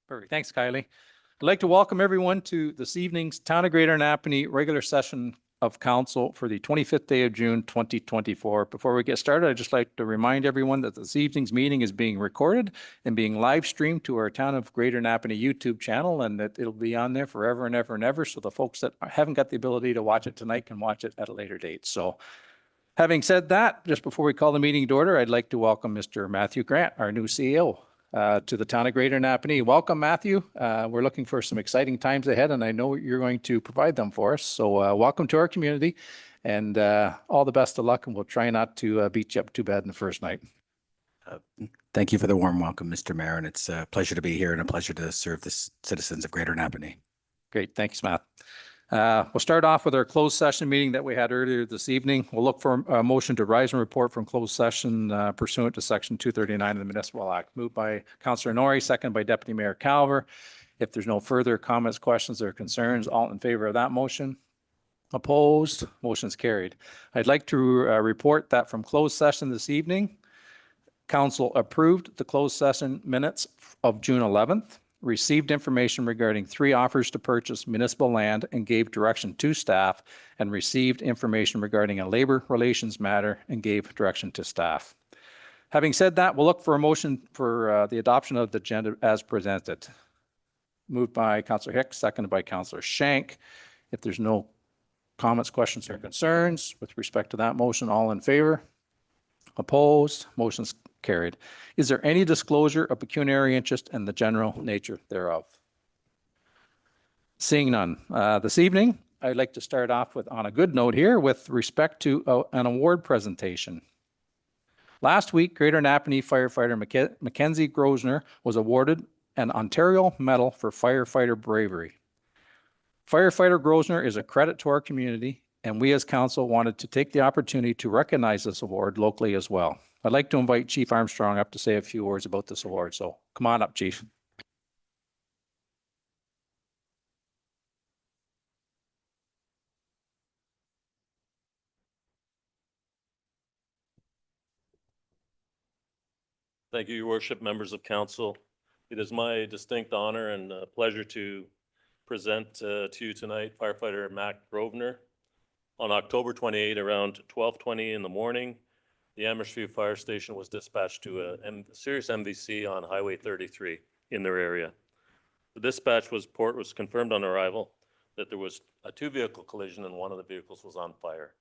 Perfect. Thanks, Kylie. I'd like to welcome everyone to this evening's Town of Greater Napanee regular session of council for the 25th day of June, 2024. Before we get started, I'd just like to remind everyone that this evening's meeting is being recorded and being live streamed to our Town of Greater Napanee YouTube channel, and that it'll be on there forever and ever and ever. So the folks that haven't got the ability to watch it tonight can watch it at a later date. So having said that, just before we call the meeting to order, I'd like to welcome Mr. Matthew Grant, our new CEO. To the Town of Greater Napanee. Welcome, Matthew. We're looking for some exciting times ahead, and I know you're going to provide them for us. So welcome to our community, and all the best of luck, and we'll try not to beat you up too bad in the first night. Thank you for the warm welcome, Mr. Mayor, and it's a pleasure to be here and a pleasure to serve the citizens of Greater Napanee. Great. Thanks, Matt. We'll start off with our closed session meeting that we had earlier this evening. We'll look for a motion to rise and report from closed session pursuant to Section 239 of the Municipal Act. Moved by Councillor Norrie, second by Deputy Mayor Calver. If there's no further comments, questions, or concerns, all in favor of that motion? Opposed? Motion's carried. I'd like to report that from closed session this evening, Council approved the closed session minutes of June 11th. Received information regarding 3 offers to purchase municipal land and gave direction to staff, and received information regarding a labor relations matter and gave direction to staff. Having said that, we'll look for a motion for the adoption of the agenda as presented. Moved by Councillor Hicks, seconded by Councillor Shank. If there's no comments, questions, or concerns with respect to that motion, all in favor? Opposed? Motion's carried. Is there any disclosure of pecuniary interest and the general nature thereof? Seeing none. This evening, I'd like to start off with, on a good note here, with respect to an award presentation. Last week, Greater Napanee firefighter Mackenzie Grosvenor was awarded an Ontario Medal for Firefighter Bravery. Firefighter Grosvenor is a credit to our community, and we as council wanted to take the opportunity to recognize this award locally as well. I'd like to invite Chief Armstrong up to say a few words about this award. So come on up, Chief. Thank you, Your Worship, members of council. It is my distinct honor and pleasure to present to you tonight Firefighter Mac Grosvenor. On October 28, around 12:20 in the morning, the Amherstview Fire Station was dispatched to a serious MVC on Highway 33 in their area. The dispatch report was confirmed on arrival that there was a 2-vehicle collision and one of the vehicles was on fire.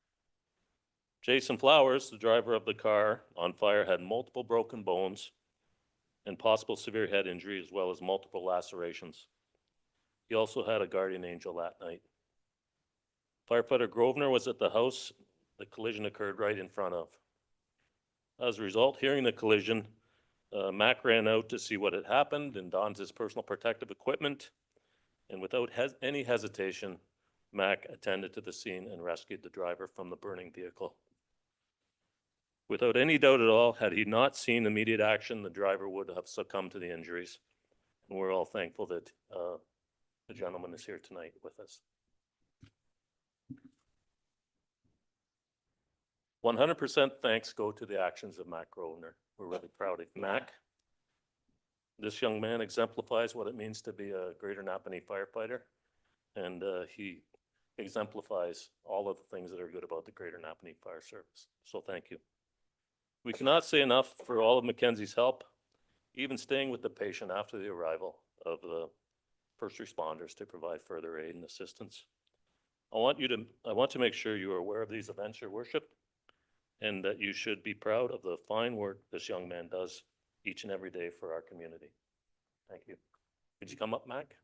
Jason Flowers, the driver of the car on fire, had multiple broken bones and possible severe head injury, as well as multiple lacerations. He also had a guardian angel that night. Firefighter Grosvenor was at the house the collision occurred right in front of. As a result, hearing the collision, Mac ran out to see what had happened and donned his personal protective equipment. And without any hesitation, Mac attended to the scene and rescued the driver from the burning vehicle. Without any doubt at all, had he not seen immediate action, the driver would have succumbed to the injuries. And we're all thankful that the gentleman is here tonight with us. 100% thanks go to the actions of Mac Grosvenor. We're really proud of Mac. This young man exemplifies what it means to be a Greater Napanee firefighter, and he exemplifies all of the things that are good about the Greater Napanee Fire Service. So thank you. We cannot say enough for all of Mackenzie's help, even staying with the patient after the arrival of the first responders to provide further aid and assistance. I want to make sure you are aware of these events, Your Worship, and that you should be proud of the fine work this young man does each and every day for our community. Thank you. Could you come up, Mac?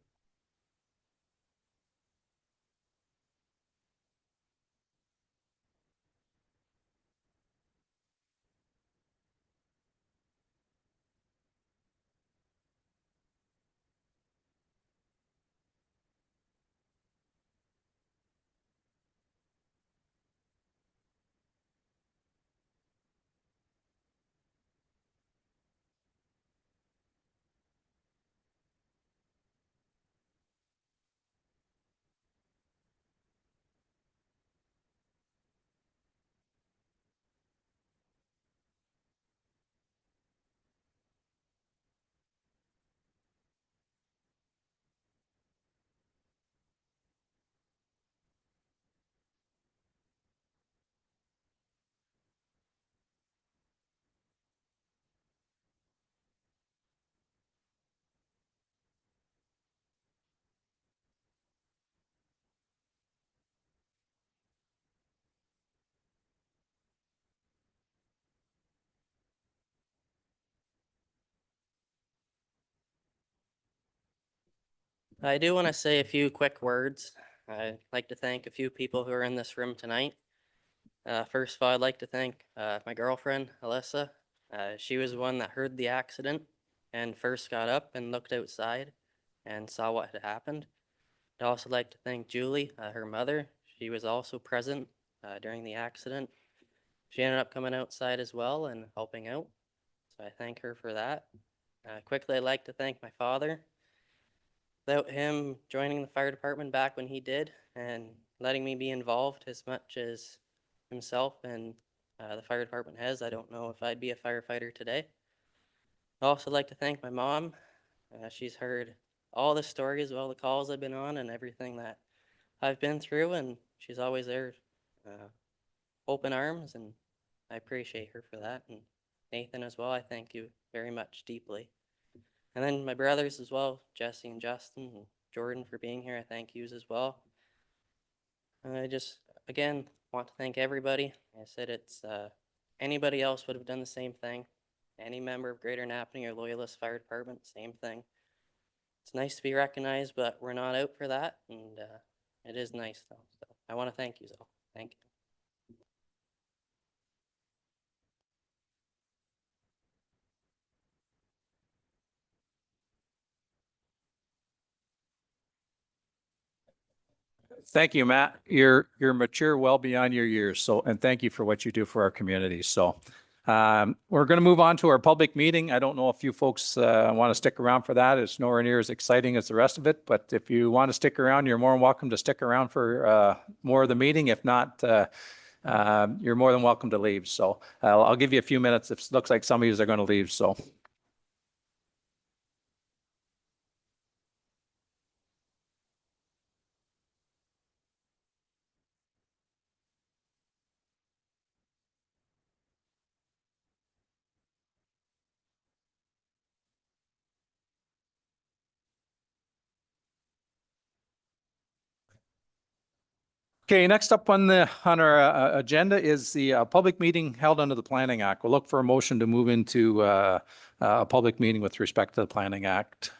I do want to say a few quick words. I'd like to thank a few people who are in this room tonight. First of all, I'd like to thank my girlfriend, Alyssa. She was the one that heard the accident and first got up and looked outside and saw what had happened. I'd also like to thank Julie, her mother. She was also present during the accident. She ended up coming outside as well and helping out. So I thank her for that. Quickly, I'd like to thank my father. Without him joining the fire department back when he did and letting me be involved as much as himself and the fire department has, I don't know if I'd be a firefighter today. I'd also like to thank my mom. She's heard all the stories of all the calls I've been on and everything that I've been through, and she's always there, open arms, and I appreciate her for that. And Nathan as well, I thank you very much deeply. And then my brothers as well, Jesse and Justin and Jordan, for being here. I thank yous as well. And I just, again, want to thank everybody. I said it's anybody else would have done the same thing. Any member of Greater Napanee or Loyalist Fire Department, same thing. It's nice to be recognized, but we're not out for that, and it is nice though. So I want to thank you all. Thank you. Thank you, Matt. You're mature well beyond your years. So, and thank you for what you do for our community. So, we're going to move on to our public meeting. I don't know if you folks want to stick around for that. It's nowhere near as exciting as the rest of it. But if you want to stick around, you're more than welcome to stick around for more of the meeting. If not, you're more than welcome to leave. So I'll give you a few minutes. It looks like some of you are going to leave. So. Okay, next up on our agenda is the public meeting held under the Planning Act. We'll look for a motion to move into a public meeting with respect to the Planning Act.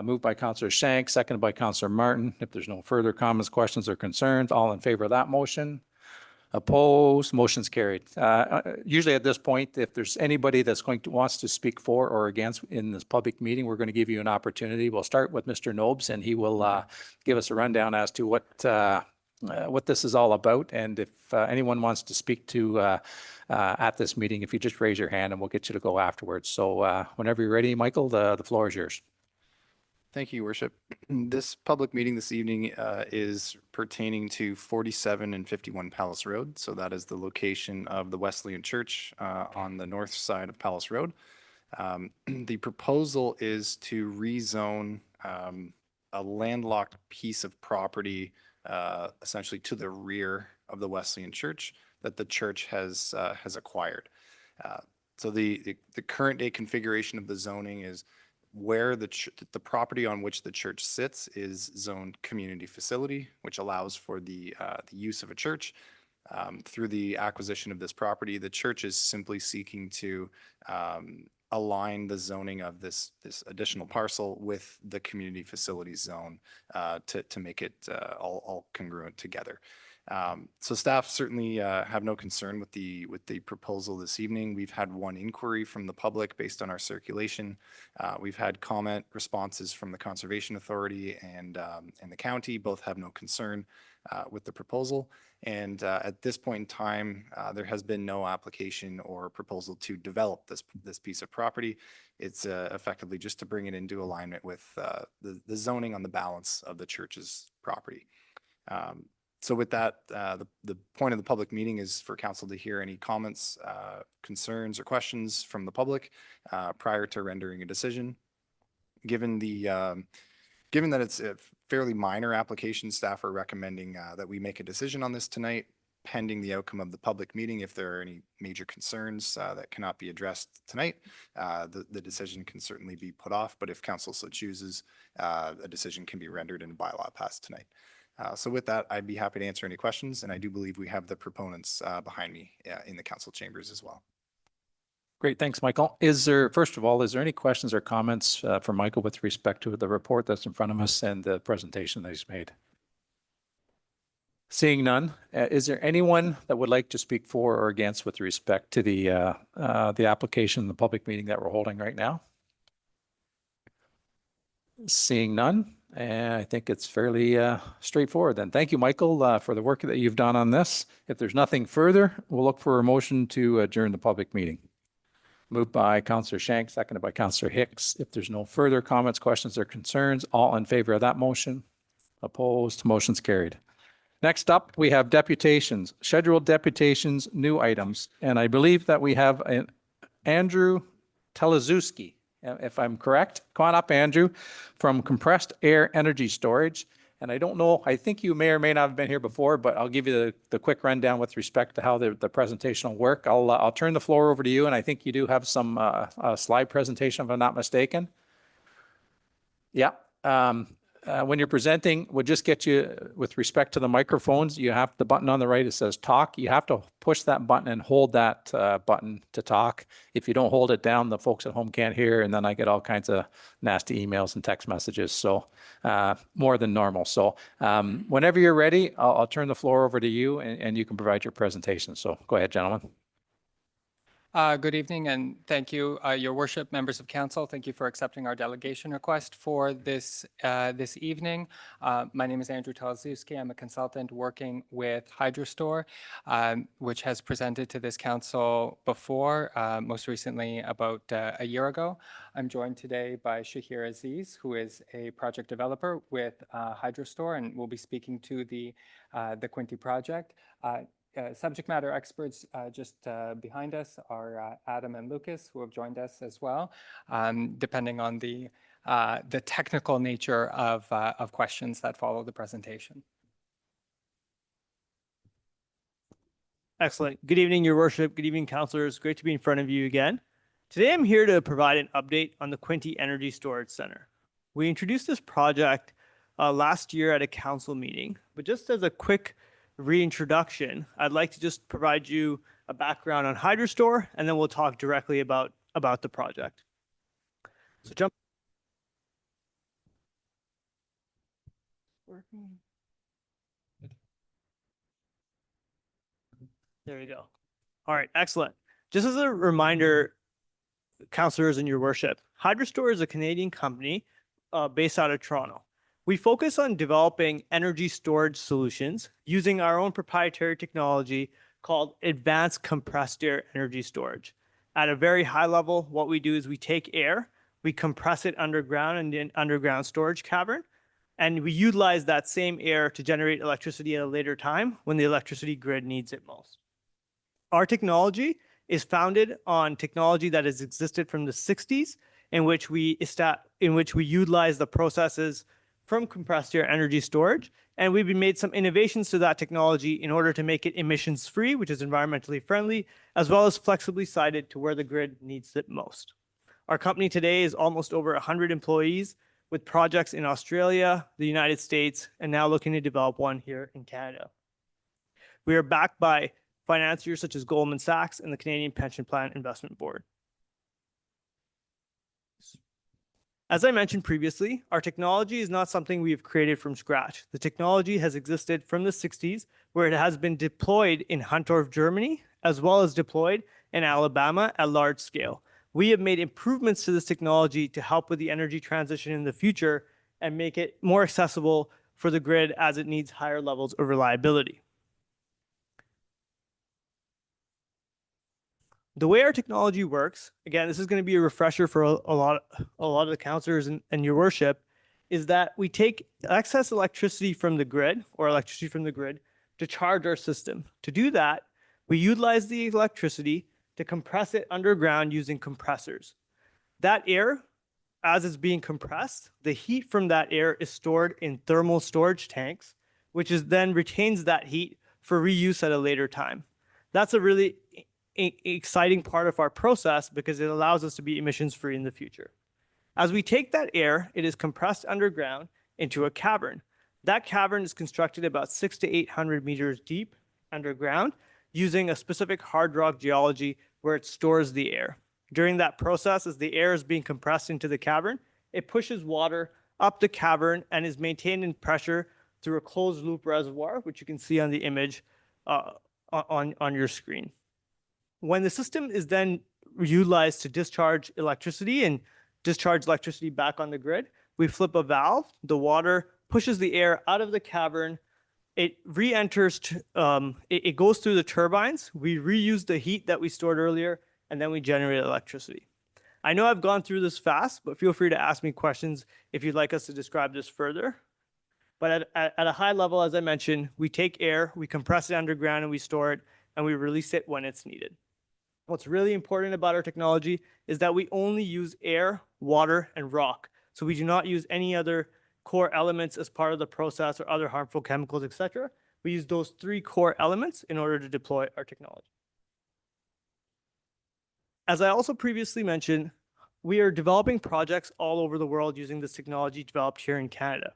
Moved by Councillor Shank, seconded by Councillor Martin. If there's no further comments, questions, or concerns, all in favor of that motion? Opposed? Motion's carried. Usually at this point, if there's anybody that's wants to speak for or against in this public meeting, we're going to give you an opportunity. We'll start with Mr. Nobes, and he will give us a rundown as to what this is all about. And if anyone wants to speak to at this meeting, if you just raise your hand and we'll get you to go afterwards. So whenever you're ready, Michael, the floor is yours. Thank you, Your Worship. This public meeting this evening is pertaining to 47 and 51 Palace Road. So that is the location of the Wesleyan Church on the north side of Palace Road. The proposal is to rezone a landlocked piece of property essentially to the rear of the Wesleyan Church that the church has acquired. So the current day configuration of the zoning is where the property on which the church sits is zoned community facility, which allows for the use of a church. Through the acquisition of this property, the church is simply seeking to align the zoning of this additional parcel with the community facilities zone to make it all congruent together. So staff certainly have no concern with the proposal this evening. We've had one inquiry from the public based on our circulation. We've had comment responses from the Conservation Authority and the county. Both have no concern with the proposal. And at this point in time, there has been no application or proposal to develop this piece of property. It's effectively just to bring it into alignment with the zoning on the balance of the church's property. So with that, the point of the public meeting is for council to hear any comments, concerns, or questions from the public prior to rendering a decision. Given that it's a fairly minor application, staff are recommending that we make a decision on this tonight, pending the outcome of the public meeting. If there are any major concerns that cannot be addressed tonight, the decision can certainly be put off. But if council so chooses, a decision can be rendered and bylaw passed tonight. So with that, I'd be happy to answer any questions, and I do believe we have the proponents behind me in the council chambers as well. Great, thanks, Michael. First of all, is there any questions or comments for Michael with respect to the report that's in front of us and the presentation that he's made? Seeing none, is there anyone that would like to speak for or against with respect to the application, the public meeting that we're holding right now? Seeing none, I think it's fairly straightforward then. Thank you, Michael, for the work that you've done on this. If there's nothing further, we'll look for a motion to adjourn the public meeting. Moved by Councillor Shank, seconded by Councillor Hicks. If there's no further comments, questions, or concerns, all in favor of that motion? Opposed? Motion's carried. Next up, we have deputations, scheduled deputations, new items. And I believe that we have an Andrew Teliszewsky, if I'm correct. Come on up, Andrew, from Compressed Air Energy Storage. And I don't know, I think you may or may not have been here before, but I'll give you the quick rundown with respect to how the presentation will work. I'll turn the floor over to you, and I think you do have some slide presentation, if I'm not mistaken. Yeah. When you're presenting, we'll just get you, with respect to the microphones, you have the button on the right, it says talk. You have to push that button and hold that button to talk. If you don't hold it down, the folks at home can't hear, and then I get all kinds of nasty emails and text messages, so more than normal. So whenever you're ready, I'll turn the floor over to you, and you can provide your presentation. So go ahead, gentlemen. Good evening, and thank you, Your Worship, members of council. Thank you for accepting our delegation request for this evening. My name is Andrew Teliszewsky. I'm a consultant working with HydroStore, which has presented to this council before, most recently about a year ago. I'm joined today by Shahir Aziz, who is a project developer with HydroStore, and will be speaking to the Quinte project. Subject matter experts just behind us are Adam and Lucas, who have joined us as well, depending on the technical nature of questions that follow the presentation. Excellent. Good evening, Your Worship. Good evening, councillors. Great to be in front of you again. Today, I'm here to provide an update on the Quinte Energy Storage Center. We introduced this project last year at a council meeting, but just as a quick reintroduction, I'd like to just provide you a background on HydroStore, and then we'll talk directly about the project. So jump. There you go. All right, excellent. Just as a reminder, councillors and Your Worship, HydroStore is a Canadian company based out of Toronto. We focus on developing energy storage solutions using our own proprietary technology called advanced compressed air energy storage. At a very high level, what we do is we take air, we compress it underground in an underground storage cavern, and we utilize that same air to generate electricity at a later time when the electricity grid needs it most. Our technology is founded on technology that has existed from the 60s, in which we utilize the processes from compressed air energy storage, and we've made some innovations to that technology in order to make it emissions-free, which is environmentally friendly, as well as flexibly sited to where the grid needs it most. Our company today is almost over 100 employees with projects in Australia, the United States, and now looking to develop one here in Canada. We are backed by financiers such as Goldman Sachs and the Canadian Pension Plan Investment Board. As I mentioned previously, our technology is not something we have created from scratch. The technology has existed from the 60s, where it has been deployed in Huntorf, Germany, as well as deployed in Alabama at large scale. We have made improvements to this technology to help with the energy transition in the future and make it more accessible for the grid as it needs higher levels of reliability. The way our technology works, again, this is going to be a refresher for a lot of the councillors and Your Worship, is that we take excess electricity from the grid to charge our system. To do that, we utilize the electricity to compress it underground using compressors. That air, as it's being compressed, the heat from that air is stored in thermal storage tanks, which then retains that heat for reuse at a later time. That's a really exciting part of our process because it allows us to be emissions-free in the future. As we take that air, it is compressed underground into a cavern. That cavern is constructed about 600 to 800 meters deep underground using a specific hard rock geology where it stores the air. During that process, as the air is being compressed into the cavern, it pushes water up the cavern and is maintained in pressure through a closed loop reservoir, which you can see on the image on your screen. When the system is then utilized to discharge electricity and discharge electricity back on the grid, we flip a valve, the water pushes the air out of the cavern, it re-enters, it goes through the turbines, we reuse the heat that we stored earlier, and then we generate electricity. I know I've gone through this fast, but feel free to ask me questions if you'd like us to describe this further. But at a high level, as I mentioned, we take air, we compress it underground, and we store it, and we release it when it's needed. What's really important about our technology is that we only use air, water, and rock. So we do not use any other core elements as part of the process or other harmful chemicals, etc. We use those 3 core elements in order to deploy our technology. As I also previously mentioned, we are developing projects all over the world using this technology developed here in Canada.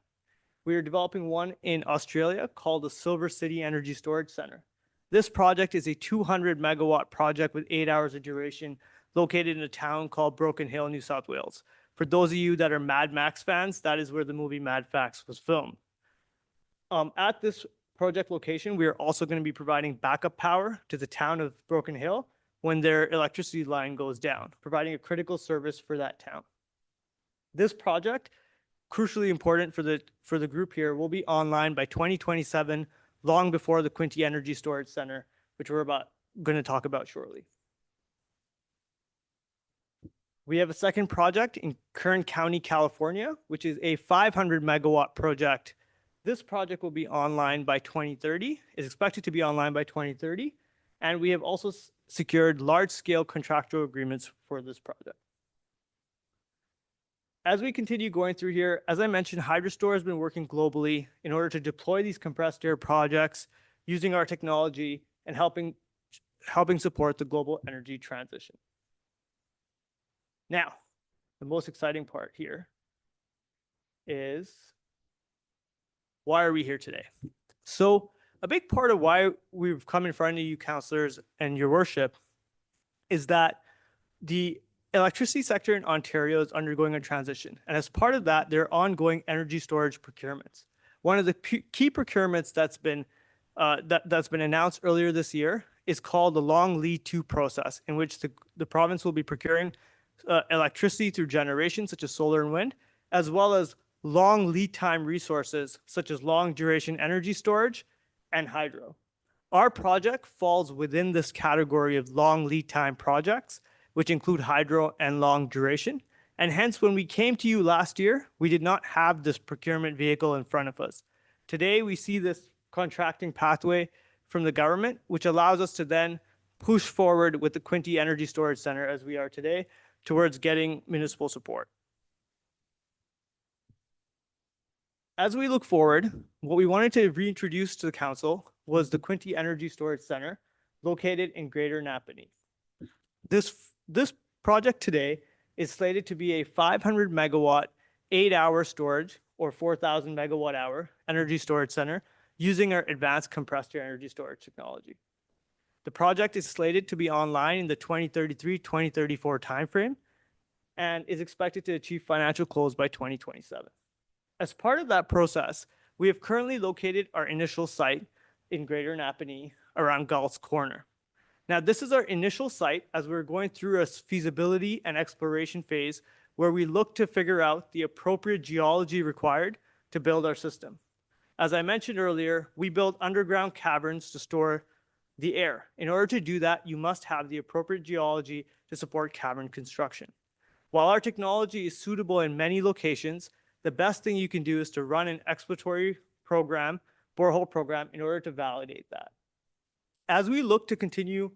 We are developing one in Australia called the Silver City Energy Storage Center. This project is a 200 megawatt project with 8 hours of duration located in a town called Broken Hill, New South Wales. For those of you that are Mad Max fans, that is where the movie Mad Max was filmed. At this project location, we are also going to be providing backup power to the town of Broken Hill when their electricity line goes down, providing a critical service for that town. This project, crucially important for the group here, will be online by 2027, long before the Quinte Energy Storage Center, which we're going to talk about shortly. We have a second project in Kern County, California, which is a 500 megawatt project. This project will be online by 2030, is expected to be online by 2030, and we have also secured large-scale contractual agreements for this project. As we continue going through here, as I mentioned, HydroStore has been working globally in order to deploy these compressed air projects using our technology and helping support the global energy transition. Now, the most exciting part here is, why are we here today? So a big part of why we've come in front of you councillors and your worship is that the electricity sector in Ontario is undergoing a transition. And as part of that, there are ongoing energy storage procurements. One of the key procurements that's been announced earlier this year is called the Long Lead 2 process, in which the province will be procuring electricity through generation, such as solar and wind, as well as long lead time resources, such as long duration energy storage and hydro. Our project falls within this category of long lead time projects, which include hydro and long duration. And hence, when we came to you last year, we did not have this procurement vehicle in front of us. Today, we see this contracting pathway from the government, which allows us to then push forward with the Quinte Energy Storage Center, as we are today, towards getting municipal support. As we look forward, what we wanted to reintroduce to the council was the Quinte Energy Storage Center located in Greater Napanee. This project today is slated to be a 500 megawatt, 8-hour storage or 4,000 megawatt hour energy storage center using our advanced compressed air energy storage technology. The project is slated to be online in the 2033-2034 timeframe and is expected to achieve financial close by 2027. As part of that process, we have currently located our initial site in Greater Napanee around Gulf's Corner. Now, this is our initial site as we're going through a feasibility and exploration phase where we look to figure out the appropriate geology required to build our system. As I mentioned earlier, we build underground caverns to store the air. In order to do that, you must have the appropriate geology to support cavern construction. While our technology is suitable in many locations, the best thing you can do is to run an exploratory program, borehole program, in order to validate that. As we look to continue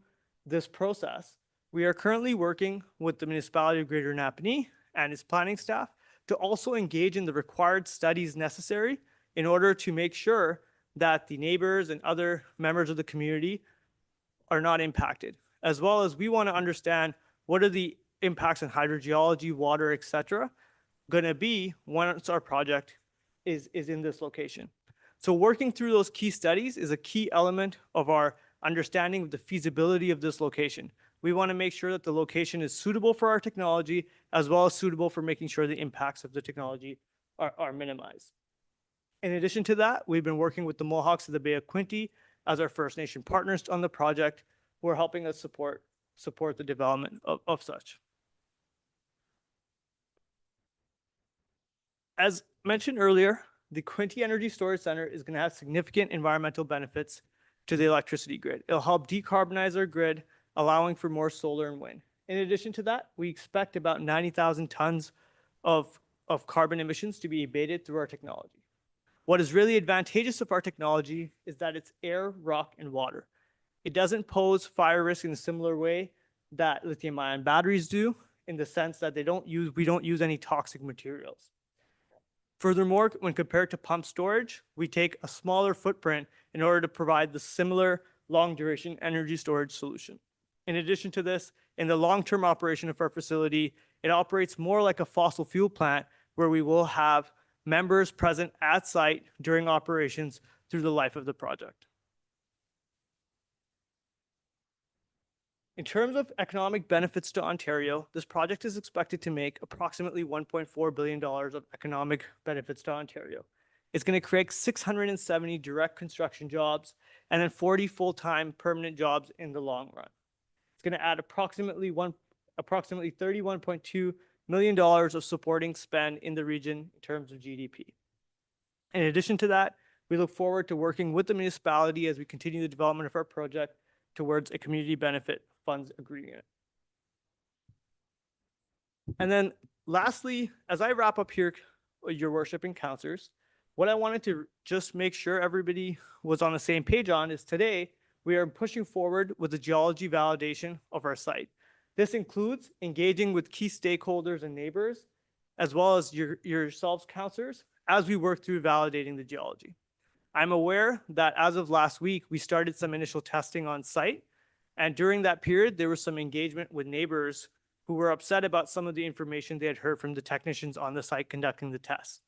this process, we are currently working with the municipality of Greater Napanee and its planning staff to also engage in the required studies necessary in order to make sure that the neighbors and other members of the community are not impacted, as well as we want to understand what are the impacts on hydrogeology, water, etc., going to be once our project is in this location. So working through those key studies is a key element of our understanding of the feasibility of this location. we want to make sure that the location is suitable for our technology, as well as suitable for making sure the impacts of the technology are minimized. In addition to that, we've been working with the Mohawks of the Bay of Quinte as our First Nation partners on the project, who are helping us support the development of such. As mentioned earlier, the Quinte Energy Storage Center is going to have significant environmental benefits to the electricity grid. It'll help decarbonize our grid, allowing for more solar and wind. In addition to that, we expect about 90,000 tons of carbon emissions to be abated through our technology. What is really advantageous of our technology is that it's air, rock, and water. It doesn't pose fire risk in a similar way that lithium-ion batteries do, in the sense that we don't use any toxic materials. Furthermore, when compared to pump storage, we take a smaller footprint in order to provide the similar long-duration energy storage solution. In addition to this, in the long-term operation of our facility, it operates more like a fossil fuel plant, where we will have members present at site during operations through the life of the project. In terms of economic benefits to Ontario, this project is expected to make approximately $1.4 billion of economic benefits to Ontario. It's going to create 670 direct construction jobs and then 40 full-time permanent jobs in the long run. It's going to add approximately $31.2 million of supporting spend in the region in terms of GDP. In addition to that, we look forward to working with the municipality as we continue the development of our project towards a community benefit funds agreement. And then lastly, as I wrap up here, your worship and councillors, what I wanted to just make sure everybody was on the same page on is today we are pushing forward with the geology validation of our site. This includes engaging with key stakeholders and neighbors, as well as yourselves, councillors, as we work through validating the geology. I'm aware that as of last week, we started some initial testing on site. And during that period, there was some engagement with neighbors who were upset about some of the information they had heard from the technicians on the site conducting the test.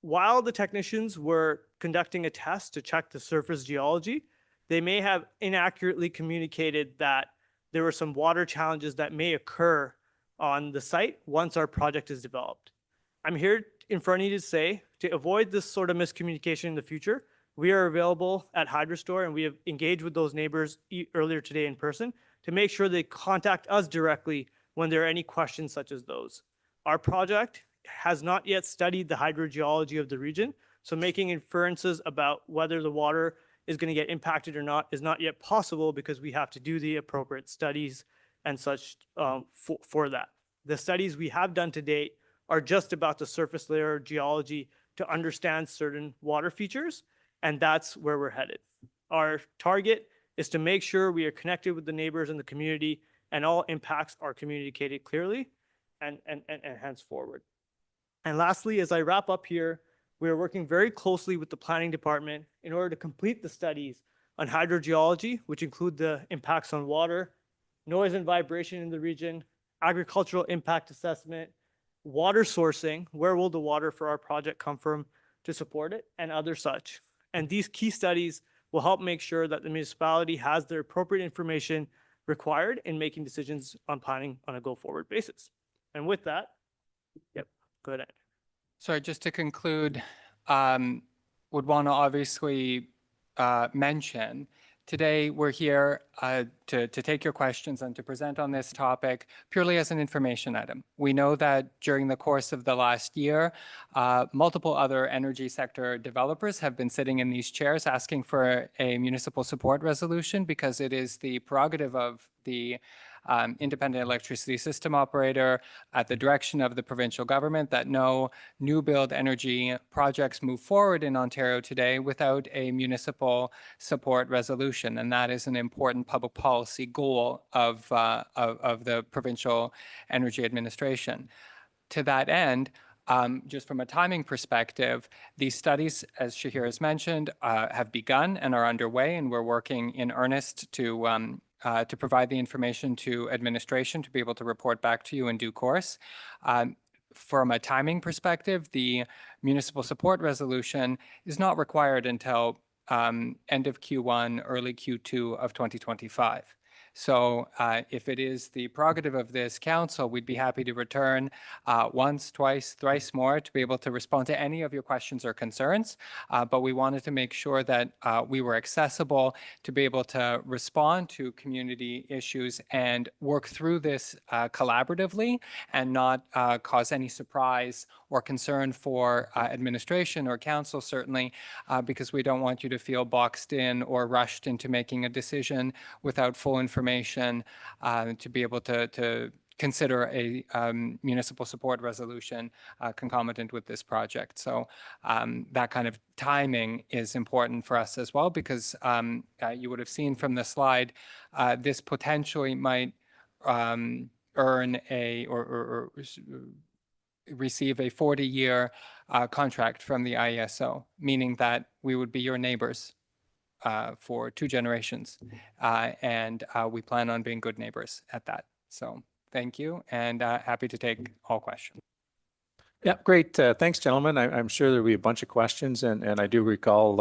While the technicians were conducting a test to check the surface geology, they may have inaccurately communicated that there were some water challenges that may occur on the site once our project is developed. I'm here in front of you to say, to avoid this sort of miscommunication in the future, we are available at HydroStore, and we have engaged with those neighbors earlier today in person to make sure they contact us directly when there are any questions such as those. Our project has not yet studied the hydrogeology of the region, so making inferences about whether the water is going to get impacted or not is not yet possible, because we have to do the appropriate studies and such for that. The studies we have done to date are just about the surface layer geology to understand certain water features, and that's where we're headed. Our target is to make sure we are connected with the neighbors in the community and all impacts are communicated clearly and henceforward. And lastly, as I wrap up here, we are working very closely with the planning department in order to complete the studies on hydrogeology, which include the impacts on water, noise and vibration in the region, agricultural impact assessment, water sourcing, where will the water for our project come from to support it, and other such. And these key studies will help make sure that the municipality has the appropriate information required in making decisions on planning on a go-forward basis. And with that, yep, go ahead. Sorry, just to conclude, would want to obviously mention today we're here to take your questions and to present on this topic purely as an information item. We know that during the course of the last year, multiple other energy sector developers have been sitting in these chairs asking for a municipal support resolution, because it is the prerogative of the independent electricity system operator at the direction of the provincial government that no new build energy projects move forward in Ontario today without a municipal support resolution. And that is an important public policy goal of the provincial energy administration. To that end, just from a timing perspective, these studies, as Shahir has mentioned, have begun and are underway, and we're working in earnest to provide the information to administration to be able to report back to you in due course. From a timing perspective, the municipal support resolution is not required until end of Q1, early Q2 of 2025. So if it is the prerogative of this council, we'd be happy to return once, twice, thrice more to be able to respond to any of your questions or concerns. But we wanted to make sure that we were accessible to be able to respond to community issues and work through this collaboratively and not cause any surprise or concern for administration or council, certainly, because we don't want you to feel boxed in or rushed into making a decision without full information to be able to consider a municipal support resolution concomitant with this project. So that kind of timing is important for us as well, because you would have seen from the slide, this potentially might earn a or receive a 40-year contract from the IESO, meaning that we would be your neighbors for 2 generations. And we plan on being good neighbors at that. So thank you, and happy to take all questions. Yeah, great. Thanks, gentlemen. I'm sure there'll be a bunch of questions, and I do recall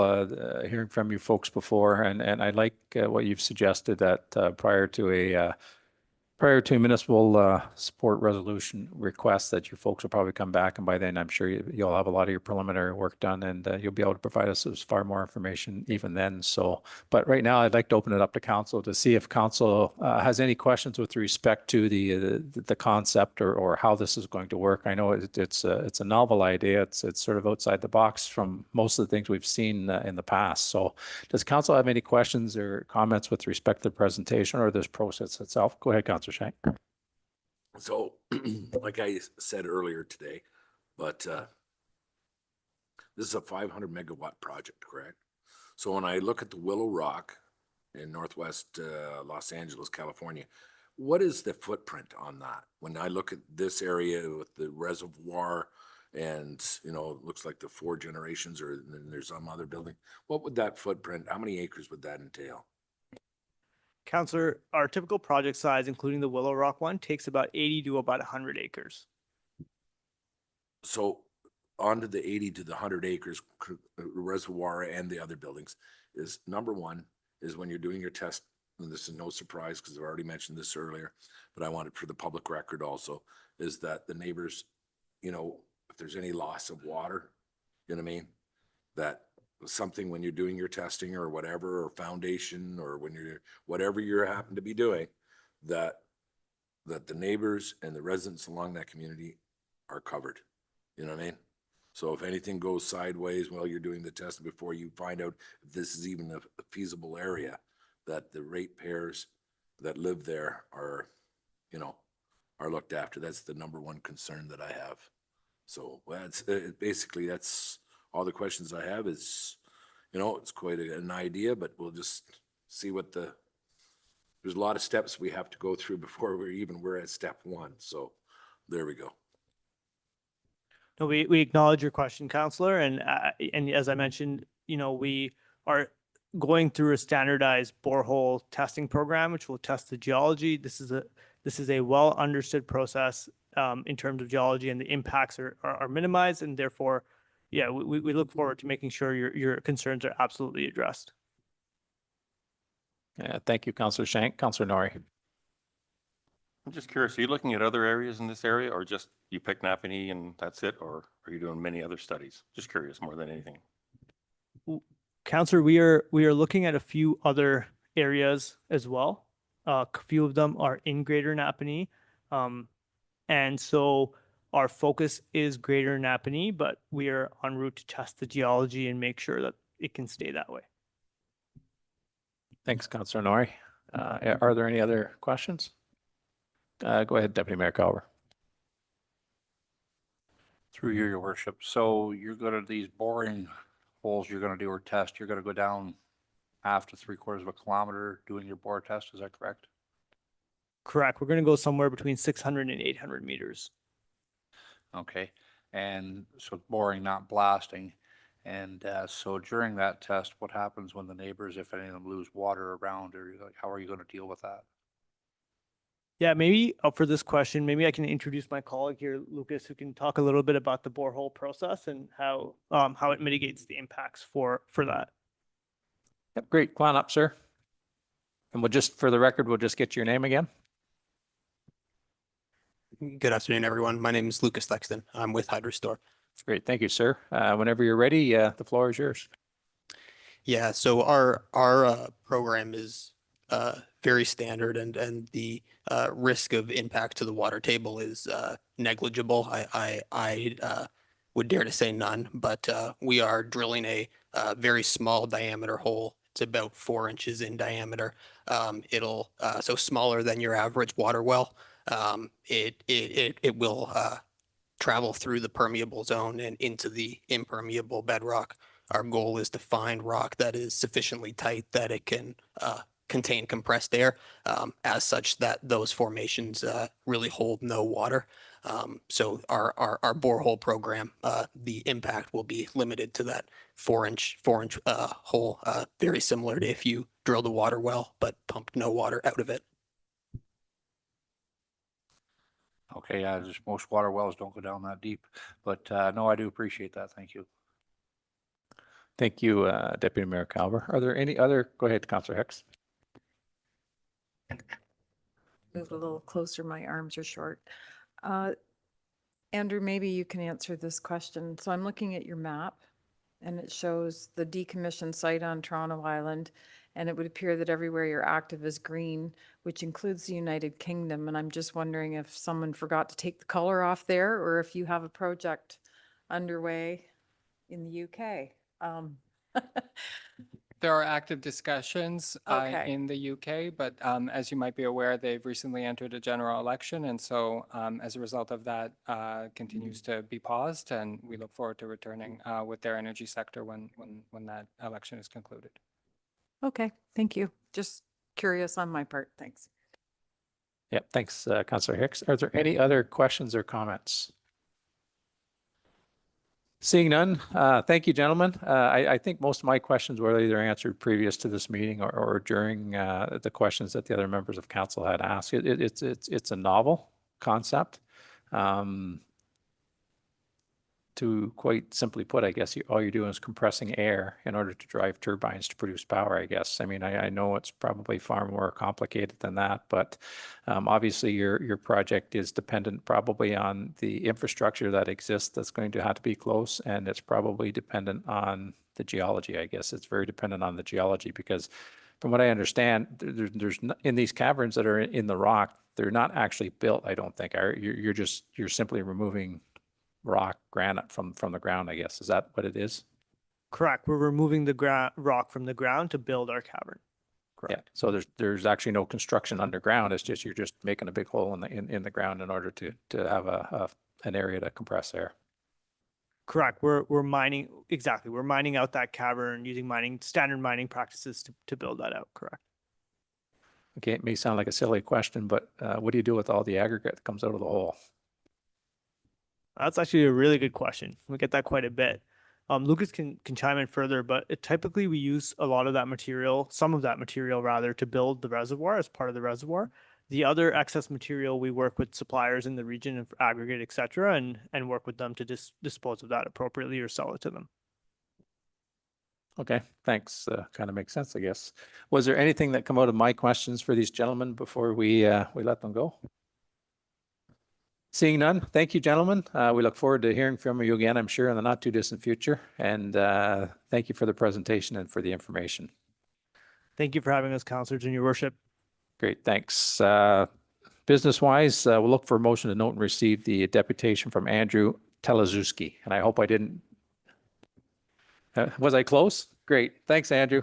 hearing from you folks before, and I like what you've suggested that prior to a municipal support resolution request, that you folks will probably come back, and by then I'm sure you'll have a lot of your preliminary work done, and you'll be able to provide us with far more information even then. So, but right now I'd like to open it up to council to see if council has any questions with respect to the concept or how this is going to work. I know it's a novel idea. It's sort of outside the box from most of the things we've seen in the past. So does council have any questions or comments with respect to the presentation or this process itself? Go ahead, Councillor Shank. So, like I said earlier today, but this is a 500 megawatt project, correct? So when I look at the Willow Rock in Northwest Los Angeles, California, what is the footprint on that? When I look at this area with the reservoir and, you know, it looks like the 4 generations, or then there's some other building, what would that footprint, how many acres would that entail? Counselor, our typical project size, including the Willow Rock one, takes about 80 to about 100 acres. So onto the 80 to the 100 acres reservoir and the other buildings is number one is when you're doing your test, and this is no surprise because I've already mentioned this earlier, but I want it for the public record also, is that the neighbors, you know, if there's any loss of water, you know what I mean? That something when you're doing your testing or whatever, or foundation, or when you're, whatever you happen to be doing, that the neighbors and the residents along that community are covered. You know what I mean? So if anything goes sideways while you're doing the testing, before you find out if this is even a feasible area, that the ratepayers that live there are, you know, are looked after. That's the number one concern that I have. So that's basically, that's all the questions I have. Is, you know, it's quite an idea, but we'll just see what there's a lot of steps we have to go through before we're at step 1. So there we go. No, we acknowledge your question, Counselor, and as I mentioned, you know, we are going through a standardized borehole testing program, which will test the geology. This is a well understood process in terms of geology, and the impacts are minimized, and therefore, yeah, we look forward to making sure your concerns are absolutely addressed. Yeah, thank you, Councillor Shank. Councillor Norrie. I'm just curious, are you looking at other areas in this area, or just you pick Napanee and that's it, or are you doing many other studies? Just curious more than anything. Counselor, we are looking at a few other areas as well. A few of them are in Greater Napanee, and so our focus is Greater Napanee, but we are en route to test the geology and make sure that it can stay that way. Thanks, Councillor Norrie. Are there any other questions? Go ahead, Deputy Mayor Culver. Through you, Your Worship. So you're going to, these boring holes you're going to do or test, you're going to go down half to 3/4 of a kilometer doing your bore test. Is that correct? Correct. We're going to go somewhere between 600 and 800 meters. Okay. And so boring, not blasting. And so during that test, what happens when the neighbors, if any of them lose water around, or like, how are you going to deal with that? Yeah, maybe for this question, maybe I can introduce my colleague here, Lucas, who can talk a little bit about the borehole process and how it mitigates the impacts for that. Yep, great. Come on up, sir. And we'll just, for the record, we'll just get your name again. Good afternoon, everyone. My name is Lucas Lexton. I'm with HydroStore. Great, thank you, sir. Whenever you're ready, the floor is yours. Yeah, so our program is very standard, and the risk of impact to the water table is negligible. I would dare to say none, but we are drilling a very small diameter hole. It's about 4 inches in diameter. It'll so smaller than your average water well. It will travel through the permeable zone and into the impermeable bedrock. Our goal is to find rock that is sufficiently tight that it can contain compressed air, as such that those formations really hold no water. So our borehole program, the impact will be limited to that 4-inch hole, very similar to if you drilled a water well but pumped no water out of it. Okay, yeah, just most water wells don't go down that deep, but no, I do appreciate that. Thank you. Thank you, Deputy Mayor Calver. Are there any other, go ahead, Councillor Hicks. Move a little closer, my arms are short. Andrew, maybe you can answer this question. So I'm looking at your map and it shows the decommissioned site on Toronto Island, and it would appear that everywhere you're active is green, which includes the United Kingdom. And I'm just wondering if someone forgot to take the color off there, or if you have a project underway in the UK. There are active discussions Okay. in the UK, but as you might be aware, they've recently entered a general election. And so as a result of that, continues to be paused. And we look forward to returning with their energy sector when that election is concluded. Okay, thank you. Just curious on my part. Thanks. Yep, thanks, Councillor Hicks. Are there any other questions or comments? Seeing none, thank you, gentlemen. I think most of my questions were either answered previous to this meeting or during the questions that the other members of council had asked. It's a novel concept. To quite simply put, I guess all you're doing is compressing air in order to drive turbines to produce power, I guess. I mean, I know it's probably far more complicated than that, but obviously your project is dependent probably on the infrastructure that exists that's going to have to be close, and it's probably dependent on the geology, I guess. It's very dependent on the geology because from what I understand, in these caverns that are in the rock, they're not actually built, I don't think. You're simply removing rock, granite from the ground, I guess. Is that what it is? Correct. We're removing the rock from the ground to build our cavern. Correct. Yeah. So there's actually no construction underground. It's just you're just making a big hole in the ground in order to have an area to compress air. Correct. We're mining, exactly. We're mining out that cavern using standard mining practices to build that out. Correct. Okay, it may sound like a silly question, but what do you do with all the aggregate that comes out of the hole? That's actually a really good question. We get that quite a bit. Lucas can chime in further, but typically we use a lot of that material, some of that material rather, to build the reservoir as part of the reservoir. The other excess material, we work with suppliers in the region and for aggregate, et cetera, and work with them to dispose of that appropriately or sell it to them. Okay, thanks. Kind of makes sense, I guess. Was there anything that come out of my questions for these gentlemen before we let them go? Seeing none, thank you, gentlemen. We look forward to hearing from you again, I'm sure, in the not too distant future. And thank you for the presentation and for the information. Thank you for having us, councillors, and your worship. Great, thanks. Business-wise, we'll look for a motion to note and receive the deputation from Andrew Teliszewsky. And I hope I didn't, was I close? Great, thanks, Andrew.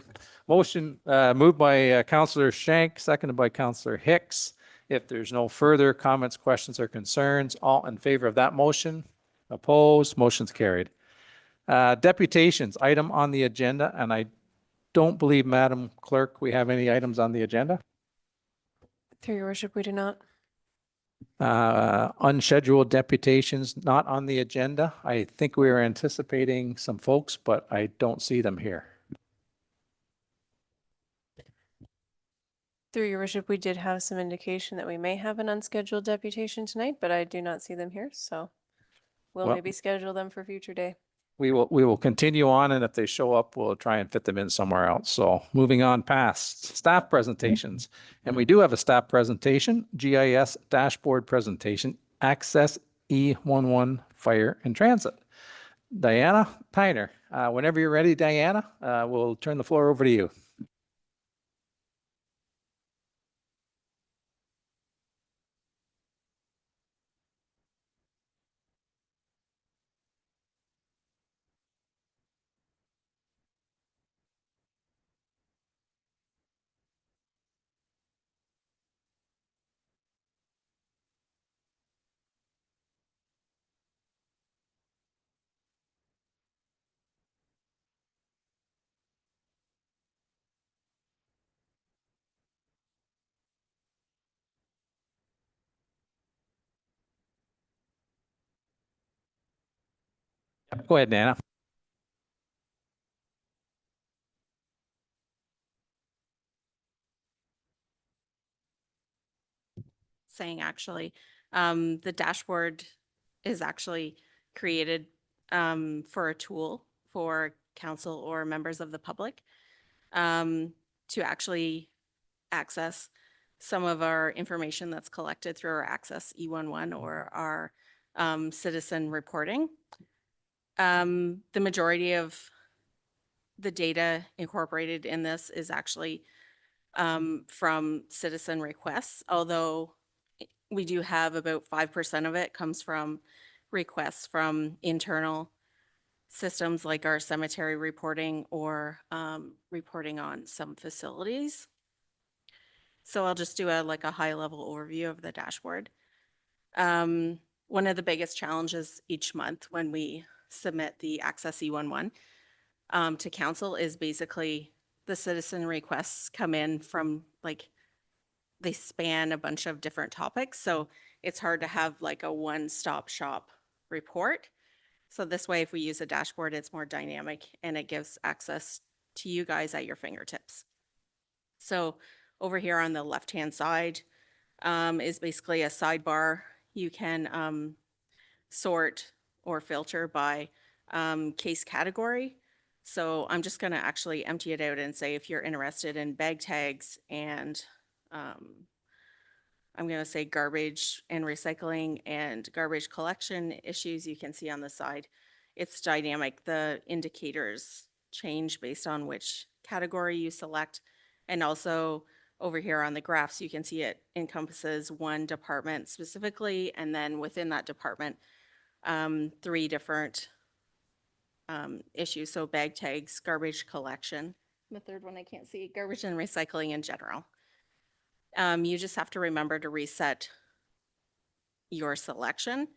Motion moved by Councillor Shank, seconded by Councillor Hicks. If there's no further comments, questions, or concerns, all in favor of that motion? Opposed? Motion's carried. Deputations, item on the agenda, and I don't believe, Madam Clerk, we have any items on the agenda. Through your worship, we do not. Unscheduled deputations not on the agenda. I think we were anticipating some folks, but I don't see them here. Through your worship, we did have some indication that we may have an unscheduled deputation tonight, but I do not see them here, so we'll maybe schedule them for future day. we will continue on, and if they show up, we'll try and fit them in somewhere else. So moving on past staff presentations. And we do have a staff presentation, GIS dashboard presentation, Access E11 Fire and Transit. Diana Tyner, whenever you're ready, Diana, we'll turn the floor over to you. Go ahead, Diana. Saying actually, the dashboard is actually created for a tool for council or members of the public to actually access some of our information that's collected through our Access E11 or our citizen reporting. The majority of the data incorporated in this is actually from citizen requests, although we do have about 5% of it comes from requests from internal systems like our cemetery reporting or reporting on some facilities. So I'll just do a high level overview of the dashboard. One of the biggest challenges each month when we submit the Access E11 to council is basically the citizen requests come in from they span a bunch of different topics. So it's hard to have like a one-stop shop report. So this way, if we use a dashboard, it's more dynamic and it gives access to you guys at your fingertips. So over here on the left-hand side is basically a sidebar. You can sort or filter by case category. So I'm just going to actually empty it out and say if you're interested in bag tags and I'm going to say garbage and recycling and garbage collection issues, you can see on the side. It's dynamic. The indicators change based on which category you select. And also over here on the graphs, you can see it encompasses one department specifically, and then within that department, 3 different issues. So bag tags, garbage collection. The third one I can't see, garbage and recycling in general. You just have to remember to reset your selection.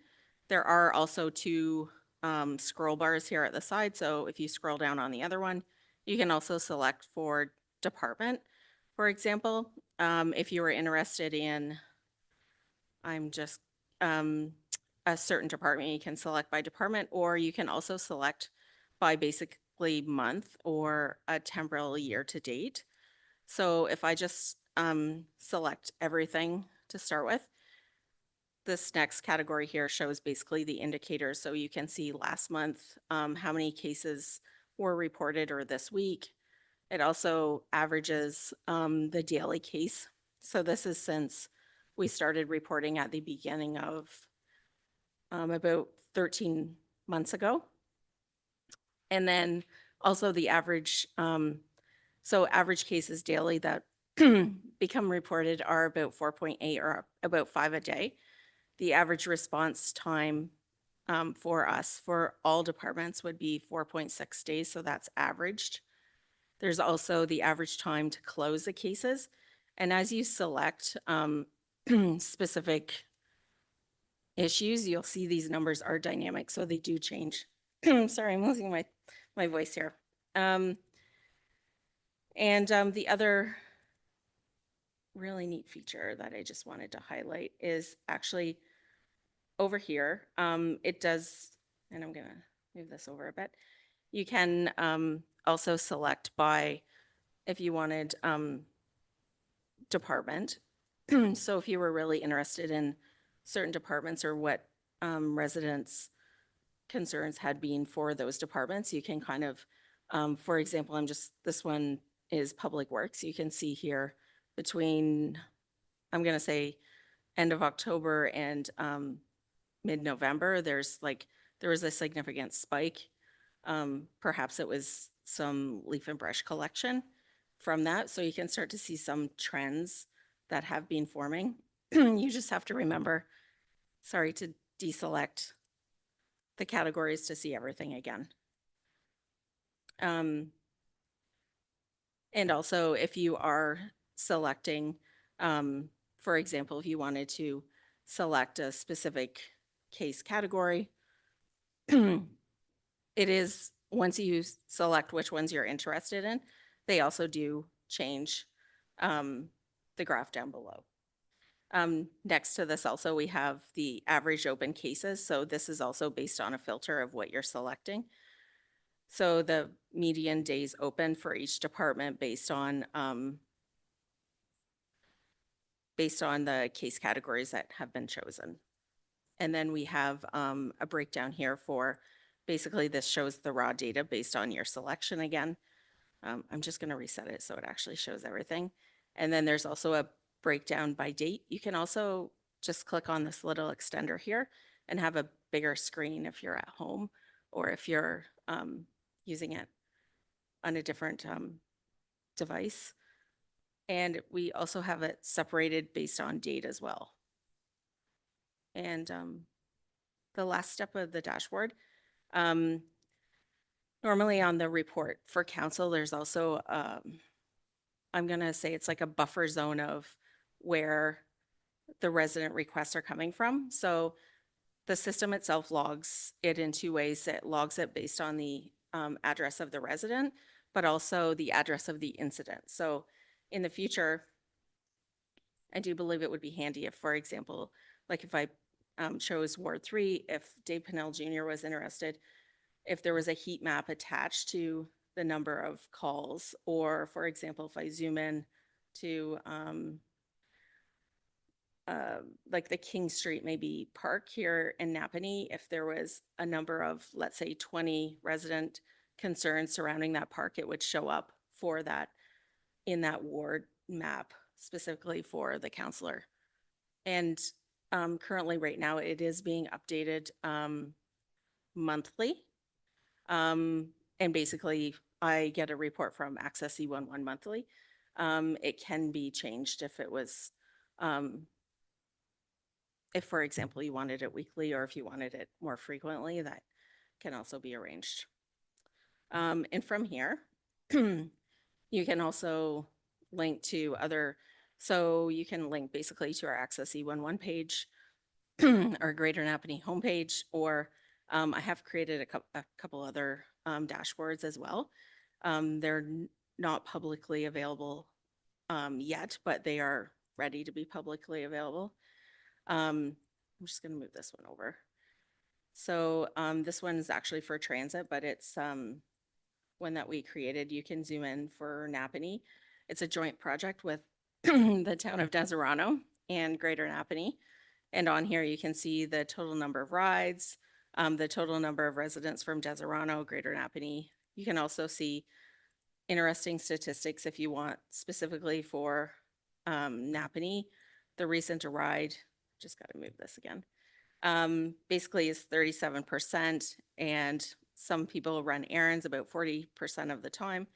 There are also 2 scroll bars here at the side. So if you scroll down on the other one, you can also select for department. For example, if you were interested in, a certain department, you can select by department, or you can also select by basically month or a temporal year to date. So if I just select everything to start with, this next category here shows basically the indicators. So you can see last month, how many cases were reported or this week. It also averages the daily case. So this is since we started reporting at the beginning of about 13 months ago. And then also the average, so average cases daily that become reported are about 4.8 or about 5 a day. The average response time for us, for all departments, would be 4.6 days, so that's averaged. There's also the average time to close the cases. And as you select specific issues, you'll see these numbers are dynamic, so they do change. Sorry, I'm losing my voice here. The other really neat feature that I just wanted to highlight is actually over here. It does, and I'm gonna move this over a bit. You can also select by, if you wanted department. So if you were really interested in certain departments or what residents concerns had been for those departments. You can kind of, for example, this one is Public Works. You can see here between, I'm going to say end of October and mid-November, there was a significant spike. Perhaps it was some leaf and brush collection from that. So you can start to see some trends that have been forming. You just have to remember, sorry, to deselect the categories to see everything again. And also if you are selecting, for example, if you wanted to select a specific case category, it is, once you select which ones you're interested in, they also do change the graph down below. Next to this also, we have the average open cases. So this is also based on a filter of what you're selecting. So the median days open for each department based on the case categories that have been chosen. And then we have a breakdown here for, basically this shows the raw data based on your selection again. I'm just going to reset it so it actually shows everything. And then there's also a breakdown by date. You can also just click on this little extender here and have a bigger screen if you're at home or if you're using it on a different device. And we also have it separated based on date as well. And the last step of the dashboard, normally on the report for council, there's also, I'm going to say it's like a buffer zone of where the resident requests are coming from. So the system itself logs it in two ways. It logs it based on the address of the resident, but also the address of the incident. So in the future, I do believe it would be handy if, for example, like if I chose Ward 3, if Dave Pennell Jr. was interested, if there was a heat map attached to the number of calls, or for example, if I zoom in to like the King Street maybe park here in Napanee, if there was a number of, let's say 20 resident concerns surrounding that park, it would show up for that in that ward map specifically for the counselor. And currently right now it is being updated monthly. And basically I get a report from Access E11 monthly. It can be changed if it was, if for example, you wanted it weekly or if you wanted it more frequently, that can also be arranged. And from here, you can also link to other, so you can link basically to our Access E11 page or Greater Napanee homepage, or I have created a couple other dashboards as well. They're not publicly available yet, but they are ready to be publicly available. I'm just going to move this one over. So this one is actually for transit, but it's one that we created. You can zoom in for Napanee. It's a joint project with the town of Deserano and Greater Napanee. And on here you can see the total number of rides, the total number of residents from Deserano, Greater Napanee. You can also see interesting statistics if you want specifically for Napanee. The recent ride, just got to move this again, basically is 37%, and some people run errands about 40% of the time.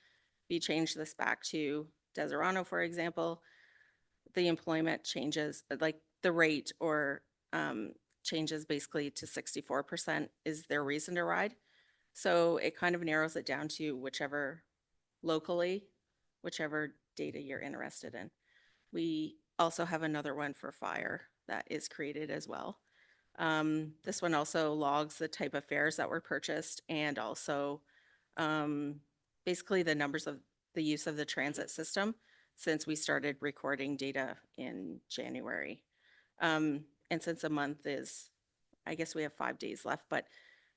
If you change this back to Deserano, for example, the employment changes, like the rate or changes basically to 64% is their reason to ride. So it kind of narrows it down to whichever locally, whichever data you're interested in. We also have another one for fire that is created as well. This one also logs the type of fares that were purchased and also basically the numbers of the use of the transit system since we started recording data in January. And since a month is, I guess we have 5 days left, but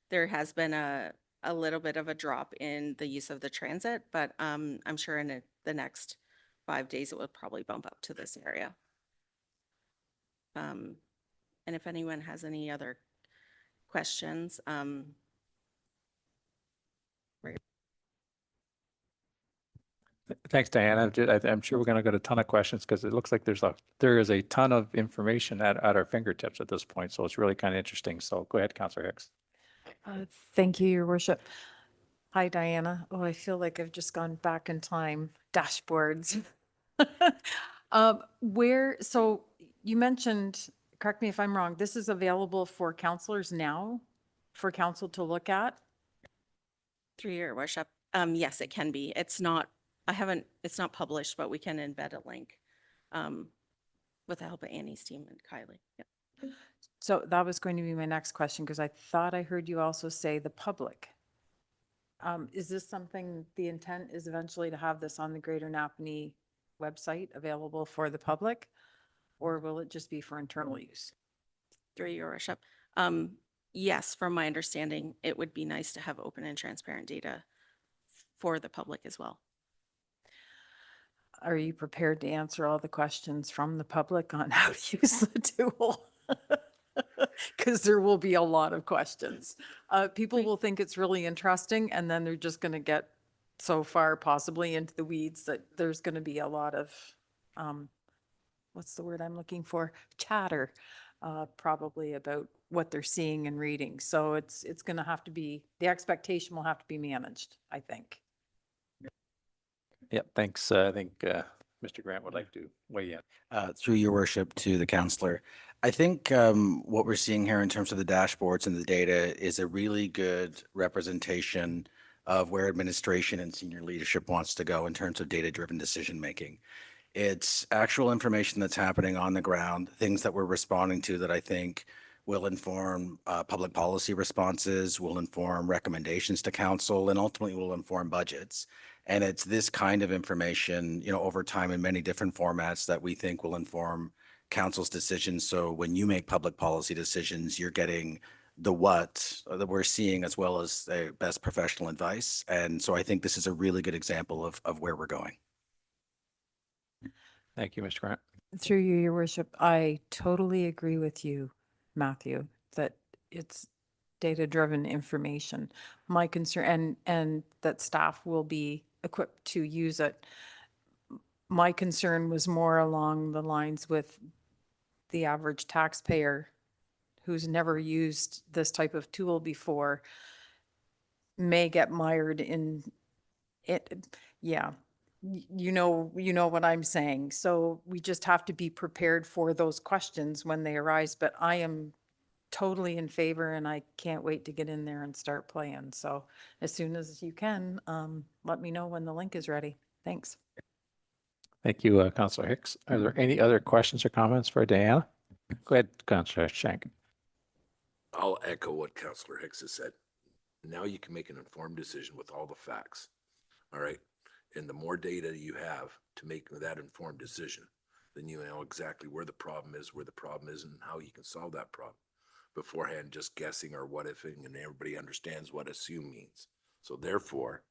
there has been a little bit of a drop in the use of the transit, but I'm sure in the next 5 days it will probably bump up to this area. And if anyone has any other questions, Thanks, Diana. I'm sure we're going to get a ton of questions because it looks like there is a ton of information at our fingertips at this point. So it's really kind of interesting. So go ahead, Councillor Hicks. Thank you, Your Worship. Hi, Diana. Oh, I feel like I've just gone back in time. Dashboards. So you mentioned, correct me if I'm wrong, this is available for councillors now, for council to look at? Through your worship, yes, it can be. It's not published, but we can embed a link with the help of Annie's team and Kylie. Yep. So that was going to be my next question, because I thought I heard you also say the public. Is this something, the intent is eventually to have this on the Greater Napanee website available for the public? Or will it just be for internal use? Through your worship. Yes, from my understanding, it would be nice to have open and transparent data for the public as well. Are you prepared to answer all the questions from the public on how to use the tool? Because there will be a lot of questions. People will think it's really interesting, and then they're just going to get so far possibly into the weeds that there's going to be a lot of, what's the word I'm looking for? Chatter, probably about what they're seeing and reading. So it's going to have to be, the expectation will have to be managed, I think. Yeah, thanks. I think Mr. Grant would like to weigh in. Through your worship to the councillor, I think what we're seeing here in terms of the dashboards and the data is a really good representation of where administration and senior leadership wants to go in terms of data-driven decision-making. It's actual information that's happening on the ground, things that we're responding to that I think will inform public policy responses, will inform recommendations to council, and ultimately will inform budgets. And it's this kind of information, over time in many different formats that we think will inform council's decisions. So when you make public policy decisions, you're getting the what that we're seeing as well as the best professional advice. And so I think this is a really good example of where we're going. Thank you, Mr. Grant. Through you, Your Worship, I totally agree with you, Matthew, that it's data-driven information. My concern, and that staff will be equipped to use it. My concern was more along the lines with the average taxpayer who's never used this type of tool before may get mired in it. Yeah. You know what I'm saying. So we just have to be prepared for those questions when they arise, but I am totally in favor and I can't wait to get in there and start playing. So as soon as you can, let me know when the link is ready. Thanks. Thank you, Councillor Hicks. Are there any other questions or comments for Diana? Go ahead, Councillor Shank. I'll echo what Councillor Hicks has said. Now you can make an informed decision with all the facts. All right. And the more data you have to make that informed decision, then you know exactly where the problem is, and how you can solve that problem. Beforehand, just guessing or what ifing, and everybody understands what assume means. So therefore,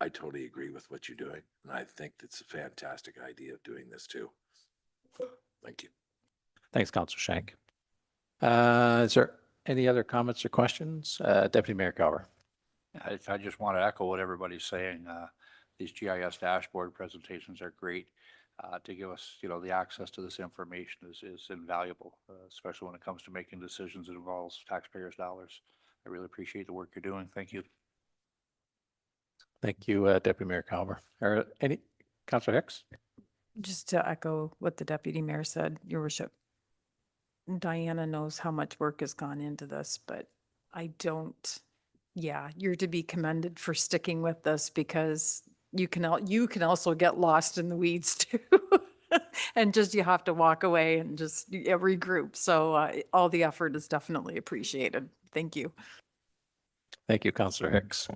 I totally agree with what you're doing. And I think it's a fantastic idea of doing this too. Thank you. Thanks, Councillor Shank. Is there any other comments or questions? Deputy Mayor Calver. I just want to echo what everybody's saying. These GIS dashboard presentations are great. To give us, the access to this information is invaluable, especially when it comes to making decisions that involves taxpayers' dollars. I really appreciate the work you're doing. Thank you. Thank you, Deputy Mayor Calver. Are any, Councillor Hicks? Just to echo what the Deputy Mayor said, Your Worship, Diana knows how much work has gone into this, but I don't, you're to be commended for sticking with this because you can also get lost in the weeds too. And just, you have to walk away and just regroup. So all the effort is definitely appreciated. Thank you. Thank you, Councillor Hicks.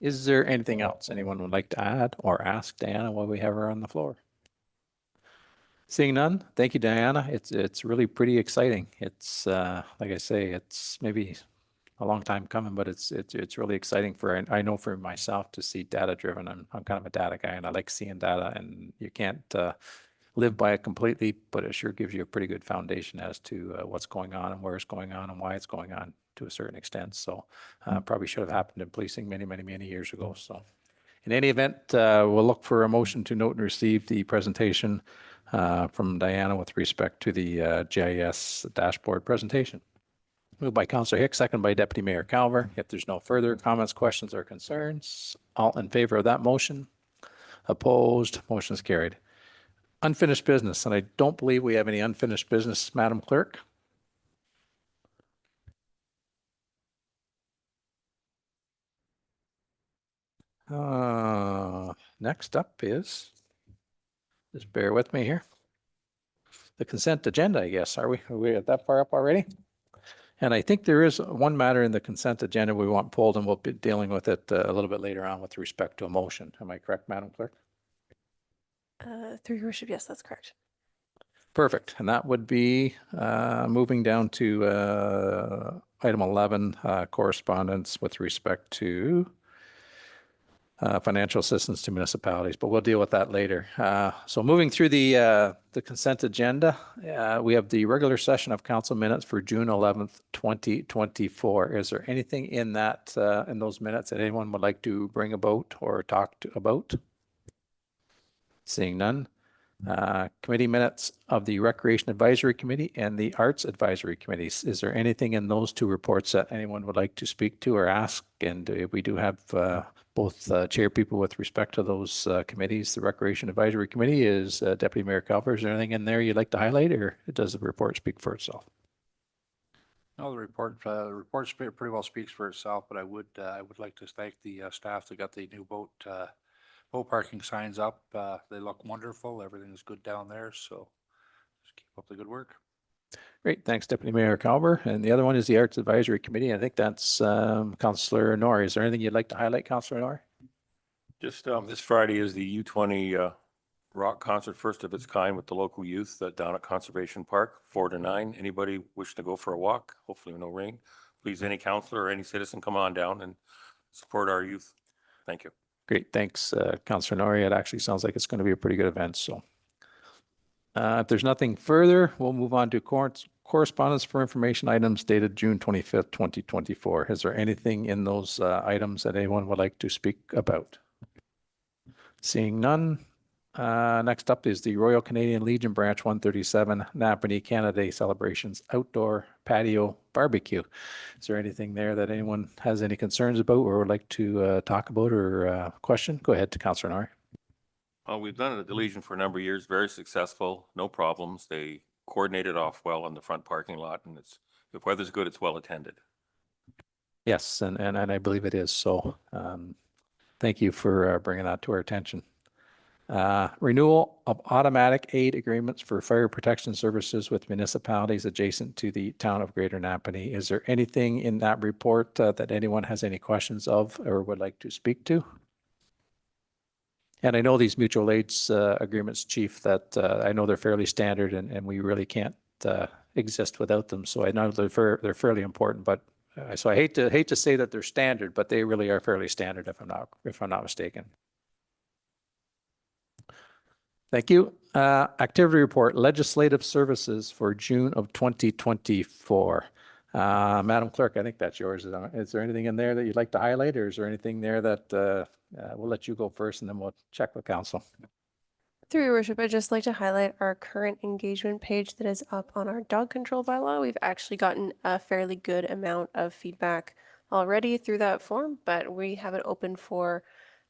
Is there anything else anyone would like to add or ask Diana while we have her on the floor? Seeing none, thank you, Diana. It's really pretty exciting. It's like I say, it's maybe a long time coming, but it's really exciting I know for myself to see data driven. I'm kind of a data guy and I like seeing data, and you can't live by it completely, but it sure gives you a pretty good foundation as to what's going on and where it's going on and why it's going on to a certain extent. So probably should have happened in policing many years ago. So In any event, we'll look for a motion to note and receive the presentation from Diana with respect to the GIS dashboard presentation. Moved by Councillor Hicks, second by Deputy Mayor Calver. If there's no further comments, questions, or concerns, all in favor of that motion? Opposed? Motion is carried. Unfinished business, and I don't believe we have any unfinished business, Madam Clerk. Next up is, just bear with me here, the consent agenda, I guess. Are we at that far up already? And I think there is one matter in the consent agenda we want pulled, and we'll be dealing with it a little bit later on with respect to a motion. Am I correct, Madam Clerk? Through your worship, yes, that's correct. Perfect. And that would be moving down to item 11, correspondence with respect to financial assistance to municipalities, but we'll deal with that later. So moving through the consent agenda, we have the regular session of council minutes for June 11th, 2024. Is there anything in that in those minutes that anyone would like to bring about or about? Seeing none. Committee minutes of the Recreation Advisory Committee and the Arts Advisory Committees. Is there anything in those two reports that anyone would like to speak to or ask? And we do have both chair people with respect to those committees. The Recreation Advisory Committee is Deputy Mayor Calver. Is there anything in there you'd like to highlight, or does the report speak for itself? No, the report pretty well speaks for itself, but I would like to thank the staff that got the new boat parking signs up. They look wonderful. Everything is good down there. So just keep up the good work. Great. Thanks, Deputy Mayor Calver. And the other one is the Arts Advisory Committee. I think that's Councillor Norrie. Is there anything you'd like to highlight, Councillor Norrie? Just this Friday is the U20 rock concert, first of its kind, with the local youth down at Conservation Park, 4 to 9. Anybody wish to go for a walk? Hopefully no rain. Please, any councillor or any citizen, come on down and support our youth. Thank you. Great. Thanks, Councillor Norrie. It actually sounds like it's going to be a pretty good event. So if there's nothing further, we'll move on to correspondence for information items dated June 25th, 2024. Is there anything in those items that anyone would like to speak about? Seeing none. Next up is the Royal Canadian Legion Branch 137 Napanee Canada Day Celebrations Outdoor Patio Barbecue. Is there anything there that anyone has any concerns about or would like to talk about or question? Go ahead to Councillor Norrie. We've done it at the Legion for a number of years, very successful, no problems. They coordinated off well in the front parking lot, and if weather's good, it's well attended. Yes, and I believe it is. So thank you for bringing that to our attention. Renewal of automatic aid agreements for fire protection services with municipalities adjacent to the town of Greater Napanee. Is there anything in that report that anyone has any questions of or would like to speak to? And I know these mutual aids agreements, Chief, that I know they're fairly standard and we really can't exist without them. So I know they're fairly important, but so I hate to say that they're standard, but they really are fairly standard if I'm not mistaken. Thank you. Activity report, legislative services for June of 2024. Madam Clerk, I think that's yours. Is there anything in there that you'd like to highlight, or is there anything there that we'll let you go first and then we'll check with council? Through your worship, I'd just like to highlight our current engagement page that is up on our dog control bylaw. We've actually gotten a fairly good amount of feedback already through that form, but we have it open for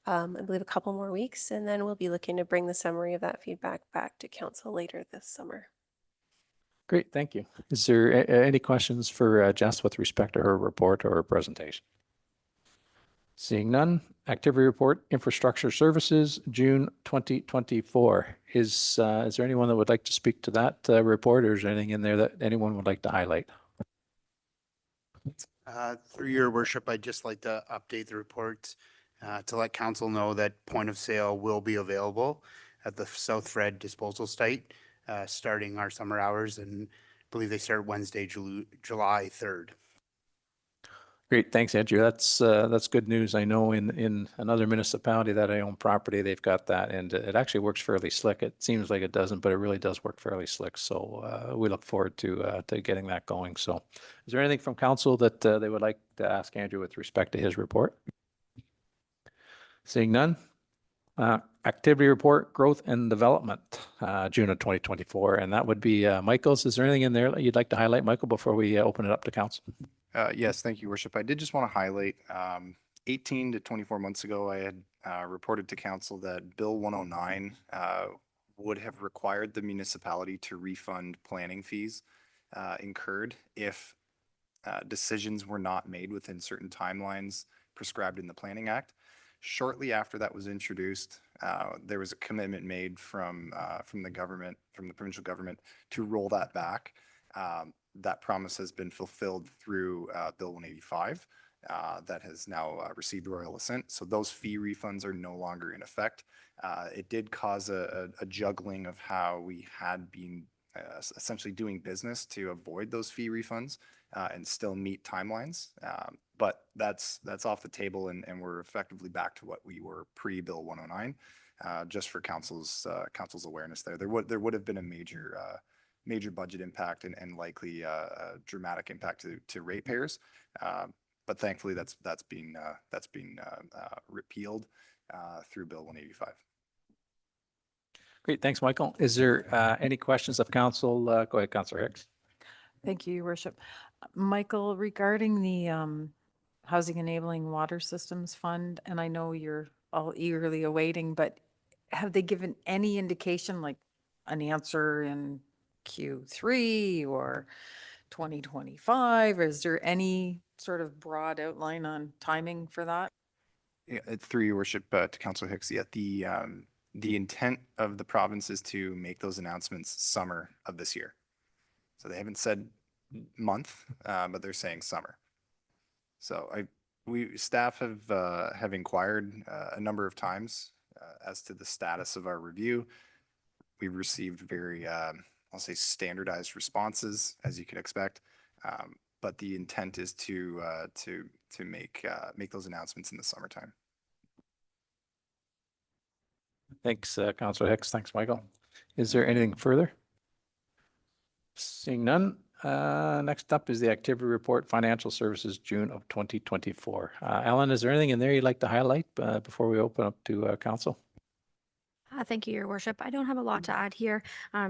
I believe a couple more weeks, and then we'll be looking to bring the summary of that feedback back to council later this summer. Great, thank you. Is there any questions for Jess with respect to her report or her presentation? Seeing none, activity report, infrastructure services, June 2024. Is there anyone that would like to speak to that report, or is there anything in there that anyone would like to highlight? Through your worship, I'd just like to update the report to let council know that point of sale will be available at the South Fred disposal site starting our summer hours, and I believe they start Wednesday, July 3rd. Great, thanks, Andrew. That's good news. I know in another municipality that I own property, they've got that, and it actually works fairly slick. It seems like it doesn't, but it really does work fairly slick. So we look forward to getting that going. So, is there anything from council that they would like to ask Andrew with respect to his report? Seeing none. Activity report, growth and development, June of 2024. And that would be Michael's. Is there anything in there that you'd like to highlight, Michael, before we open it up to council? Yes, thank you, Worship. I did just want to highlight 18 to 24 months ago, I had reported to council that Bill 109 would have required the municipality to refund planning fees incurred if decisions were not made within certain timelines prescribed in the Planning Act. Shortly after that was introduced, there was a commitment made from the government, from the provincial government, to roll that back. That promise has been fulfilled through Bill 185 that has now received royal assent. So those fee refunds are no longer in effect. It did cause a juggling of how we had been essentially doing business to avoid those fee refunds and still meet timelines. But that's off the table, and we're effectively back to what we were pre-Bill 109. Just for council's awareness there. There would have been a major budget impact and likely a dramatic impact to ratepayers. But thankfully that's been repealed through Bill 185. Great, thanks, Michael. Is there any questions of council? Go ahead, Councillor Hicks. Thank you, Your Worship. Michael, regarding the Housing Enabling Water Systems Fund, and I know you're all eagerly awaiting, but have they given any indication, like an answer in Q3 or 2025? Is there any sort of broad outline on timing for that? Yeah, through Your Worship to Councillor Hicks, yeah, the intent of the province is to make those announcements summer of this year. So they haven't said month, but they're saying summer. So staff have inquired a number of times as to the status of our review. We've received very, I'll say, standardized responses, as you could expect. But the intent is to make those announcements in the summertime. Thanks, Councillor Hicks. Thanks, Michael. Is there anything further? Seeing none. Next up is the activity report, financial services, June of 2024. Alan, is there anything in there you'd like to highlight before we open up to council? Thank you, Your Worship. I don't have a lot to add here.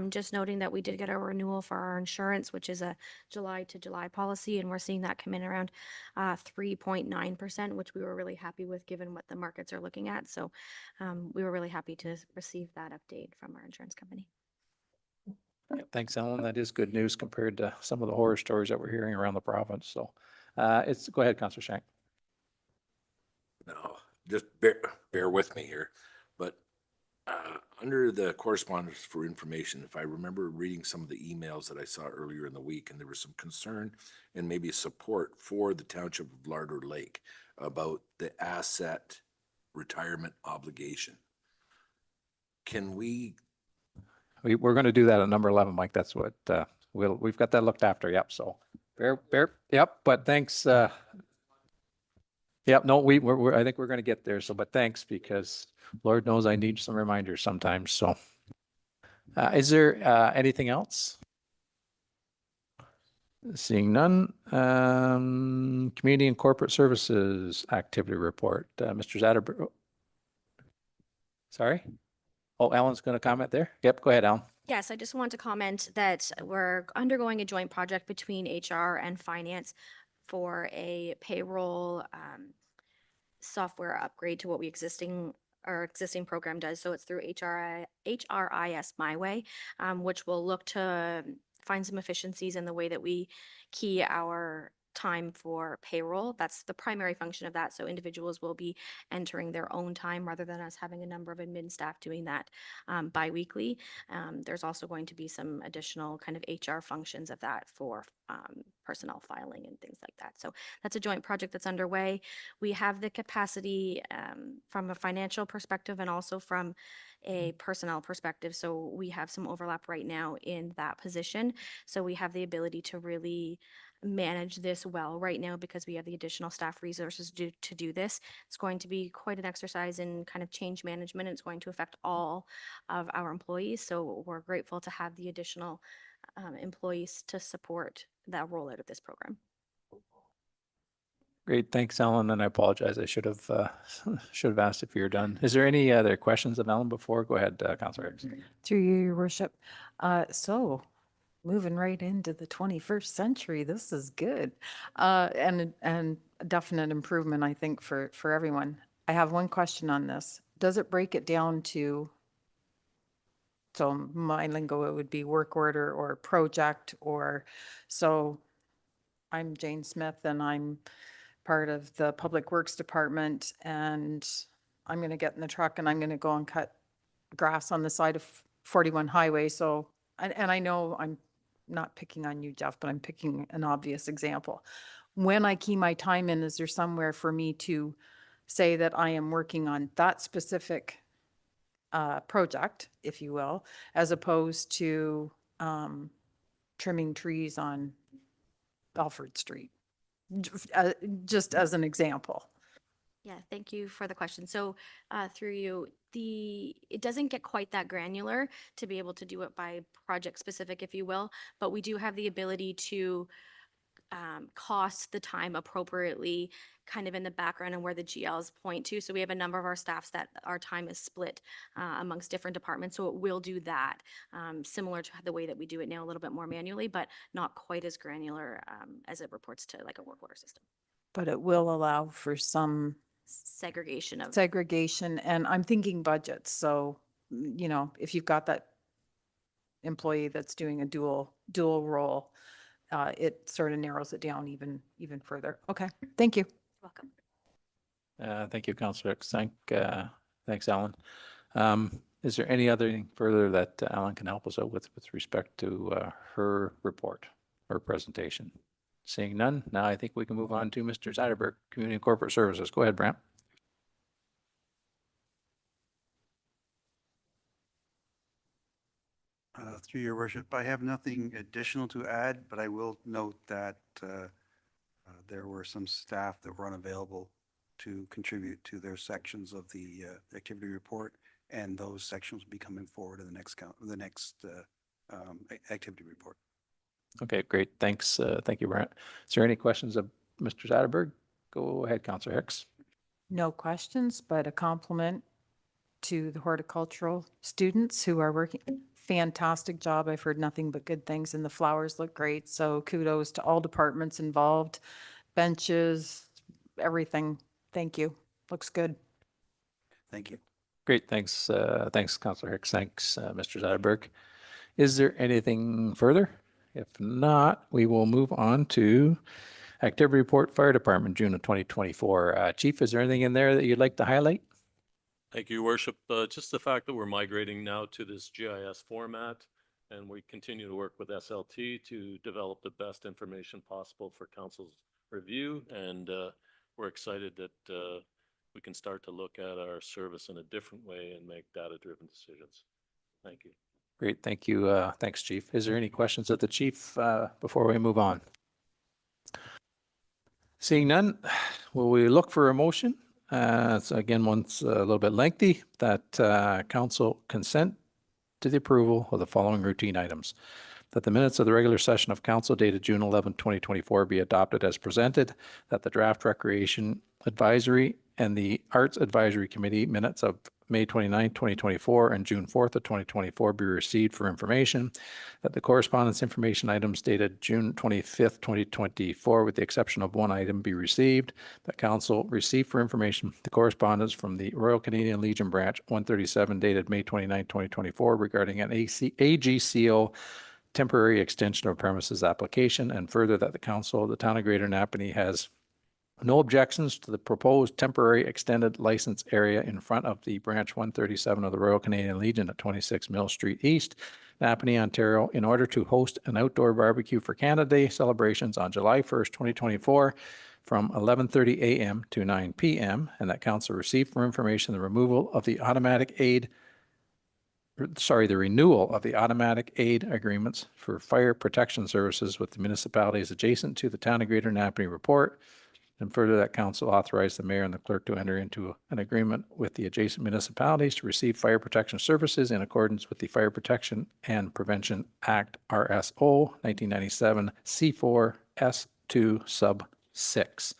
Just noting that we did get a renewal for our insurance, which is a July to July policy, and we're seeing that come in around 3.9%, which we were really happy with given what the markets are looking at. So we were really happy to receive that update from our insurance company. Yeah, thanks, Alan. That is good news compared to some of the horror stories that we're hearing around the province. So go ahead, Councillor Shank. No, just bear with me here. But under the correspondence for information, if I remember reading some of the emails that I saw earlier in the week, and there was some concern and maybe support for the township of Larder Lake about the asset retirement obligation. Can we're going to do that at number 11, Mike. That's what we've got that looked after. Yep. So yep. But thanks. Yep. No, I think we're going to get there. So, but thanks, because Lord knows I need some reminders sometimes. So is there anything else? Seeing none. Community and corporate services activity report. Mr. Zatterberg. Sorry. Oh, Alan's going to comment there. Yep. Go ahead, Alan. Yes, I just want to comment that we're undergoing a joint project between HR and finance for a payroll software upgrade to what our existing program does. So it's through HRIS My Way, which will look to find some efficiencies in the way that we key our time for payroll. That's the primary function of that. So individuals will be entering their own time rather than us having a number of admin staff doing that bi-weekly. There's also going to be some additional kind of HR functions of that for personnel filing and things like that. So that's a joint project that's underway. We have the capacity from a financial perspective and also from a personnel perspective. So we have some overlap right now in that position. So we have the ability to really manage this well right now because we have the additional staff resources to do this. It's going to be quite an exercise in kind of change management. It's going to affect all of our employees. So we're grateful to have the additional employees to support that rollout of this program. Great, thanks, Ellen, and I apologize. I should have asked if you're done. Is there any other questions of Ellen before? Go ahead, Councillor Hicks. Through you, your worship. So moving right into the 21st century, this is good. And a definite improvement, I think, for everyone. I have one question on this. Does it break it down to, so my lingo, it would be work order or project, or, so I'm Jane Smith and I'm part of the Public Works Department, and I'm going to get in the truck and I'm going to go and cut grass on the side of 41 Highway. So, and I know I'm not picking on you, Jeff, but I'm picking an obvious example. When I key my time in, is there somewhere for me to say that I am working on that specific project, if you will, as opposed to trimming trees on Alfred Street? Just as an example. Yeah, thank you for the question. So through you, it doesn't get quite that granular to be able to do it by project specific, if you will, but we do have the ability to cost the time appropriately kind of in the background and where the GLs point to. So we have a number of our staffs that our time is split amongst different departments. So it will do that similar to the way that we do it now, a little bit more manually, but not quite as granular as it reports to like a work order system. But it will allow for some Segregation of segregation, and I'm thinking budgets. So, you know, if you've got that employee that's doing a dual role, it sort of narrows it down even further. Okay, thank you. welcome. Thank you, Councillor Hicks. Thanks, Alan. Is there any other thing further that Alan can help us out with respect to her report or presentation? Seeing none, now I think we can move on to Mr. Zyderberg, Community and Corporate Services. Go ahead, Brant. Through your worship, I have nothing additional to add, but I will note that there were some staff that were unavailable to contribute to their sections of the activity report, and those sections will be coming forward in the next activity report. Okay, great. Thanks. Thank you, Brant. Is there any questions of Mr. Zyderberg? Go ahead, Councillor Hicks. No questions, but a compliment to the horticultural students who are working. Fantastic job. I've heard nothing but good things, and the flowers look great. So kudos to all departments involved, benches, everything. Thank you. Looks good. Thank you. Great. Thanks. Thanks, Councillor Hicks. Thanks, Mr. Zyderberg. Is there anything further? If not, we will move on to Activity Report, Fire Department, June of 2024. Chief, is there anything in there that you'd like to highlight? Thank you, Your Worship. Just the fact that we're migrating now to this GIS format, and we continue to work with SLT to develop the best information possible for council's review. And we're excited that we can start to look at our service in a different way and make data-driven decisions. Thank you. Great. Thank you. Thanks, Chief. Is there any questions of the Chief before we move on? Seeing none, will we look for a motion? So again, one's a little bit lengthy, that council consent to the approval of the following routine items. That the minutes of the regular session of council dated June 11, 2024 be adopted as presented, that the draft recreation advisory and the arts advisory committee minutes of May 29, 2024 and June 4th of 2024 be received for information, that the correspondence information items dated June 25th, 2024, with the exception of one item, be received, that council receive for information the correspondence from the Royal Canadian Legion Branch 137 dated May 29, 2024 regarding an AGCO temporary extension of premises application, and further that the council of the town of Greater Napanee has no objections to the proposed temporary extended license area in front of the Branch 137 of the Royal Canadian Legion at 26 Mill Street East, Napanee, Ontario, in order to host an outdoor barbecue for Canada Day celebrations on July 1st, 2024 from 11:30 a.m. to 9 p.m. and that council receive for information the renewal of the automatic aid agreements for fire protection services with the municipalities adjacent to the town of Greater Napanee report. And further, that council authorized the mayor and the clerk to enter into an agreement with the adjacent municipalities to receive fire protection services in accordance with the Fire Protection and Prevention Act, RSO 1997 C4 S2 sub 6.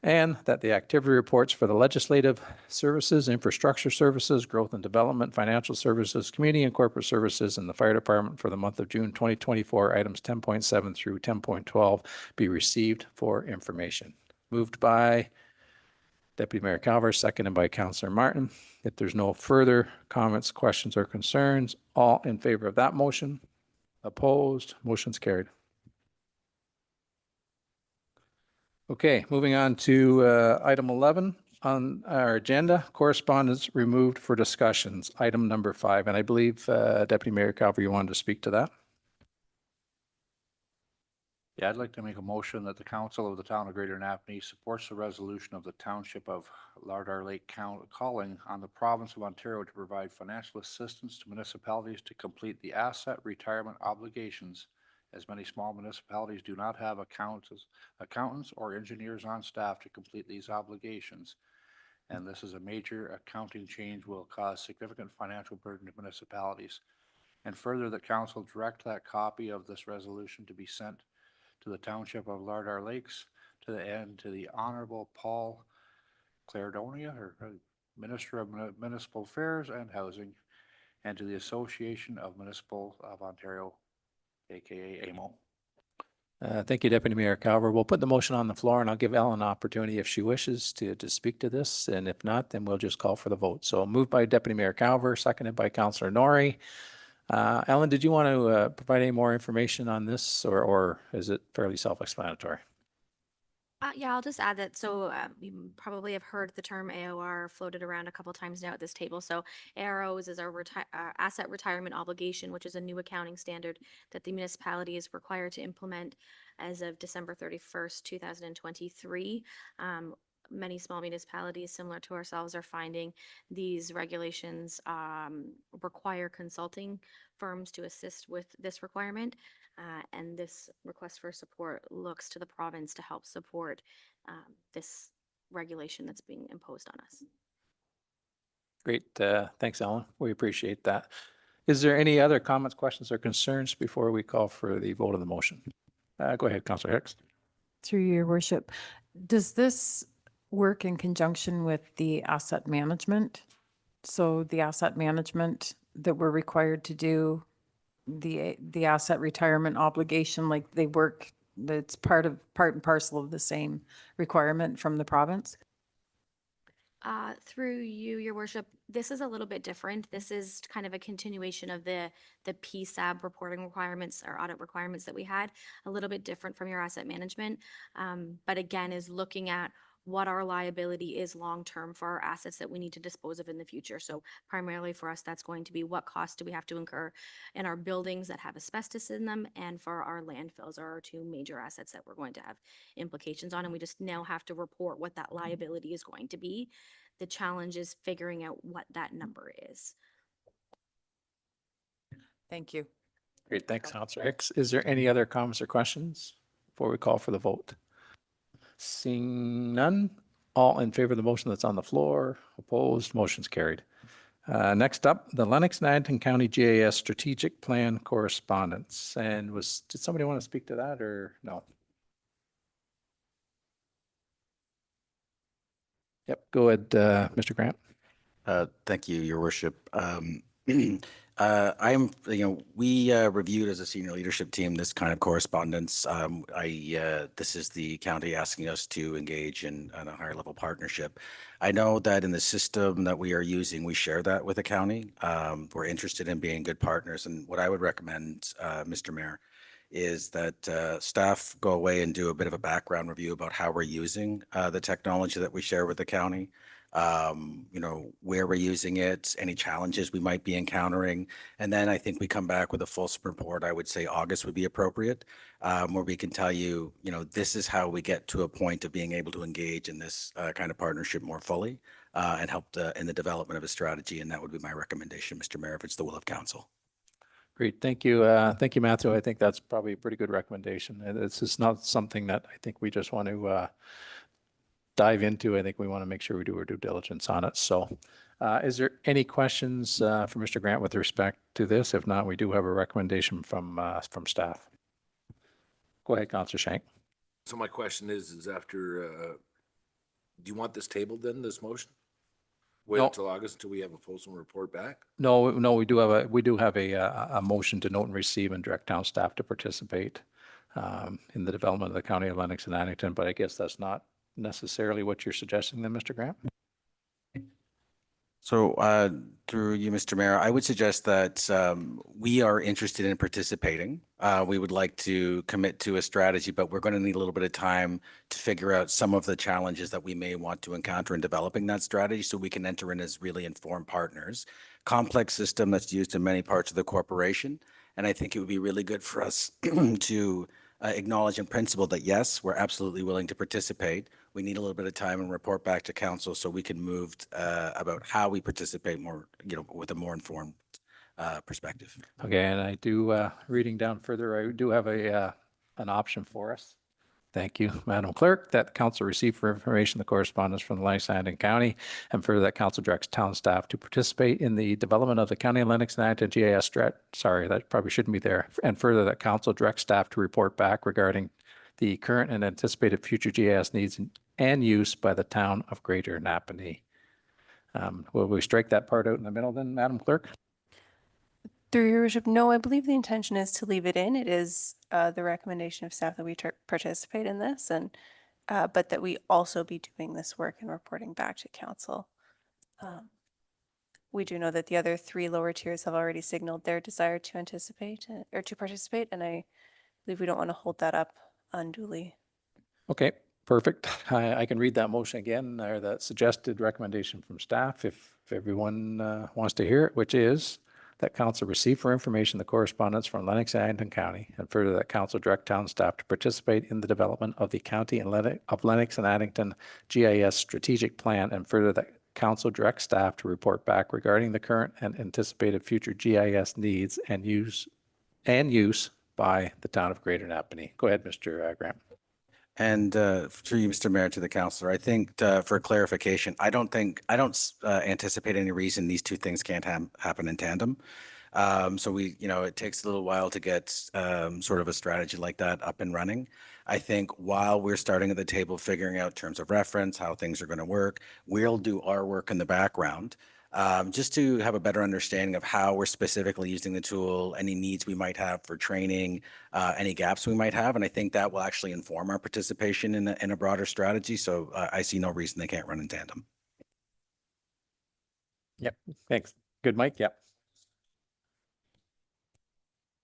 And that the activity reports for the legislative services, infrastructure services, growth and development, financial services, community and corporate services, and the fire department for the month of June 2024, items 10.7 through 10.12 be received for information. Moved by Deputy Mayor Calver, seconded by Councillor Martin. If there's no further comments, questions, or concerns, all in favor of that motion? Opposed? Motion's carried. Okay, moving on to item 11 on our agenda, correspondence removed for discussions, item number 5. And I believe Deputy Mayor Calver, you wanted to speak to that? Yeah, I'd like to make a motion that the council of the town of Greater Napanee supports the resolution of the township of Lardar Lake County calling on the province of Ontario to provide financial assistance to municipalities to complete the asset retirement obligations, as many small municipalities do not have accountants or engineers on staff to complete these obligations. And this is a major accounting change will cause significant financial burden to municipalities. And further, that council direct that copy of this resolution to be sent to the Township of Lardar Lakes to the Honorable Paul Claredonia, or Minister of Municipal Affairs and Housing, and to the Association of Municipal of Ontario, aka AMO. Thank you, Deputy Mayor Calver. We'll put the motion on the floor, and I'll give Ellen an opportunity if she wishes to speak to this. And if not, then we'll just call for the vote. So moved by Deputy Mayor Calver, seconded by Councillor Norrie. Ellen, did you want to provide any more information on this, or is it fairly self-explanatory? Yeah, I'll just add that. So you probably have heard the term AOR floated around a couple times now at this table. So AROs is our asset retirement obligation, which is a new accounting standard that the municipality is required to implement as of December 31st, 2023. Many small municipalities similar to ourselves are finding these regulations require consulting firms to assist with this requirement. And this request for support looks to the province to help support this regulation that's being imposed on us. Great. Thanks, Ellen. We appreciate that. Is there any other comments, questions, or concerns before we call for the vote of the motion? Go ahead, Councillor Hicks. Through your worship, does this work in conjunction with the asset management? So the asset management that we're required to do, the asset retirement obligation, like they work, that's part and parcel of the same requirement from the province? Through you, your worship, this is a little bit different. This is kind of a continuation of the PSAB reporting requirements or audit requirements that we had, a little bit different from your asset management. But again, is looking at what our liability is long-term for our assets that we need to dispose of in the future. So primarily for us, that's going to be what costs do we have to incur in our buildings that have asbestos in them, and for our landfills are our two major assets that we're going to have implications on. And we just now have to report what that liability is going to be. The challenge is figuring out what that number is. Thank you. Great. Thanks, Councillor Hicks. Is there any other comments or questions before we call for the vote? Seeing none, all in favor of the motion that's on the floor, opposed, motion's carried. Next up, the Lennox and Addington County GIS Strategic Plan Correspondence. And did somebody want to speak to that or no? Yep, go ahead, Mr. Grant. Thank you, Your Worship. We reviewed as a senior leadership team this kind of correspondence. This is the county asking us to engage in a higher level partnership. I know that in the system that we are using, we share that with the county. We're interested in being good partners. And what I would recommend, Mr. Mayor, is that staff go away and do a bit of a background review about how we're using the technology that we share with the county. Where we're using it, any challenges we might be encountering. And then I think we come back with a fulsome report. I would say August would be appropriate, where we can tell you, this is how we get to a point of being able to engage in this kind of partnership more fully and help in the development of a strategy. And that would be my recommendation, Mr. Mayor, if it's the will of council. Great. Thank you. Thank you, Matthew. I think that's probably a pretty good recommendation. It's just not something that I think we just want to dive into. I think we want to make sure we do our due diligence on it. So is there any questions for Mr. Grant with respect to this? If not, we do have a recommendation from staff. Go ahead, Councillor Shank. So my question is after do you want this tabled then, this motion? Wait No. until August until we have a fulsome report back? No, we do have a motion to note and receive and direct town staff to participate in the development of the County of Lennox and Addington, but I guess that's not necessarily what you're suggesting then, Mr. Grant? So through you, Mr. Mayor, I would suggest that we are interested in participating. We would like to commit to a strategy, but we're going to need a little bit of time to figure out some of the challenges that we may want to encounter in developing that strategy so we can enter in as really informed partners. Complex system that's used in many parts of the corporation. And I think it would be really good for us to acknowledge in principle that yes, we're absolutely willing to participate. We need a little bit of time and report back to council so we can move about how we participate more, with a more informed perspective. Okay, and I do, reading down further, I do have an option for us. Thank you, Madam Clerk, that council receive for information the correspondence from the Lennox and Addington County, and further that council directs town staff to participate in the development of the County of Lennox and Addington GIS sorry, that probably shouldn't be there. And further that council directs staff to report back regarding the current and anticipated future GIS needs and use by the town of Greater Napanee. Will we strike that part out in the middle then, Madam Clerk? Through your worship, no, I believe the intention is to leave it in. It is the recommendation of staff that we participate in this, and but that we also be doing this work and reporting back to council. We do know that the other 3 lower tiers have already signaled their desire to anticipate or to participate, and I believe we don't want to hold that up unduly. Okay, perfect. I can read that motion again, or that suggested recommendation from staff if everyone wants to hear it, which is that council receive for information the correspondence from Lennox and Addington County, and further that council direct town staff to participate in the development of the County of Lennox and Addington GIS strategic plan, and further that council direct staff to report back regarding the current and anticipated future GIS needs and use by the town of Greater Napanee. Go ahead, Mr. Grant. And through you, Mr. Mayor, to the councillor, I think for clarification, I don't anticipate any reason these 2 things can't happen in tandem. So it takes a little while to get sort of a strategy like that up and running. I think while we're starting at the table, figuring out terms of reference, how things are going to work, we'll do our work in the background. Just to have a better understanding of how we're specifically using the tool, any needs we might have for training, any gaps we might have. And I think that will actually inform our participation in a broader strategy. So I see no reason they can't run in tandem. Yep, thanks. Good, Mike. Yep.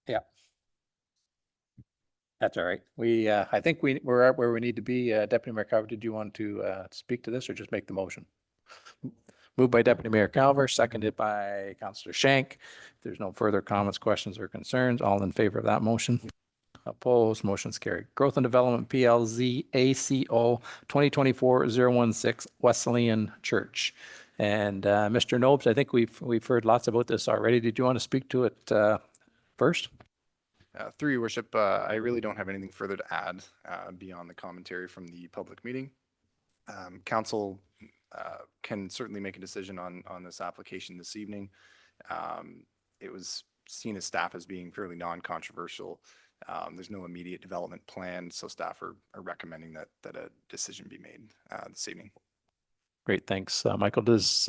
Yeah. That's all right. I think we're at where we need to be. Deputy Mayor Carver, did you want to speak to this or just make the motion? Moved by Deputy Mayor Calver, seconded by Councillor Shank. If there's no further comments, questions, or concerns, all in favor of that motion? Opposed, motion's carried. Growth and Development PLZ ACO 2024-016 Wesleyan Church. And Mr. Nobes, I think we've heard lots about this already. Did you want to speak to it first? Through your worship, I really don't have anything further to add beyond the commentary from the public meeting. Council can certainly make a decision on this application this evening. It was seen as staff as being fairly non-controversial. There's no immediate development plan, so staff are recommending that a decision be made this evening. Great, thanks. Michael, does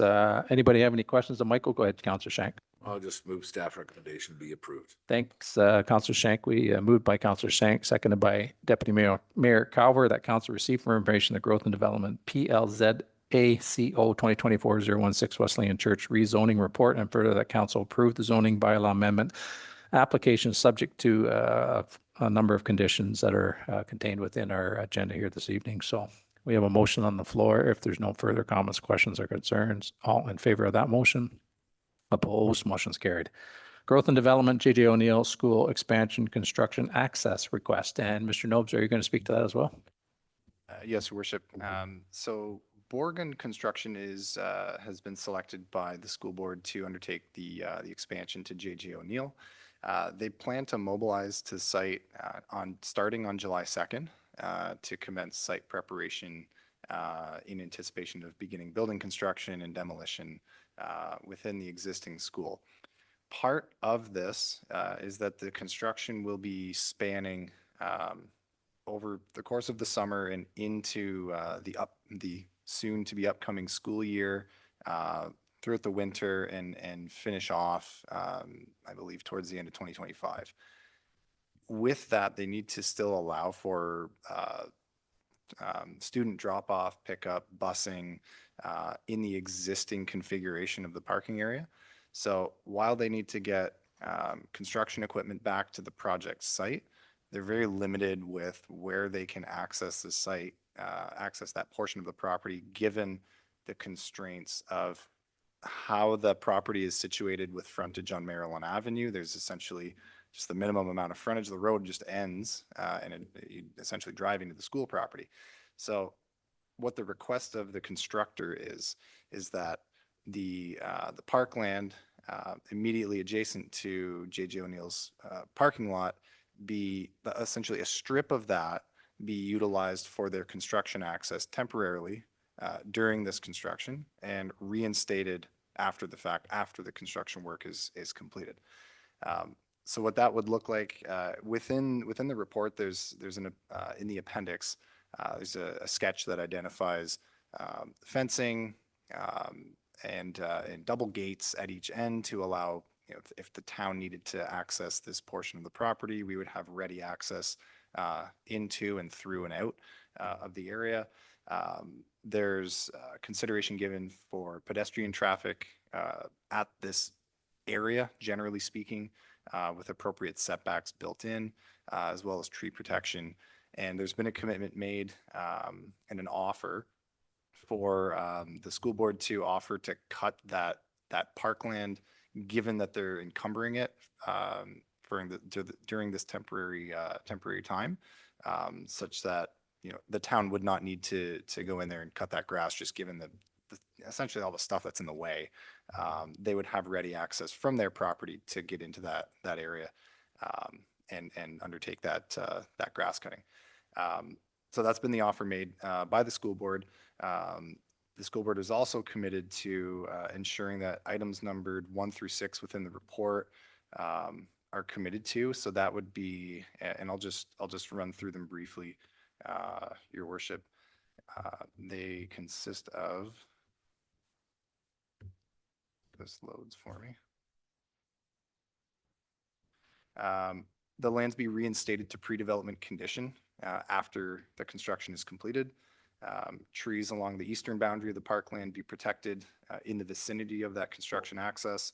anybody have any questions of Michael? Go ahead, Councillor Shank. I'll just move staff recommendation be approved. Thanks, Councillor Shank. We moved by Councillor Shank, seconded by Deputy Mayor Calver, that council receive for information the Growth and Development PLZ ACO 2024-016 Wesleyan Church rezoning report, and further that council approve the zoning bylaw amendment application subject to a number of conditions that are contained within our agenda here this evening. So we have a motion on the floor. If there's no further comments, questions, or concerns, all in favor of that motion? Opposed, motion's carried. Growth and Development, J.J. O'Neill School Expansion Construction Access Request. And Mr. Nobes, are you going to speak to that as well? Yes, Your Worship. So Borgen Construction has been selected by the school board to undertake the expansion to J.J. O'Neill. They plan to mobilize to site starting on July 2nd to commence site preparation in anticipation of beginning building construction and demolition within the existing school. Part of this is that the construction will be spanning over the course of the summer and into the soon to be upcoming school year throughout the winter and finish off, I believe, towards the end of 2025. With that, they need to still allow for student drop-off, pickup, busing in the existing configuration of the parking area. So while they need to get construction equipment back to the project site, they're very limited with where they can access the site, access that portion of the property, given the constraints of how the property is situated with frontage on Maryland Avenue. There's essentially just the minimum amount of frontage. The road just ends and you essentially driving to the school property. So what the request of the constructor is that the parkland immediately adjacent to J.J. O'Neill's parking lot be essentially a strip of that be utilized for their construction access temporarily during this construction and reinstated after the fact, after the construction work is completed. So what that would look like within the report, there's in the appendix, there's a sketch that identifies fencing and double gates at each end to allow, if the town needed to access this portion of the property, we would have ready access into and through and out of the area. There's consideration given for pedestrian traffic at this area, generally speaking, with appropriate setbacks built in, as well as tree protection. And there's been a commitment made and an offer for the school board to offer to cut that parkland, given that they're encumbering it during this temporary time, such that the town would not need to go in there and cut that grass, just given essentially all the stuff that's in the way. They would have ready access from their property to get into that area and undertake that grass cutting. So that's been the offer made by the school board. The school board is also committed to ensuring that items numbered 1 through 6 within the report are committed to. So that would be, and I'll just run through them briefly, Your Worship. They consist of, this loads for me. The lands be reinstated to pre-development condition after the construction is completed. Trees along the eastern boundary of the parkland be protected in the vicinity of that construction access.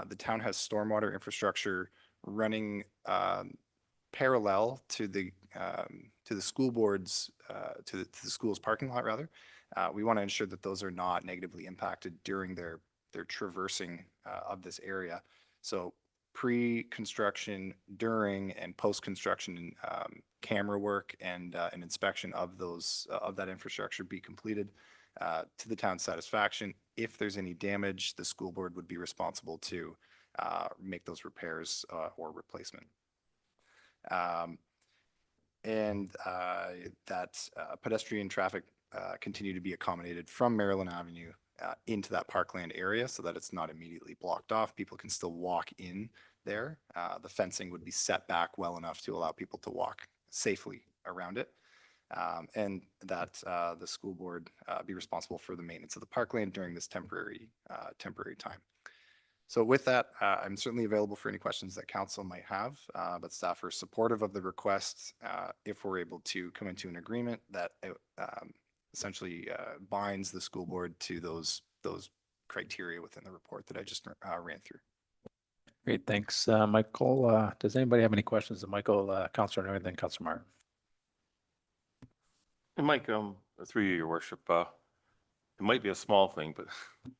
The town has stormwater infrastructure running parallel to the school board's to the school's parking lot, rather. We want to ensure that those are not negatively impacted during their traversing of this area. So pre-construction, during, and post-construction camera work and an inspection of that infrastructure be completed to the town's satisfaction. If there's any damage, the school board would be responsible to make those repairs or replacement. And that pedestrian traffic continue to be accommodated from Maryland Avenue into that parkland area so that it's not immediately blocked off. People can still walk in there. The fencing would be set back well enough to allow people to walk safely around it. And that the school board be responsible for the maintenance of the parkland during this temporary time. So with that, I'm certainly available for any questions that council might have, but staff are supportive of the request if we're able to come into an agreement that essentially binds the school board to those criteria within the report that I just ran through. Great, thanks, Michael. Does anybody have any questions of Michael, Councilor, and everything, Councilor Martin? And Mike, through you, Your Worship, it might be a small thing,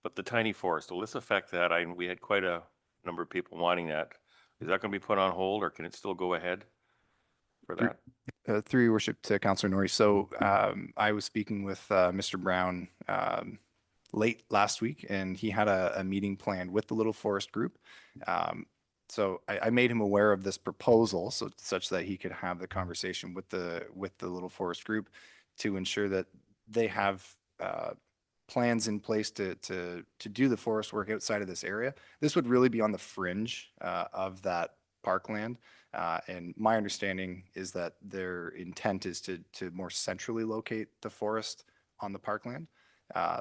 but the tiny forest, will this affect that? We had quite a number of people wanting that. Is that going to be put on hold, or can it still go ahead for that? Through Your Worship to Councilor Norrie. So I was speaking with Mr. Brown late last week, and he had a meeting planned with the Little Forest Group. So I made him aware of this proposal, such that he could have the conversation with the Little Forest Group to ensure that they have plans in place to do the forest work outside of this area. This would really be on the fringe of that parkland. And my understanding is that their intent is to more centrally locate the forest on the parkland.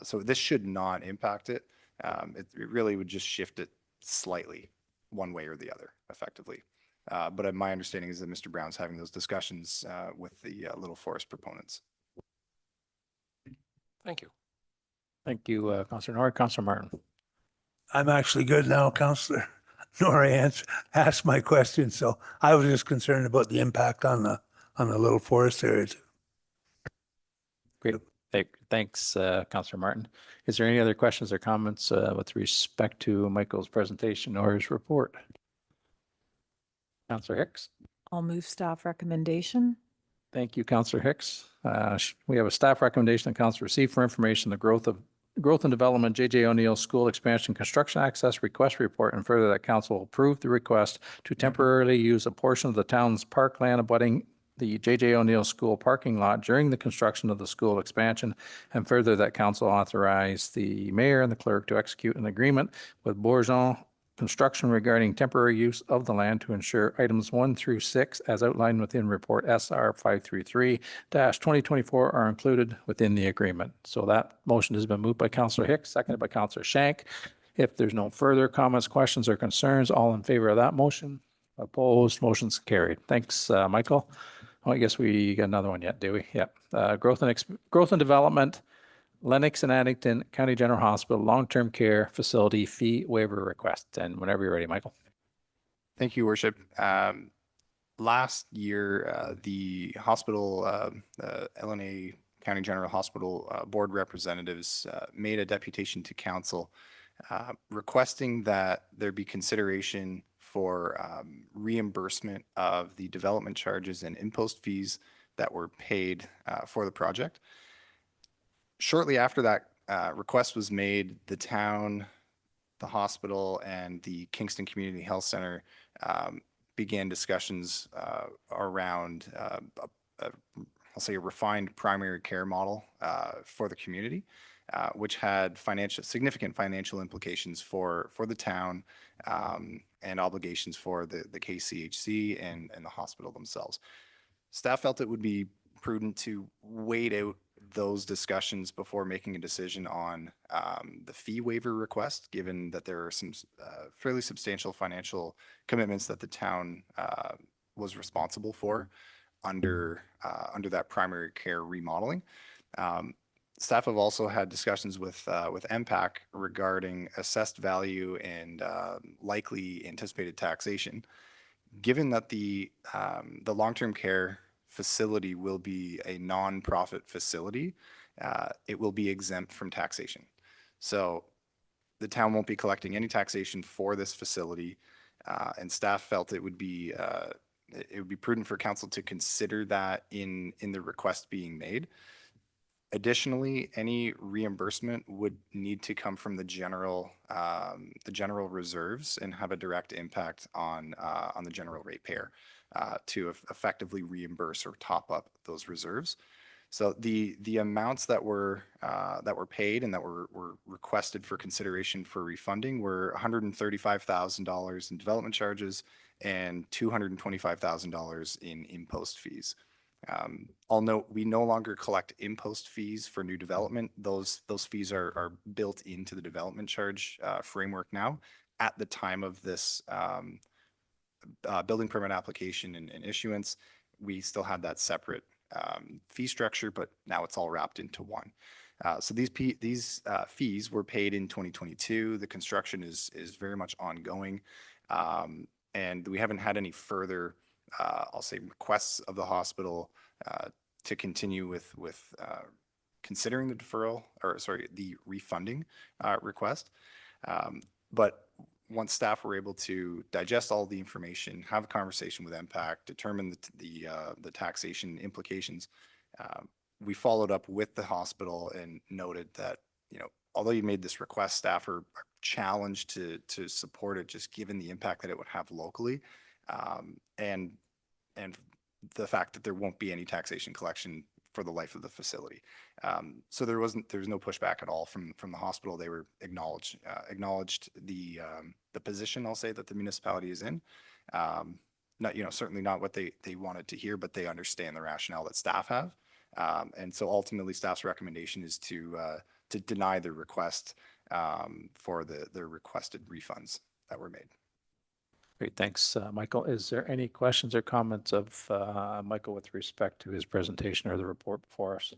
So this should not impact it. It really would just shift it slightly one way or the other effectively. But my understanding is that Mr. Brown's having those discussions with the Little Forest proponents. Thank you. Thank you, Councillor Nori. Councillor Martin. I'm actually good now, Counselor. Nora asked my question, so I was just concerned about the impact on the Little Forest areas. Great. Thanks, Councillor Martin. Is there any other questions or comments with respect to Michael's presentation or his report? Councillor Hicks. I'll move staff recommendation. Thank you, Councillor Hicks. We have a staff recommendation that council receive for information the growth and development J.J. O'Neill School Expansion Construction Access Request Report, and further that council will approve the request to temporarily use a portion of the town's parkland abutting the J.J. O'Neill School parking lot during the construction of the school expansion, and further that council authorize the mayor and the clerk to execute an agreement with Bourgeon Construction regarding temporary use of the land to ensure items 1 through 6 as outlined within report SR 533-2024 are included within the agreement. So that motion has been moved by Councillor Hicks, seconded by Councillor Shank. If there's no further comments, questions, or concerns, all in favor of that motion? Opposed? Motion's carried. Thanks, Michael. Oh, I guess we got another one yet, do we? Yep. Growth and development, Lennox and Addington County General Hospital Long-Term Care Facility Fee Waiver Request. And whenever you're ready, Michael. Thank you, Worship. Last year, the hospital, LNA County General Hospital board representatives made a deputation to council requesting that there be consideration for reimbursement of the development charges and impost fees that were paid for the project. Shortly after that request was made, the town, the hospital, and the Kingston Community Health Center began discussions around, I'll say, a refined primary care model for the community, which had significant financial implications for the town and obligations for the KCHC and the hospital themselves. Staff felt it would be prudent to wait out those discussions before making a decision on the fee waiver request, given that there are some fairly substantial financial commitments that the town was responsible for under that primary care remodeling. Staff have also had discussions with MPAC regarding assessed value and likely anticipated taxation. Given that the long-term care facility will be a non-profit facility, it will be exempt from taxation. So the town won't be collecting any taxation for this facility, and staff felt it would be prudent for council to consider that in the request being made. Additionally, any reimbursement would need to come from the general reserves and have a direct impact on the general ratepayer to effectively reimburse or top up those reserves. So the amounts that were paid and that were requested for consideration for refunding were $135,000 in development charges and $225,000 in impost fees. I'll note we no longer collect impost fees for new development. Those fees are built into the development charge framework now. At the time of this building permit application and issuance, we still had that separate fee structure, but now it's all wrapped into one. So these fees were paid in 2022. The construction is very much ongoing, and we haven't had any further I'll say requests of the hospital to continue with considering the deferral, or sorry, the refunding request. But once staff were able to digest all the information, have a conversation with MPAC, determine the taxation implications, we followed up with the hospital and noted that, although you made this request, staff are challenged to support it, just given the impact that it would have locally. And the fact that there won't be any taxation collection for the life of the facility. So there was no pushback at all from the hospital. They were acknowledged the position, I'll say, that the municipality is in. Not, certainly not what they wanted to hear, but they understand the rationale that staff have. And so ultimately, staff's recommendation is to deny the request for the requested refunds that were made. Great, thanks, Michael. Is there any questions or comments of Michael with respect to his presentation or the report before us?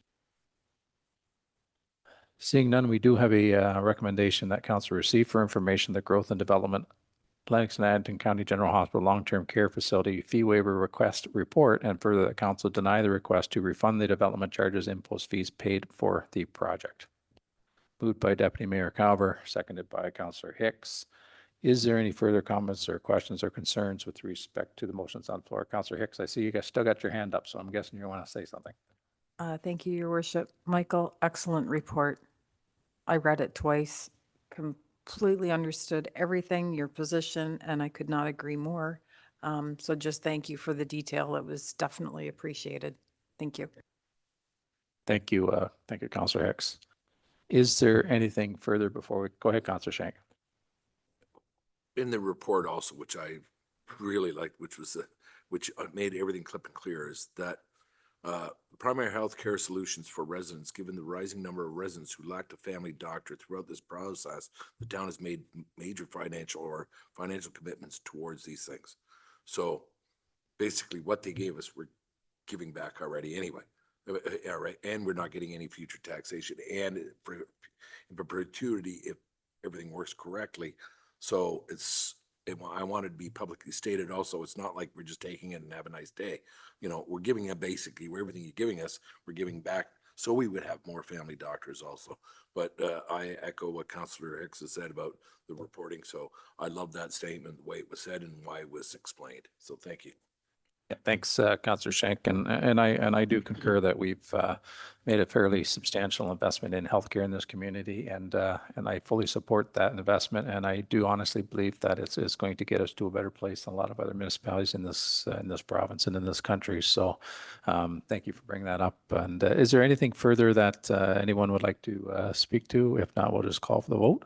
Seeing none, we do have a recommendation that council receive for information the growth and development Lennox and Addington County General Hospital Long-Term Care Facility fee waiver request report, and further that council deny the request to refund the development charges and post fees paid for the project. Moved by Deputy Mayor Calver, seconded by Councillor Hicks. Is there any further comments or questions or concerns with respect to the motions on the floor? Councillor Hicks, I see you guys still got your hand up, so I'm guessing you want to say something. Thank you, Your Worship. Michael, excellent report. I read it twice, completely understood everything, your position, and I could not agree more. So just thank you for the detail. It was definitely appreciated. Thank you. Thank you, Councillor Hicks. Is there anything further before we go ahead, Councillor Shank? In the report also, which I really liked, which made everything clip and clear, is that primary health care solutions for residents. Given the rising number of residents who lacked a family doctor throughout this process, the town has made major financial commitments towards these things. So basically what they gave us, we're giving back already anyway. All right, and we're not getting any future taxation, and in perpetuity if everything works correctly. So I wanted to be publicly stated also. It's not like we're just taking it and have a nice day. You know, we're giving it basically everything you're giving us, we're giving back so we would have more family doctors also. But I echo what Councillor Hicks has said about the reporting. So I love that statement, the way it was said and why it was explained. So thank you. Yeah, thanks, Councillor Shank, and I do concur that we've made a fairly substantial investment in healthcare in this community, and I fully support that investment, and I do honestly believe that it's going to get us to a better place than a lot of other municipalities in this province and in this country. So, thank you for bringing that up. And is there anything further that anyone would like to speak to? If not, we'll just call for the vote.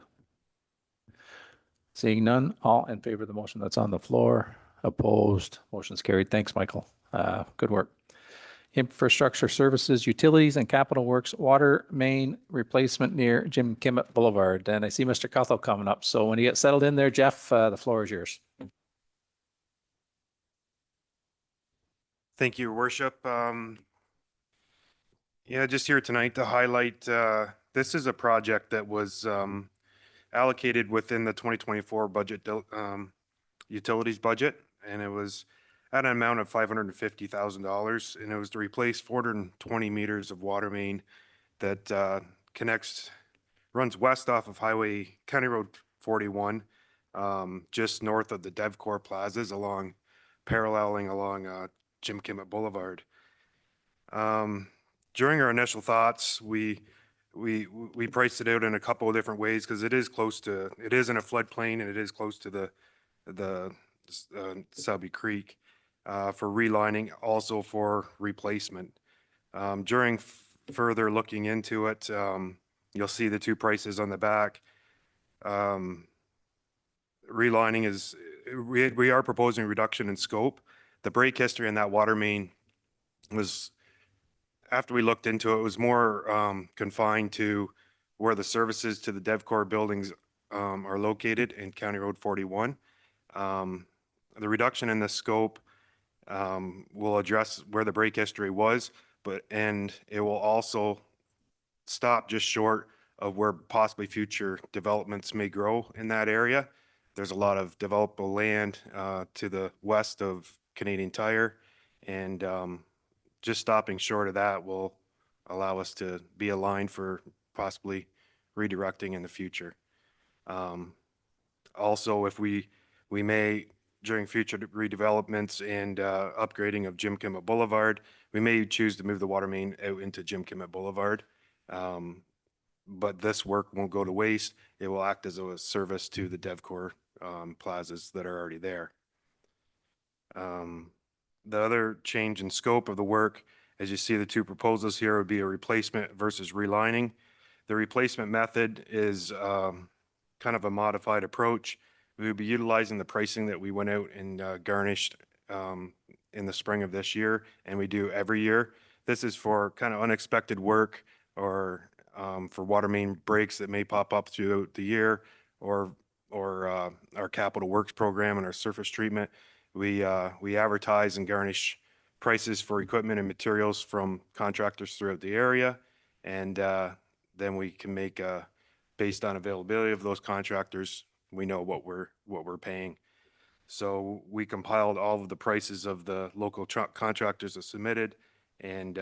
Seeing none, all in favor of the motion that's on the floor. Opposed, motion's carried. Thanks, Michael. Good work. Infrastructure Services, Utilities and Capital Works, water main replacement near Jim Kimmett Boulevard. And I see Mr. Cuthell coming up. So when you get settled in there, Jeff, the floor is yours. Thank you, Your Worship. Yeah, just here tonight to highlight, this is a project that was allocated within the 2024 budget, utilities budget, and it was at an amount of $550,000, and it was to replace 420 meters of water main that runs west off of County Road 41, just north of the DevCorp plazas, paralleling along Jim Kimmett Boulevard. During our initial thoughts, we priced it out in a couple of different ways because it is in a floodplain and it is close to the Selby Creek for relining, also for replacement. During further looking into it, you'll see the two prices on the back. Relining is, we are proposing a reduction in scope. The break history in that water main was, after we looked into it, was more confined to where the services to the DevCorp buildings are located in County Road 41. The reduction in the scope will address where the break history was, and it will also stop just short of where possibly future developments may grow in that area. There's a lot of developable land to the west of Canadian Tire, and just stopping short of that will allow us to be aligned for possibly redirecting in the future. Also, if we may, during future redevelopments and upgrading of Jim Kimmett Boulevard, we may choose to move the water main out into Jim Kimmett Boulevard. But this work won't go to waste. It will act as a service to the DevCorp plazas that are already there. The other change in scope of the work, as you see the two proposals here, would be a replacement versus relining. The replacement method is kind of a modified approach. We would be utilizing the pricing that we went out and garnished in the spring of this year, and we do every year. This is for kind of unexpected work or for water main breaks that may pop up throughout the year, or our capital works program and our surface treatment. We advertise and garnish prices for equipment and materials from contractors throughout the area, and then we can make based on availability of those contractors, we know what we're paying. So we compiled all of the prices of the local contractors that submitted, and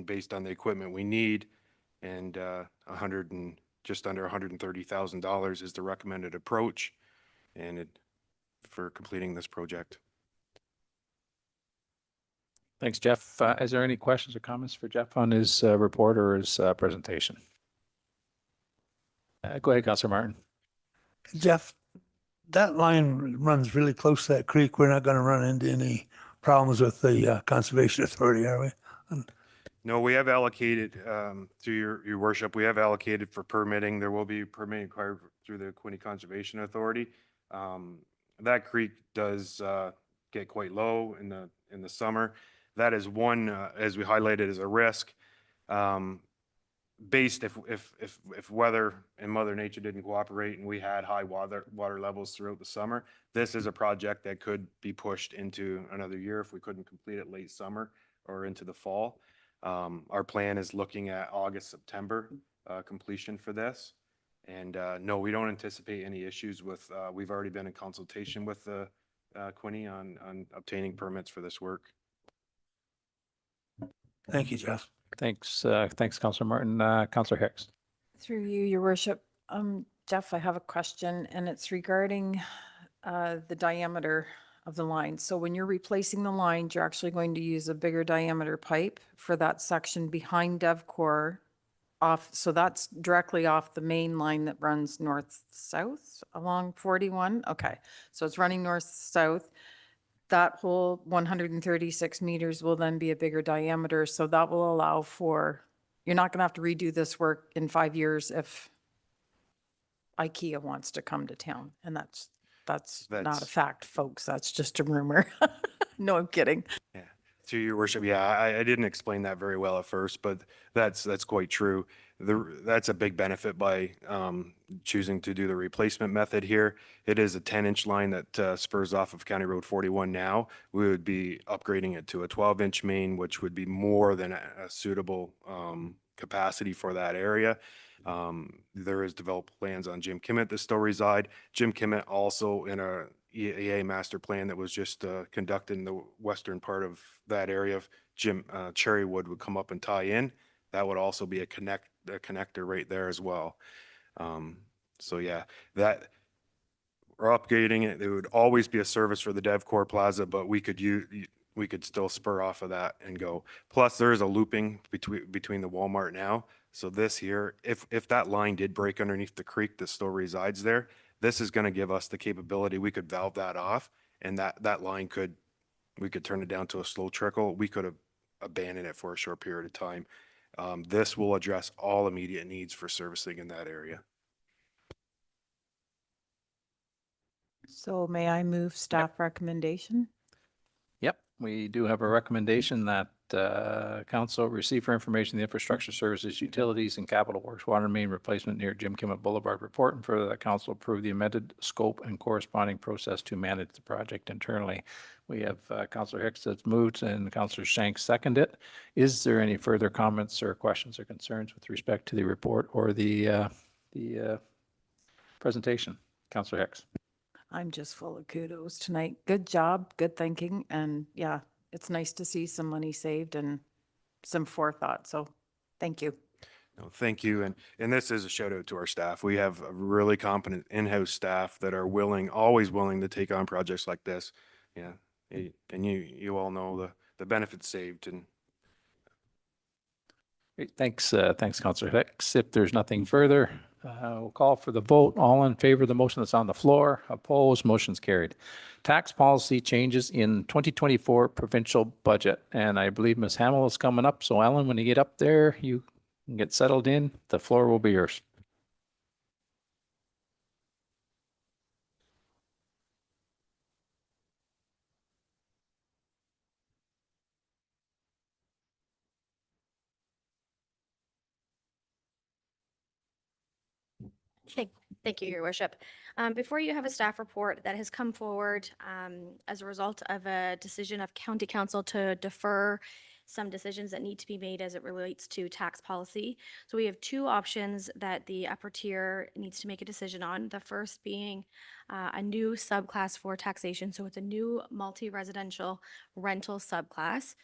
based on the equipment we need, and just under $130,000 is the recommended approach, and for completing this project. Thanks, Jeff. Is there any questions or comments for Jeff on his report or his presentation? Go ahead, Councillor Martin. Jeff, that line runs really close to that creek. We're not going to run into any problems with the Conservation Authority, are we? No, we have allocated, through your worship, we have allocated for permitting. There will be permitting required through the Quinte Conservation Authority. That creek does get quite low in the summer. That is one, as we highlighted, as a risk. Based if weather and Mother Nature didn't cooperate and we had high water levels throughout the summer, this is a project that could be pushed into another year if we couldn't complete it late summer or into the fall. Our plan is looking at August, September completion for this. And no, we don't anticipate any issues with, we've already been in consultation with the Quinte on obtaining permits for this work. Thank you, Jeff. Thanks, Councillor Martin. Councillor Hicks. Through you, Your Worship. Jeff, I have a question, and it's regarding the diameter of the line. So when you're replacing the line, you're actually going to use a bigger diameter pipe for that section behind DevCore off. So that's directly off the main line that runs north-south along 41. Okay, so it's running north-south. That whole 136 meters will then be a bigger diameter. So that will allow for, you're not going to have to redo this work in 5 years if IKEA wants to come to town. And that's not a fact, folks. That's just a rumor. No, I'm kidding. Yeah, to your worship. Yeah, I didn't explain that very well at first, but that's quite true. That's a big benefit by choosing to do the replacement method here. It is a 10-inch line that spurs off of County Road 41 now. We would be upgrading it to a 12-inch main, which would be more than a suitable capacity for that area. There is developed plans on Jim Kimmett that still reside. Jim Kimmett also in a EA master plan that was just conducted in the western part of that area. Cherrywood would come up and tie in. That would also be a connector right there as well. So yeah, that we're upgrading it. There would always be a service for the DevCore Plaza, but we could still spur off of that and go. Plus, there is a looping between the Walmart now. So this here, if that line did break underneath the creek that still resides there, this is going to give us the capability. We could valve that off, and that line we could turn it down to a slow trickle. We could have abandoned it for a short period of time. This will address all immediate needs for servicing in that area. So may I move staff recommendation? Yep, we do have a recommendation that council receive for information the infrastructure services, utilities, and capital works water main replacement near Jim Kimmett Boulevard report, and further that council approve the amended scope and corresponding process to manage the project internally. We have Councillor Hicks that's moved and Councillor Shanks seconded it. Is there any further comments or questions or concerns with respect to the report or the presentation? Councillor Hicks. I'm just full of kudos tonight. Good job, good thinking, and yeah, it's nice to see some money saved and some forethought. So thank you. No, thank you. And this is a shout out to our staff. We have a really competent in-house staff that are always willing to take on projects like this. Yeah. And you all know the benefits saved. And Great. Thanks, Councillor Hicks. If there's nothing further, we'll call for the vote. All in favor of the motion that's on the floor. Opposed, motion's carried. Tax policy changes in 2024 provincial budget. And I believe Ms. Hamill is coming up. So Alan, when you get up there, you can get settled in. The floor will be yours. Thank you, Your Worship. Before you have a staff report that has come forward as a result of a decision of County Council to defer some decisions that need to be made as it relates to tax policy. So we have two options that the upper tier needs to make a decision on. The first being a new subclass for taxation. So it's a new multi-residential rental subclass.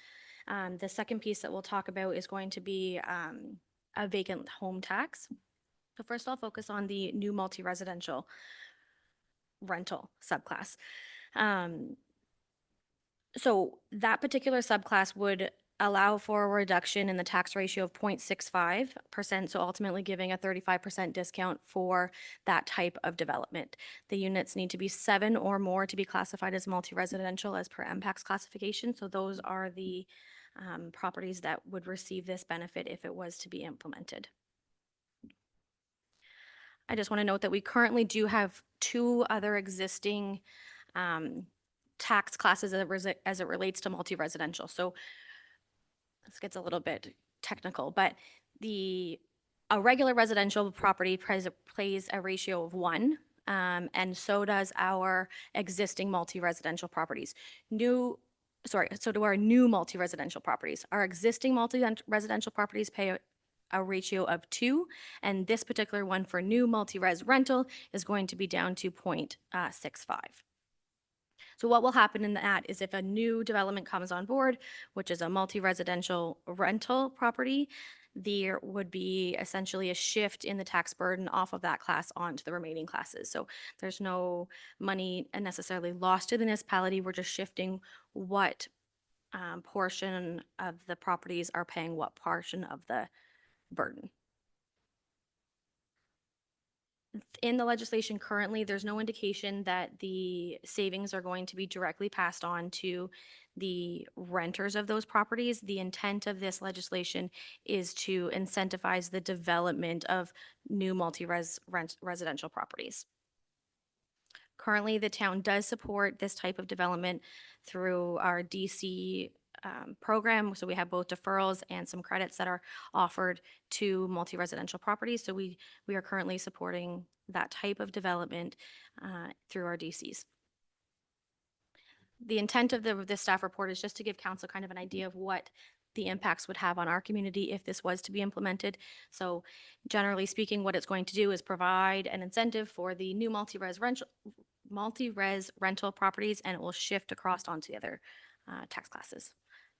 The second piece that we'll talk about is going to be a vacant home tax. So first I'll focus on the new multi-residential rental subclass. So that particular subclass would allow for a reduction in the tax ratio of 0.65%, so ultimately giving a 35% discount for that type of development. The units need to be 7 or more to be classified as multi-residential as per MPAC's classification, so those are the properties that would receive this benefit if it was to be implemented. I just want to note that we currently do have 2 other existing tax classes as it relates to multi-residential. So this gets a little bit technical, but a regular residential property plays a ratio of 1, and so does our existing multi-residential properties. So do our new multi-residential properties. Our existing multi-residential properties pay a ratio of 2, and this particular one for new multi-res rental is going to be down to 0.65. So what will happen in that is if a new development comes on board, which is a multi-residential rental property, there would be essentially a shift in the tax burden off of that class onto the remaining classes. So there's no money necessarily lost to the municipality. We're just shifting what portion of the properties are paying what portion of the burden. In the legislation currently, there's no indication that the savings are going to be directly passed on to the renters of those properties. The intent of this legislation is to incentivize the development of new residential properties. Currently, the town does support this type of development through our DC program. So we have both deferrals and some credits that are offered to multi-residential properties. So we are currently supporting that type of development through our DCs. The intent of this staff report is just to give council kind of an idea of what the impacts would have on our community if this was to be implemented. So generally speaking, what it's going to do is provide an incentive for the new multi-res rental properties, and it will shift across onto the other tax classes.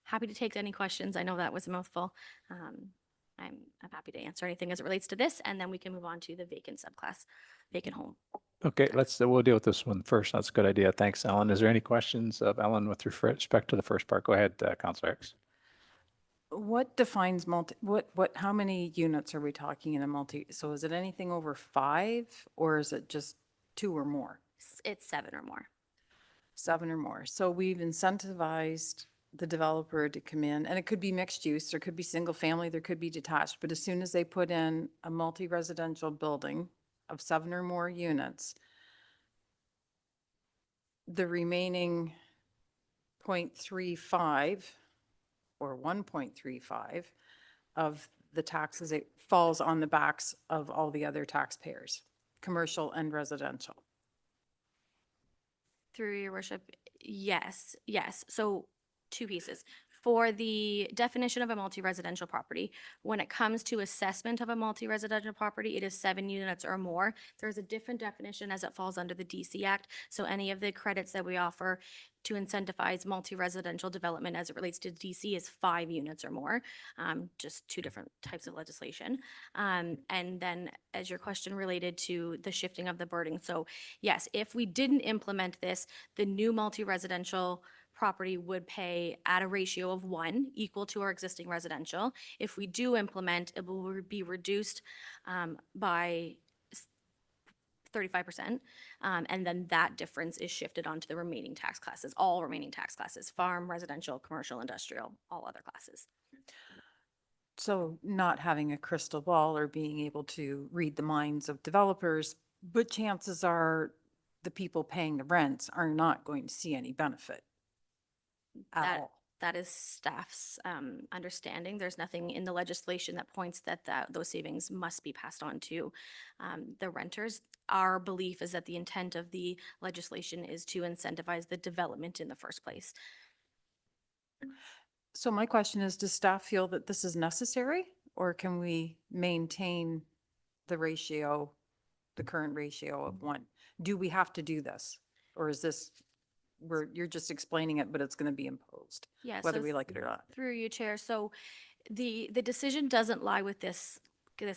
Happy to take any questions. I know that was a mouthful. I'm happy to answer anything as it relates to this, and then we can move on to the vacant subclass, vacant home. Okay, we'll deal with this one first. That's a good idea. Thanks, Ellen. Is there any questions of Ellen with respect to the first part? Go ahead, Councillor Hicks. What defines how many units are we talking in a multi? So is it anything over 5, or is it just 2 or more? It's 7 or more. 7 or more. So we've incentivized the developer to come in, and it could be mixed use, there could be single family, there could be detached, but as soon as they put in a multi-residential building of 7 or more units, the remaining 0.35 or 1.35 of the taxes, it falls on the backs of all the other taxpayers, commercial and residential. Through your worship, yes. So 2 pieces. For the definition of a multi-residential property, when it comes to assessment of a multi-residential property, it is 7 units or more. There's a different definition as it falls under the DC Act. So any of the credits that we offer to incentivize multi-residential development as it relates to DC is 5 units or more, just 2 different types of legislation. And then as your question related to the shifting of the burden. So yes, if we didn't implement this, the new multi-residential property would pay at a ratio of 1 equal to our existing residential. If we do implement, it will be reduced by 35%, and then that difference is shifted onto the remaining tax classes, all remaining tax classes, farm, residential, commercial, industrial, all other classes. So not having a crystal ball or being able to read the minds of developers, but chances are the people paying the rents are not going to see any benefit at all. That is staff's understanding. There's nothing in the legislation that points that those savings must be passed on to the renters. Our belief is that the intent of the legislation is to incentivize the development in the first place. So my question is, does staff feel that this is necessary, or can we maintain the ratio, the current ratio of 1? Do we have to do this? Or is this, you're just explaining it, but it's going to be imposed, Yeah, whether so we like it or not? through you, Chair. So the decision doesn't lie with this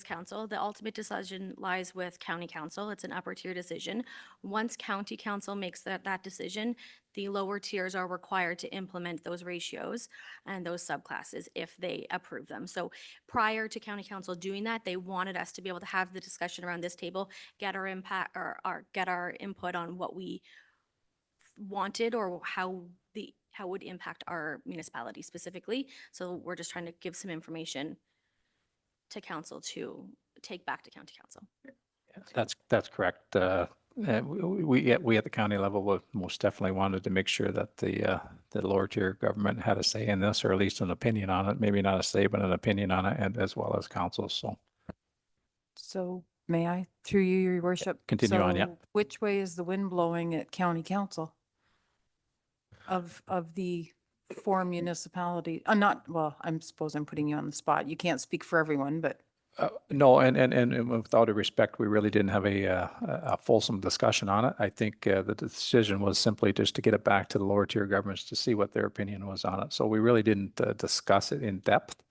council. The ultimate decision lies with county council. It's an upper tier decision. Once county council makes that decision, the lower tiers are required to implement those ratios and those subclasses if they approve them. So prior to county council doing that, they wanted us to be able to have the discussion around this table, get our impact or get our input on what we wanted or how it would impact our municipality specifically. So we're just trying to give some information to council to take back to county council. That's correct. We at the county level would most definitely wanted to make sure that the lower tier government had a say in this, or at least an opinion on it. Maybe not a say, but an opinion on it, and as well as council. So may I, through you, your worship? Continue on, yeah. So which way is the wind blowing at county council? Of the 4 municipalities, not, well, I suppose I'm putting you on the spot. You can't speak for everyone, but. No, and with all due respect, we really didn't have a fulsome discussion on it. I think the decision was simply just to get it back to the lower tier governments to see what their opinion was on it. So we really didn't discuss it in depth.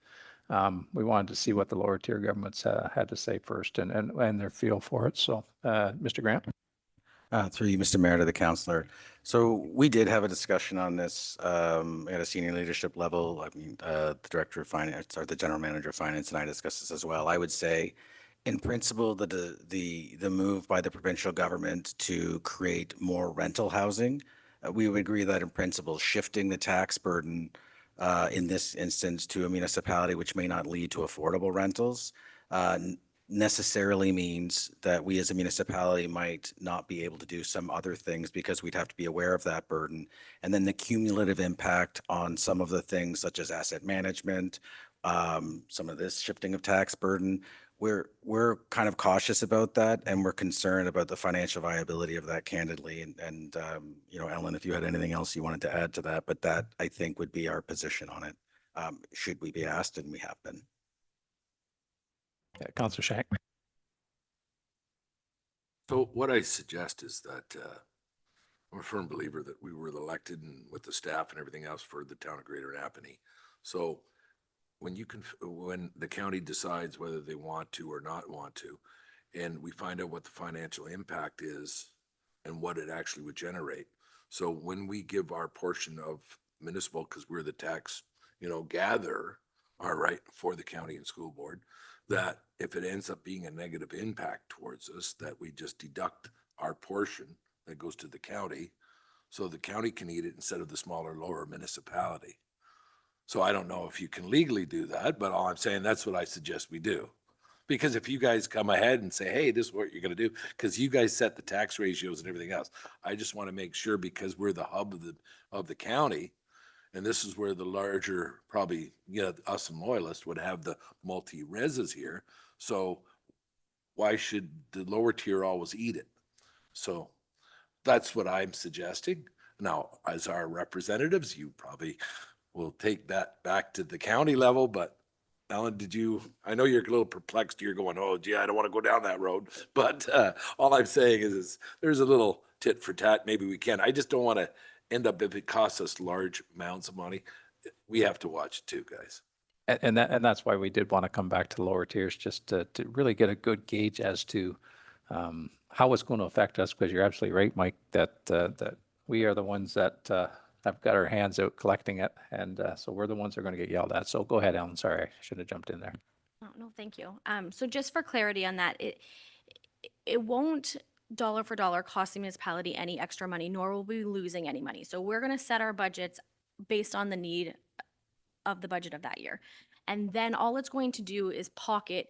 We wanted to see what the lower tier governments had to say first and their feel for it. So, Mr. Grant? Through you, Mr. Mayor, to the councillor. So we did have a discussion on this at a senior leadership level. I mean, the director of finance or the general manager of finance and I discussed this as well. I would say, in principle, the move by the provincial government to create more rental housing, we would agree that in principle, shifting the tax burden in this instance to a municipality, which may not lead to affordable rentals, necessarily means that we as a municipality might not be able to do some other things because we'd have to be aware of that burden. And then the cumulative impact on some of the things such as asset management, some of this shifting of tax burden, we're kind of cautious about that, and we're concerned about the financial viability of that, candidly. And you know, Ellen, if you had anything else you wanted to add to that, but that I think would be our position on it, should we be asked, and we have been. Councillor Shank. So what I suggest is that I'm a firm believer that we were elected and with the staff and everything else for the town of Greater Napanee. So when the county decides whether they want to or not want to, and we find out what the financial impact is and what it actually would generate. So when we give our portion of municipal, because we're the tax, gatherer, all right, for the county and school board, that if it ends up being a negative impact towards us, that we just deduct our portion that goes to the county, so the county can eat it instead of the smaller, lower municipality. So I don't know if you can legally do that, but all I'm saying, that's what I suggest we do. Because if you guys come ahead and say, hey, this is what you're going to do, because you guys set the tax ratios and everything else, I just want to make sure, because we're the hub of the county, and this is where the larger, probably, us and loyalists would have the multi-reses here. So why should the lower tier always eat it? So that's what I'm suggesting. Now, as our representatives, you probably will take that back to the county level, but Alan, I know you're a little perplexed. You're going, oh, gee, I don't want to go down that road. But all I'm saying is there's a little tit for tat. Maybe we can. I just don't want to end up, if it costs us large amounts of money, we have to watch it too, guys. And that's why we did want to come back to the lower tiers, just to really get a good gauge as to how it's going to affect us, because you're absolutely right, Mike, that we are the ones that have got our hands out collecting it, and so we're the ones that are going to get yelled at. So go ahead, Ellen. Sorry, I should have jumped in there. No, thank you. So just for clarity on that, it won't dollar for dollar cost the municipality any extra money, nor will we be losing any money. So we're going to set our budgets based on the need of the budget of that year. And then all it's going to do is pocket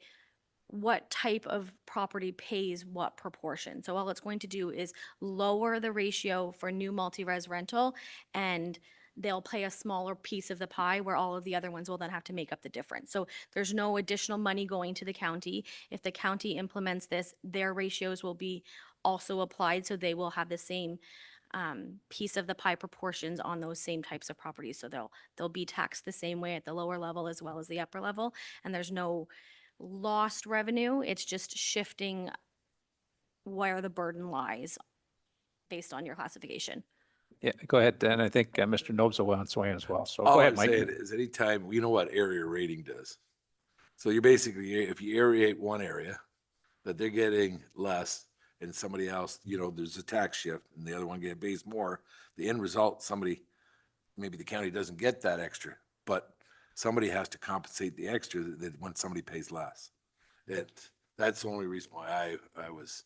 what type of property pays what proportion. So all it's going to do is lower the ratio for new multi-res rental and they'll pay a smaller piece of the pie where all of the other ones will then have to make up the difference. So there's no additional money going to the county. If the county implements this, their ratios will be also applied, so they will have the same piece of the pie proportions on those same types of properties. So they'll be taxed the same way at the lower level as well as the upper level. And there's no lost revenue. It's just shifting where the burden lies based on your classification. Yeah, go ahead. And I think Mr. Nobza wants to weigh in as well. So All go ahead, I'm Mike. saying is anytime, you know what area rating does? So you're basically, if you aerate one area, that they're getting less and somebody else, you know, there's a tax shift and the other one get pays more, the end result, somebody, maybe the county doesn't get that extra, but somebody has to compensate the extra that when somebody pays less. That's the only reason why I was.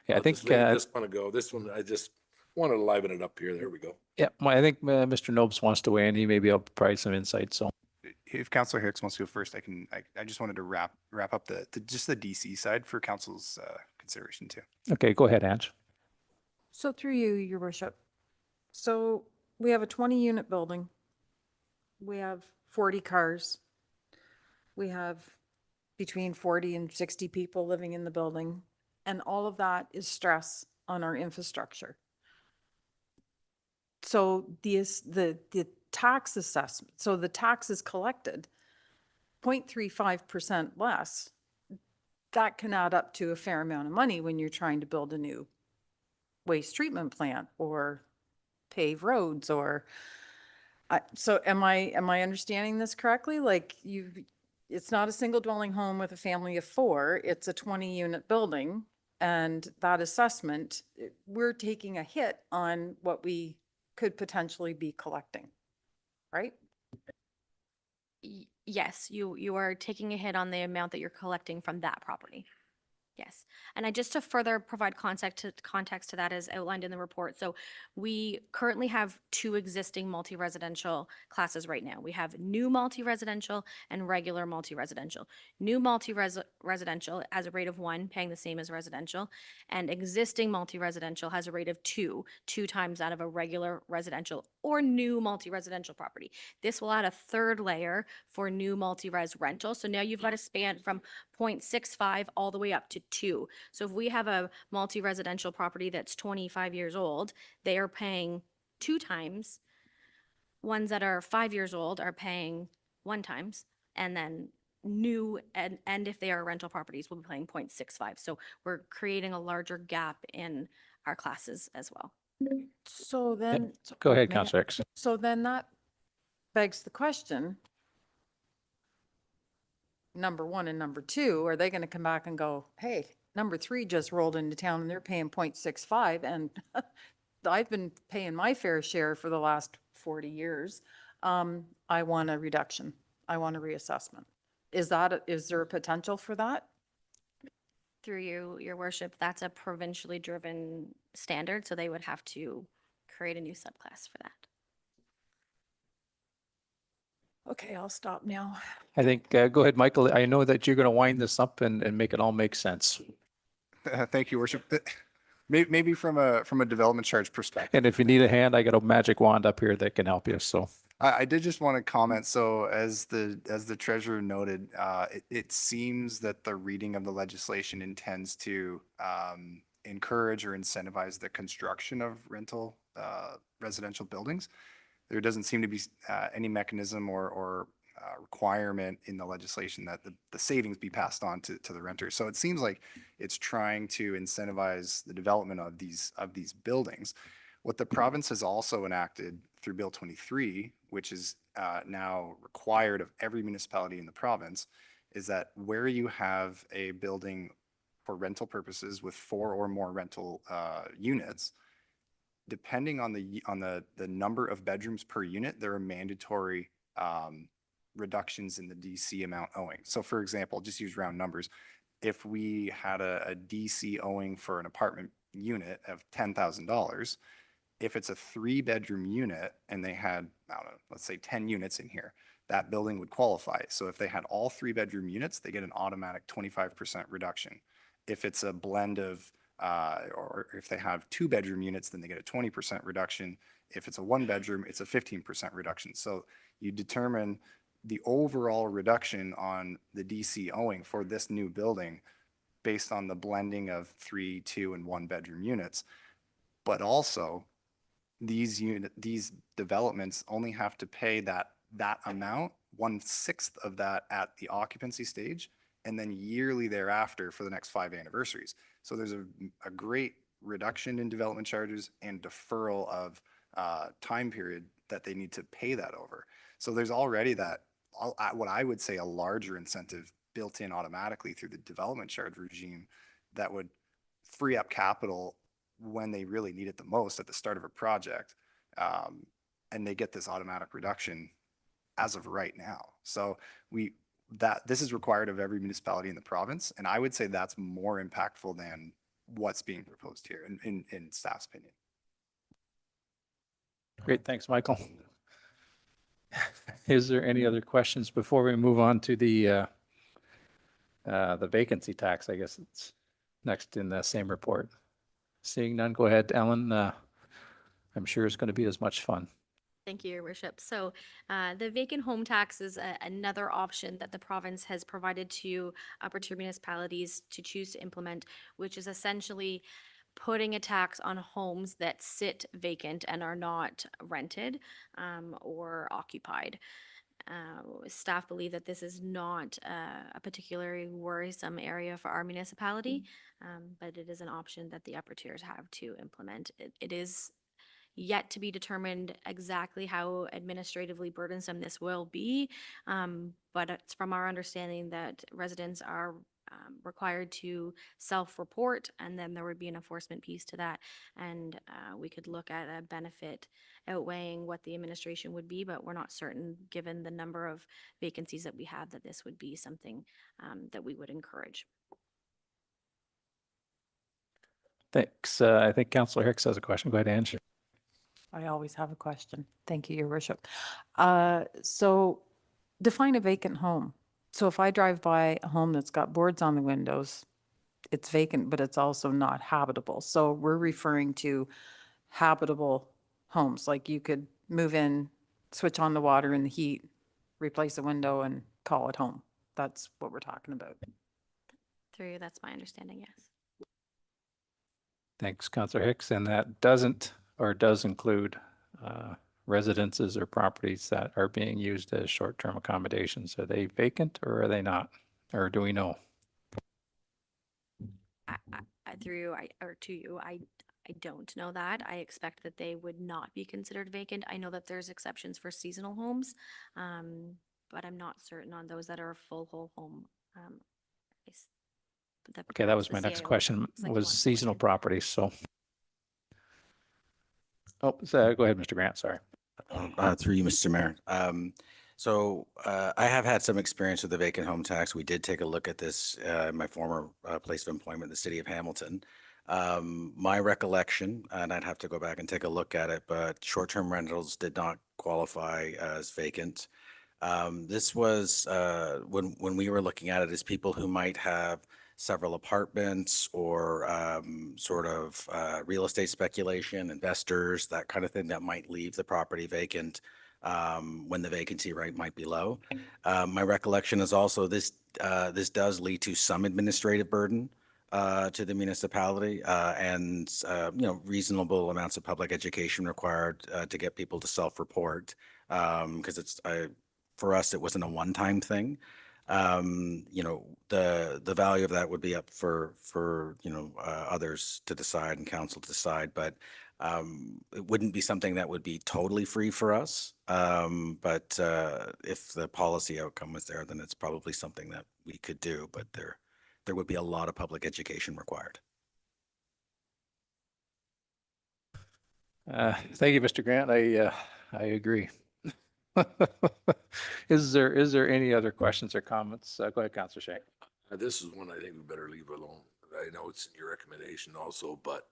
Yeah, I I'll think, just let this one go. This one, I just wanted to liven it up here. There we go. yeah, well, I think Mr. Nobes wants to weigh in. He may be able to provide some insight. So If Councillor Hicks wants to go first, I just wanted to wrap up just the DC side for council's consideration too. okay, go ahead, Ange. So through you, your worship. So we have a 20-unit building. We have 40 cars. We have between 40 and 60 people living in the building. And all of that is stress on our infrastructure. So the tax assessment, so the tax is collected 0.35% less. That can add up to a fair amount of money when you're trying to build a new waste treatment plant or pave roads or, so am I understanding this correctly? Like it's not a single dwelling home with a family of 4, it's a 20-unit building, and that assessment, we're taking a hit on what we could potentially be collecting, right? Yes, you are taking a hit on the amount that you're collecting from that property. Yes, and just to further provide context to that as outlined in the report. So we currently have 2 existing multi-residential classes right now. We have new multi-residential and regular multi-residential. New multi-residential has a rate of 1, paying the same as residential, and existing multi-residential has a rate of 2 times that of a regular residential or new multi-residential property. This will add a 3rd layer for new multi-res rental. So now you've got a span from 0.65 all the way up to 2. So if we have a multi-residential property that's 25 years old, they are paying 2 times. Ones that are 5 years old are paying 1 times. And then new, and if they are rental properties, we'll be paying 0.65. So we're creating a larger gap in our classes as well. So then. Go ahead, May I- Councillor Hicks. So then that begs the question, number 1 and number 2, are they going to come back and go, hey, number 3 just rolled into town and they're paying 0.65 and I've been paying my fair share for the last 40 years. I want a reduction. I want a reassessment. Is there a potential for that? Through you, your worship, that's a provincially driven standard, so they would have to create a new subclass for that. Okay, I'll stop now. I think, go ahead, Michael. I know that you're going to wind this up and make it all make sense. Thank you, worship. Maybe from a development charge perspective. And if you need a hand, I got a magic wand up here that can help you. So I did just want to comment. So as the treasurer noted, it seems that the reading of the legislation intends to encourage or incentivize the construction of rental residential buildings. There doesn't seem to be any mechanism or requirement in the legislation that the savings be passed on to the renters. So it seems like it's trying to incentivize the development of these buildings. What the province has also enacted through Bill 23, which is now required of every municipality in the province, is that where you have a building for rental purposes with 4 or more rental units, depending on the number of bedrooms per unit, there are mandatory reductions in the DC amount owing. So for example, just use round numbers. If we had a DC owing for an apartment unit of $10,000, if it's a 3-bedroom unit and they had, I don't know, let's say 10 units in here, that building would qualify. So if they had all 3-bedroom units, they get an automatic 25% reduction. If it's a blend of or if they have 2-bedroom units, then they get a 20% reduction. If it's a 1-bedroom, it's a 15% reduction. So you determine the overall reduction on the DC owing for this new building based on the blending of 3, 2, and 1-bedroom units. But also, these developments only have to pay that amount, 1/6 of that at the occupancy stage, and then yearly thereafter for the next 5 anniversaries. So there's a great reduction in development charges and deferral of time period that they need to pay that over. So there's already that, what I would say, a larger incentive built in automatically through the development charge regime that would free up capital when they really need it the most at the start of a project. And they get this automatic reduction as of right now. So this is required of every municipality in the province. And I would say that's more impactful than what's being proposed here in staff's opinion. Great, thanks, Michael. Is there any other questions before we move on to the vacancy tax? I guess it's next in the same report. Seeing none, go ahead, Ellen. I'm sure it's going to be as much fun. Thank you, Your Worship. So the vacant home tax is another option that the province has provided to upper tier municipalities to choose to implement, which is essentially putting a tax on homes that sit vacant and are not rented or occupied. Staff believe that this is not a particularly worrisome area for our municipality, but it is an option that the upper tiers have to implement. It is yet to be determined exactly how administratively burdensome this will be, but it's from our understanding that residents are required to self-report, and then there would be an enforcement piece to that, and we could look at a benefit outweighing what the administration would be, but we're not certain, given the number of vacancies that we have, that this would be something that we would encourage. Thanks. I think Councillor Hicks has a question. Go ahead, Ange. I always have a question. Thank you, Your Worship. So define a vacant home. So if I drive by a home that's got boards on the windows, it's vacant, but it's also not habitable. So we're referring to habitable homes, like you could move in, switch on the water and the heat, replace a window and call it home. That's what we're talking about. Through you, that's my understanding, yes. Thanks, Councillor Hicks. And that doesn't or does include residences or properties that are being used as short-term accommodations. Are they vacant or are they not? Or do we know? I don't know that. I expect that they would not be considered vacant. I know that there's exceptions for seasonal homes, but I'm not certain on those that are full whole home. Okay, that was my next question, was seasonal properties, so. Oh, so go ahead, Mr. Grant, sorry. Through you, Mr. Mayor. I have had some experience with the vacant home tax. We did take a look at this in my former place of employment, the city of Hamilton. My recollection, and I'd have to go back and take a look at it, but short-term rentals did not qualify as vacant. This was when we were looking at it as people who might have several apartments or real estate speculation, investors, that kind of thing that might leave the property vacant when the vacancy rate might be low. My recollection is also this does lead to some administrative burden to the municipality and reasonable amounts of public education required to get people to self-report because it's for us it wasn't a one-time thing. The value of that would be up for others to decide and council to decide, but it wouldn't be something that would be totally free for us. But if the policy outcome was there, then it's probably something that we could do, but there would be a lot of public education required. Thank you, Mr. Grant. I agree. Is there any other questions or comments? Go ahead, Councillor Shank. This is one I think we better leave alone. I know it's in your recommendation also, but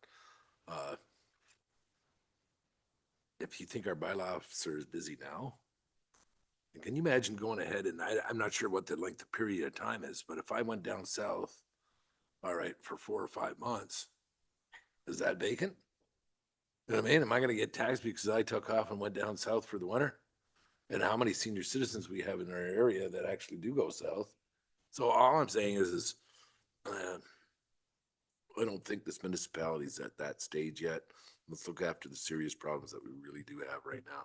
if you think our bylaw officer is busy now, can you imagine going ahead and I'm not sure what the length of period of time is, but if I went down south, all right, for 4 or 5 months, Is that vacant? You know what I mean? Am I gonna get taxed because I took off and went down south for the winter? And how many senior citizens we have in our area that actually do go south? So all I'm saying is I don't think this municipality's at that stage yet. Let's look after the serious problems that we really do have right now.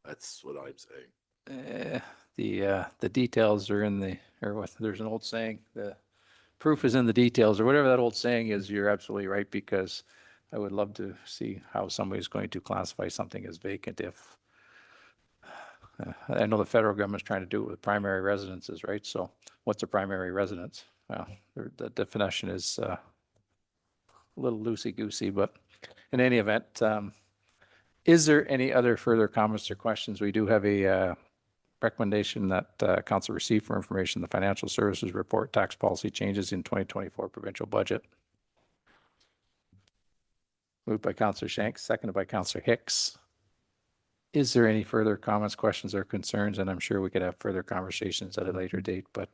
That's what I'm saying. The details are in the, or what, there's an old saying, the proof is in the details, or whatever that old saying is. You're absolutely right, because I would love to see how somebody's going to classify something as vacant if, I know the federal government's trying to do it with primary residences, right? So what's a primary residence? Well, the definition is a little loosey-goosey, but in any event, is there any other further comments or questions? We do have a recommendation that council receive for information the financial services report, tax policy changes in 2024 provincial budget. Moved by Councillor Shanks, seconded by Councillor Hicks. Is there any further comments, questions, or concerns? And I'm sure we could have further conversations at a later date, but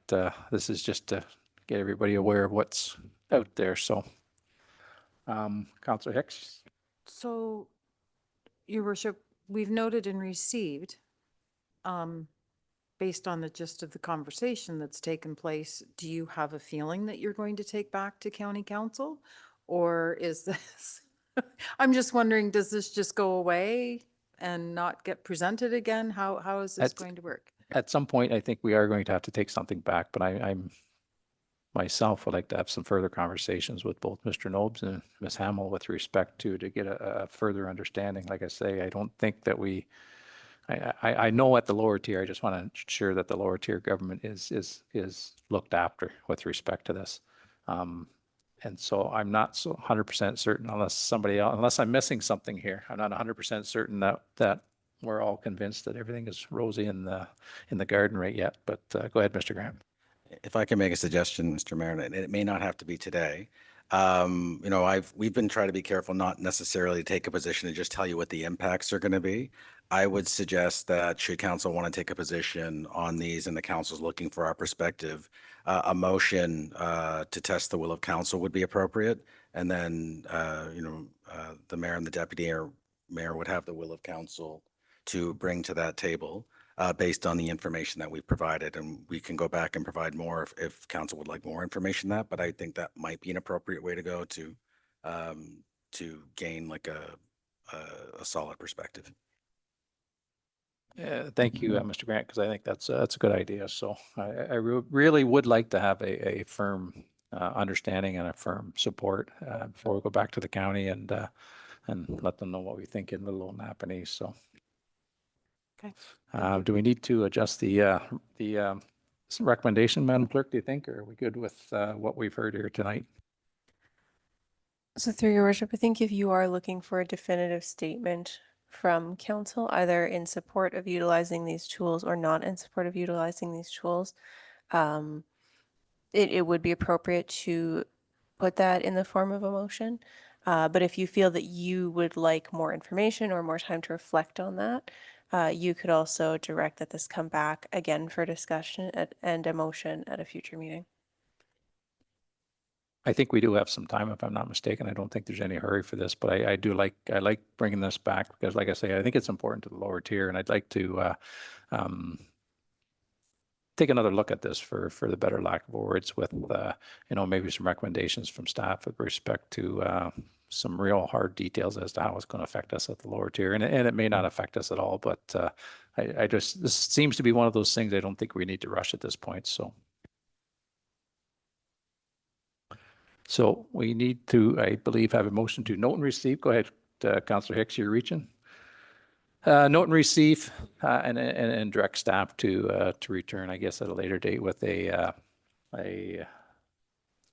this is just to get everybody aware of what's out there. So, Councillor Hicks. So, Your Worship, we've noted and received, based on the gist of the conversation that's taken place, do you have a feeling that you're going to take back to county council? Or is this, I'm just wondering, does this just go away and not get presented again? How is this going to work? At some point, I think we are going to have to take something back, but I'm myself would like to have some further conversations with both Mr. Nobes and Ms. Hamill with respect to get a further understanding. Like I say, I don't think that I know at the lower tier, I just want to ensure that the lower tier government is looked after with respect to this. And so I'm not so 100% certain unless I'm missing something here. I'm not 100% certain that we're all convinced that everything is rosy in the garden right yet. But go ahead, Mr. Grant. If I can make a suggestion, Mr. Mayor, and it may not have to be today. We've been trying to be careful not necessarily take a position and just tell you what the impacts are going to be. I would suggest that should council want to take a position on these and the council's looking for our perspective, a motion to test the will of council would be appropriate. And then, the mayor and the deputy mayor would have the will of council to bring to that table based on the information that we've provided. And we can go back and provide more if council would like more information that, but I think that might be an appropriate way to go to gain like a solid perspective. Thank you, Mr. Grant, because I think that's a good idea. So I really would like to have a firm understanding and a firm support before we go back to the county and let them know what we think in Little Napanee. So, okay. Do we need to adjust the recommendation, Madam Clerk? Do you think, or are we good with what we've heard here tonight? So through your worship, I think if you are looking for a definitive statement from council, either in support of utilizing these tools or not in support of utilizing these tools, it would be appropriate to put that in the form of a motion. But if you feel that you would like more information or more time to reflect on that, you could also direct that this come back again for discussion and a motion at a future meeting. I think we do have some time, if I'm not mistaken. I don't think there's any hurry for this, but I like bringing this back because, like I say, I think it's important to the lower tier, and I'd like to take another look at this for the better lack of words with, maybe some recommendations from staff with respect to some real hard details as to how it's going to affect us at the lower tier. And it may not affect us at all, but this seems to be one of those things I don't think we need to rush at this point. So we need to, I believe, have a motion to note and receive. Go ahead, Councillor Hicks, you're reaching. Note and receive and direct staff to return, I guess, at a later date with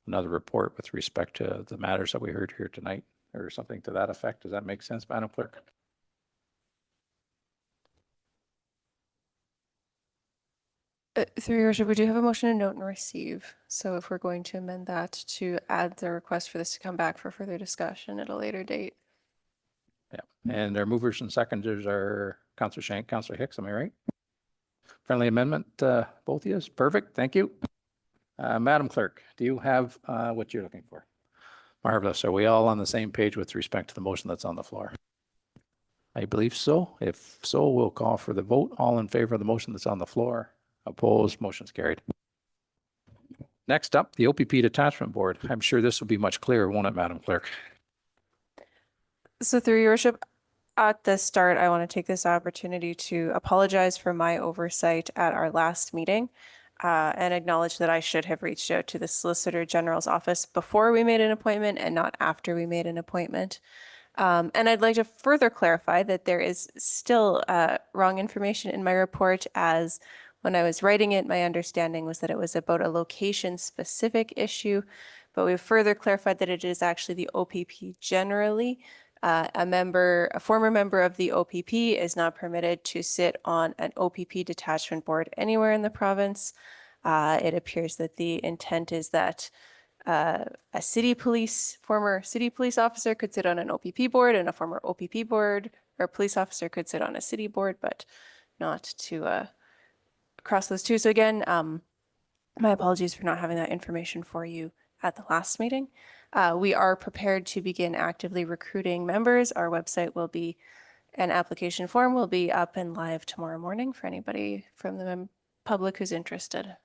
another report with respect to the matters that we heard here tonight or something to that effect. Does that make sense, Madam Clerk? Through your worship, we do have a motion to note and receive. So if we're going to amend that to add the request for this to come back for further discussion at a later date. Yeah, and our movers and seconders are Councillor Shank, Councillor Hicks, am I right? Friendly amendment, both of you? Perfect, thank you. Madam Clerk, do you have what you're looking for? Marvelous. Are we all on the same page with respect to the motion that's on the floor? I believe so. If so, we'll call for the vote. All in favor of the motion that's on the floor? Opposed? Motion's carried. Next up, the OPP Detachment Board. I'm sure this will be much clearer, won't it, Madam Clerk? So through your worship, at the start, I want to take this opportunity to apologize for my oversight at our last meeting and acknowledge that I should have reached out to the Solicitor General's office before we made an appointment and not after we made an appointment. And I'd like to further clarify that there is still wrong information in my report, as when I was writing it, my understanding was that it was about a location-specific issue, but we've further clarified that it is actually the OPP generally. A former member of the OPP is not permitted to sit on an OPP detachment board anywhere in the province. It appears that the intent is that a former city police officer could sit on an OPP board, and a former OPP board or police officer could sit on a city board, but not to cross those two. So again, my apologies for not having that information for you at the last meeting. We are prepared to begin actively recruiting members. Our website will be, an application form will be up and live tomorrow morning for anybody from the public who's interested.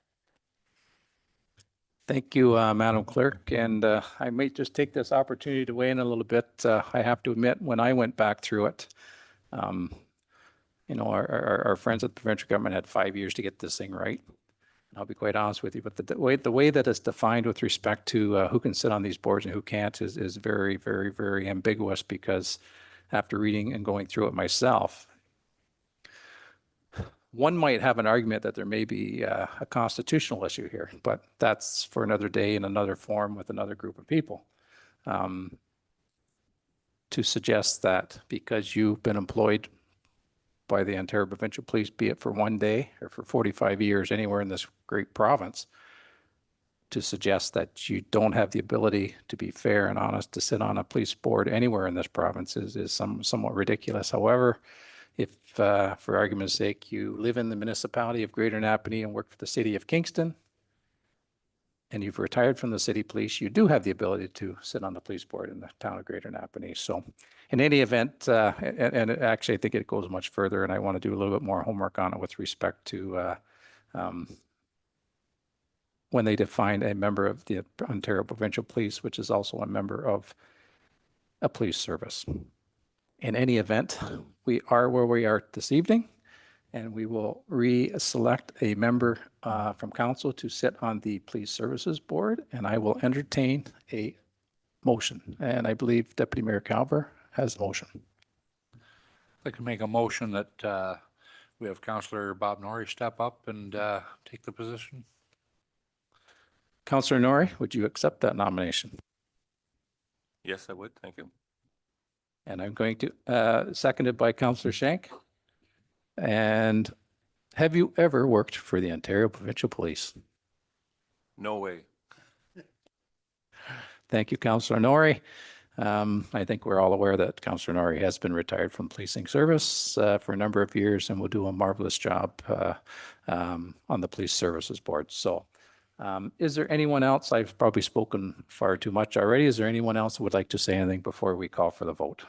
Thank you, Madam Clerk. And I might just take this opportunity to weigh in a little bit. I have to admit, when I went back through it, you know, our friends at the provincial government had 5 years to get this thing right. I'll be quite honest with you, but the way that it's defined with respect to who can sit on these boards and who can't is very, very, very ambiguous, because after reading and going through it myself, one might have an argument that there may be a constitutional issue here, but that's for another day in another forum with another group of people. To suggest that because you've been employed by the Ontario Provincial Police, be it for 1 day or for 45 years anywhere in this great province, to suggest that you don't have the ability to be fair and honest to sit on a police board anywhere in this province is somewhat ridiculous. However, if for argument's sake, you live in the municipality of Greater Napanee and work for the city of Kingston, and you've retired from the city police, you do have the ability to sit on the police board in the town of Greater Napanee. So in any event, and actually I think it goes much further, and I want to do a little bit more homework on it with respect to when they define a member of the Ontario Provincial Police, which is also a member of a police service. In any event, we are where we are this evening, and we will re-select a member from council to sit on the Police Services Board, and I will entertain a motion. And I believe Deputy Mayor Calver has the motion. I can make a motion that we have Councillor Bob Norrie step up and take the position. Councillor Norrie, would you accept that nomination? Yes, I would. Thank you. And I'm going to, seconded by Councillor Shank. And have you ever worked for the Ontario Provincial Police? No way. Thank you, Councillor Norrie. I think we're all aware that Councillor Norrie has been retired from policing service for a number of years and will do a marvelous job on the Police Services Board. So is there anyone else? I've probably spoken far too much already. Is there anyone else who would like to say anything before we call for the vote?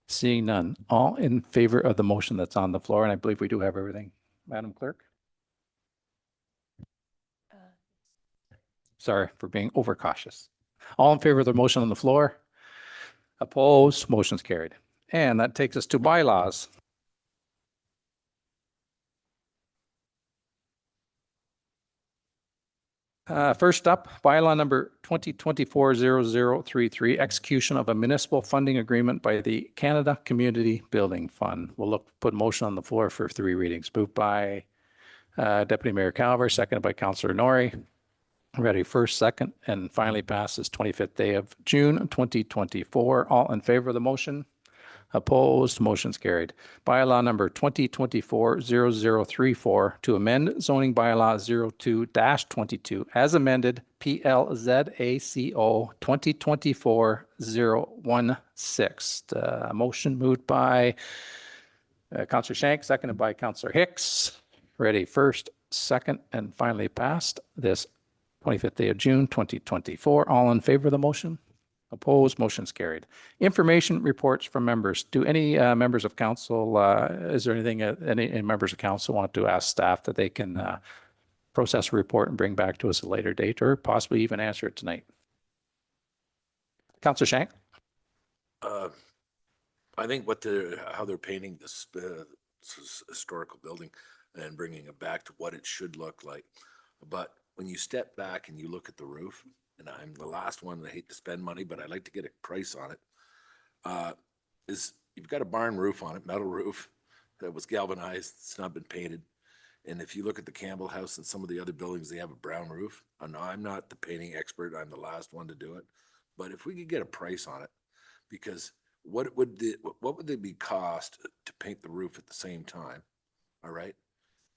Seeing none, all in favor of the motion that's on the floor, and I believe we do have everything. Madam Clerk? Sorry for being overcautious. All in favor of the motion on the floor? Opposed? Motion's carried. And that takes us to bylaws. First up, bylaw number 2024-0033, execution of a municipal funding agreement by the Canada Community Building Fund. We'll put motion on the floor for 3 readings. Moved by Deputy Mayor Calver, seconded by Councillor Norrie. Ready first, second, and finally passes 25th day of June 2024. All in favor of the motion? Opposed? Motion's carried. Bylaw number 2024-0034 to amend zoning bylaw 02-22 as amended PLZACO 2024-016. Motion moved by Councillor Shank, seconded by Councillor Hicks. Ready first, second, and finally passed. This 25th day of June, 2024. All in favor of the motion? Opposed? Motion's carried. Information reports from members. Do any members of council, is there anything any members of council want to ask staff that they can process a report and bring back to us at a later date, or possibly even answer it tonight? Councillor Shank? I think how they're painting this historical building and bringing it back to what it should look like. But when you step back and you look at the roof, and I'm the last one that hate to spend money, but I like to get a price on it, is you've got a barn roof on it, metal roof that was galvanized. It's not been painted. And if you look at the Campbell House and some of the other buildings, they have a brown roof. And I'm not the painting expert. I'm the last one to do it. But if we could get a price on it, because what would they be cost to paint the roof at the same time? All right.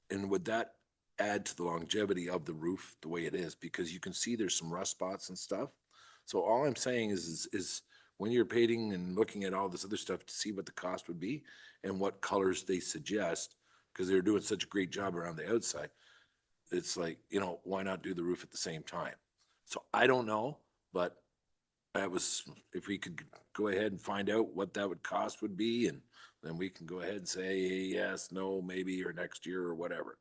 And would that add to the longevity of the roof the way it is? Because you can see there's some rust spots and stuff. So all I'm saying is when you're painting and looking at all this other stuff to see what the cost would be and what colors they suggest, because they're doing such a great job around the outside, it's like, why not do the roof at the same time? So I don't know, but if we could go ahead and find out what that would cost would be, and then we can go ahead and say, hey, yes, no, maybe, or next year or whatever.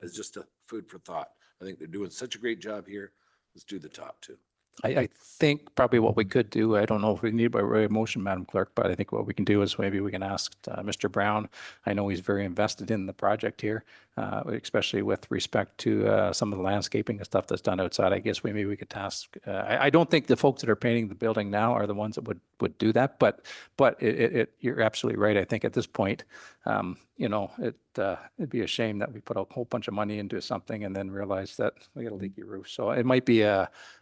It's just a food for thought. I think they're doing such a great job here. Let's do the top two. I think probably what we could do, I don't know if we need a motion, Madam Clerk, but I think what we can do is maybe we can ask Mr. Brown. I know he's very invested in the project here, especially with respect to some of the landscaping and stuff that's done outside. I guess maybe we could task, I don't think the folks that are painting the building now are the ones that would do that, but you're absolutely right. I think at this point, it'd be a shame that we put a whole bunch of money into something and then realize that we got a leaky roof. So it might be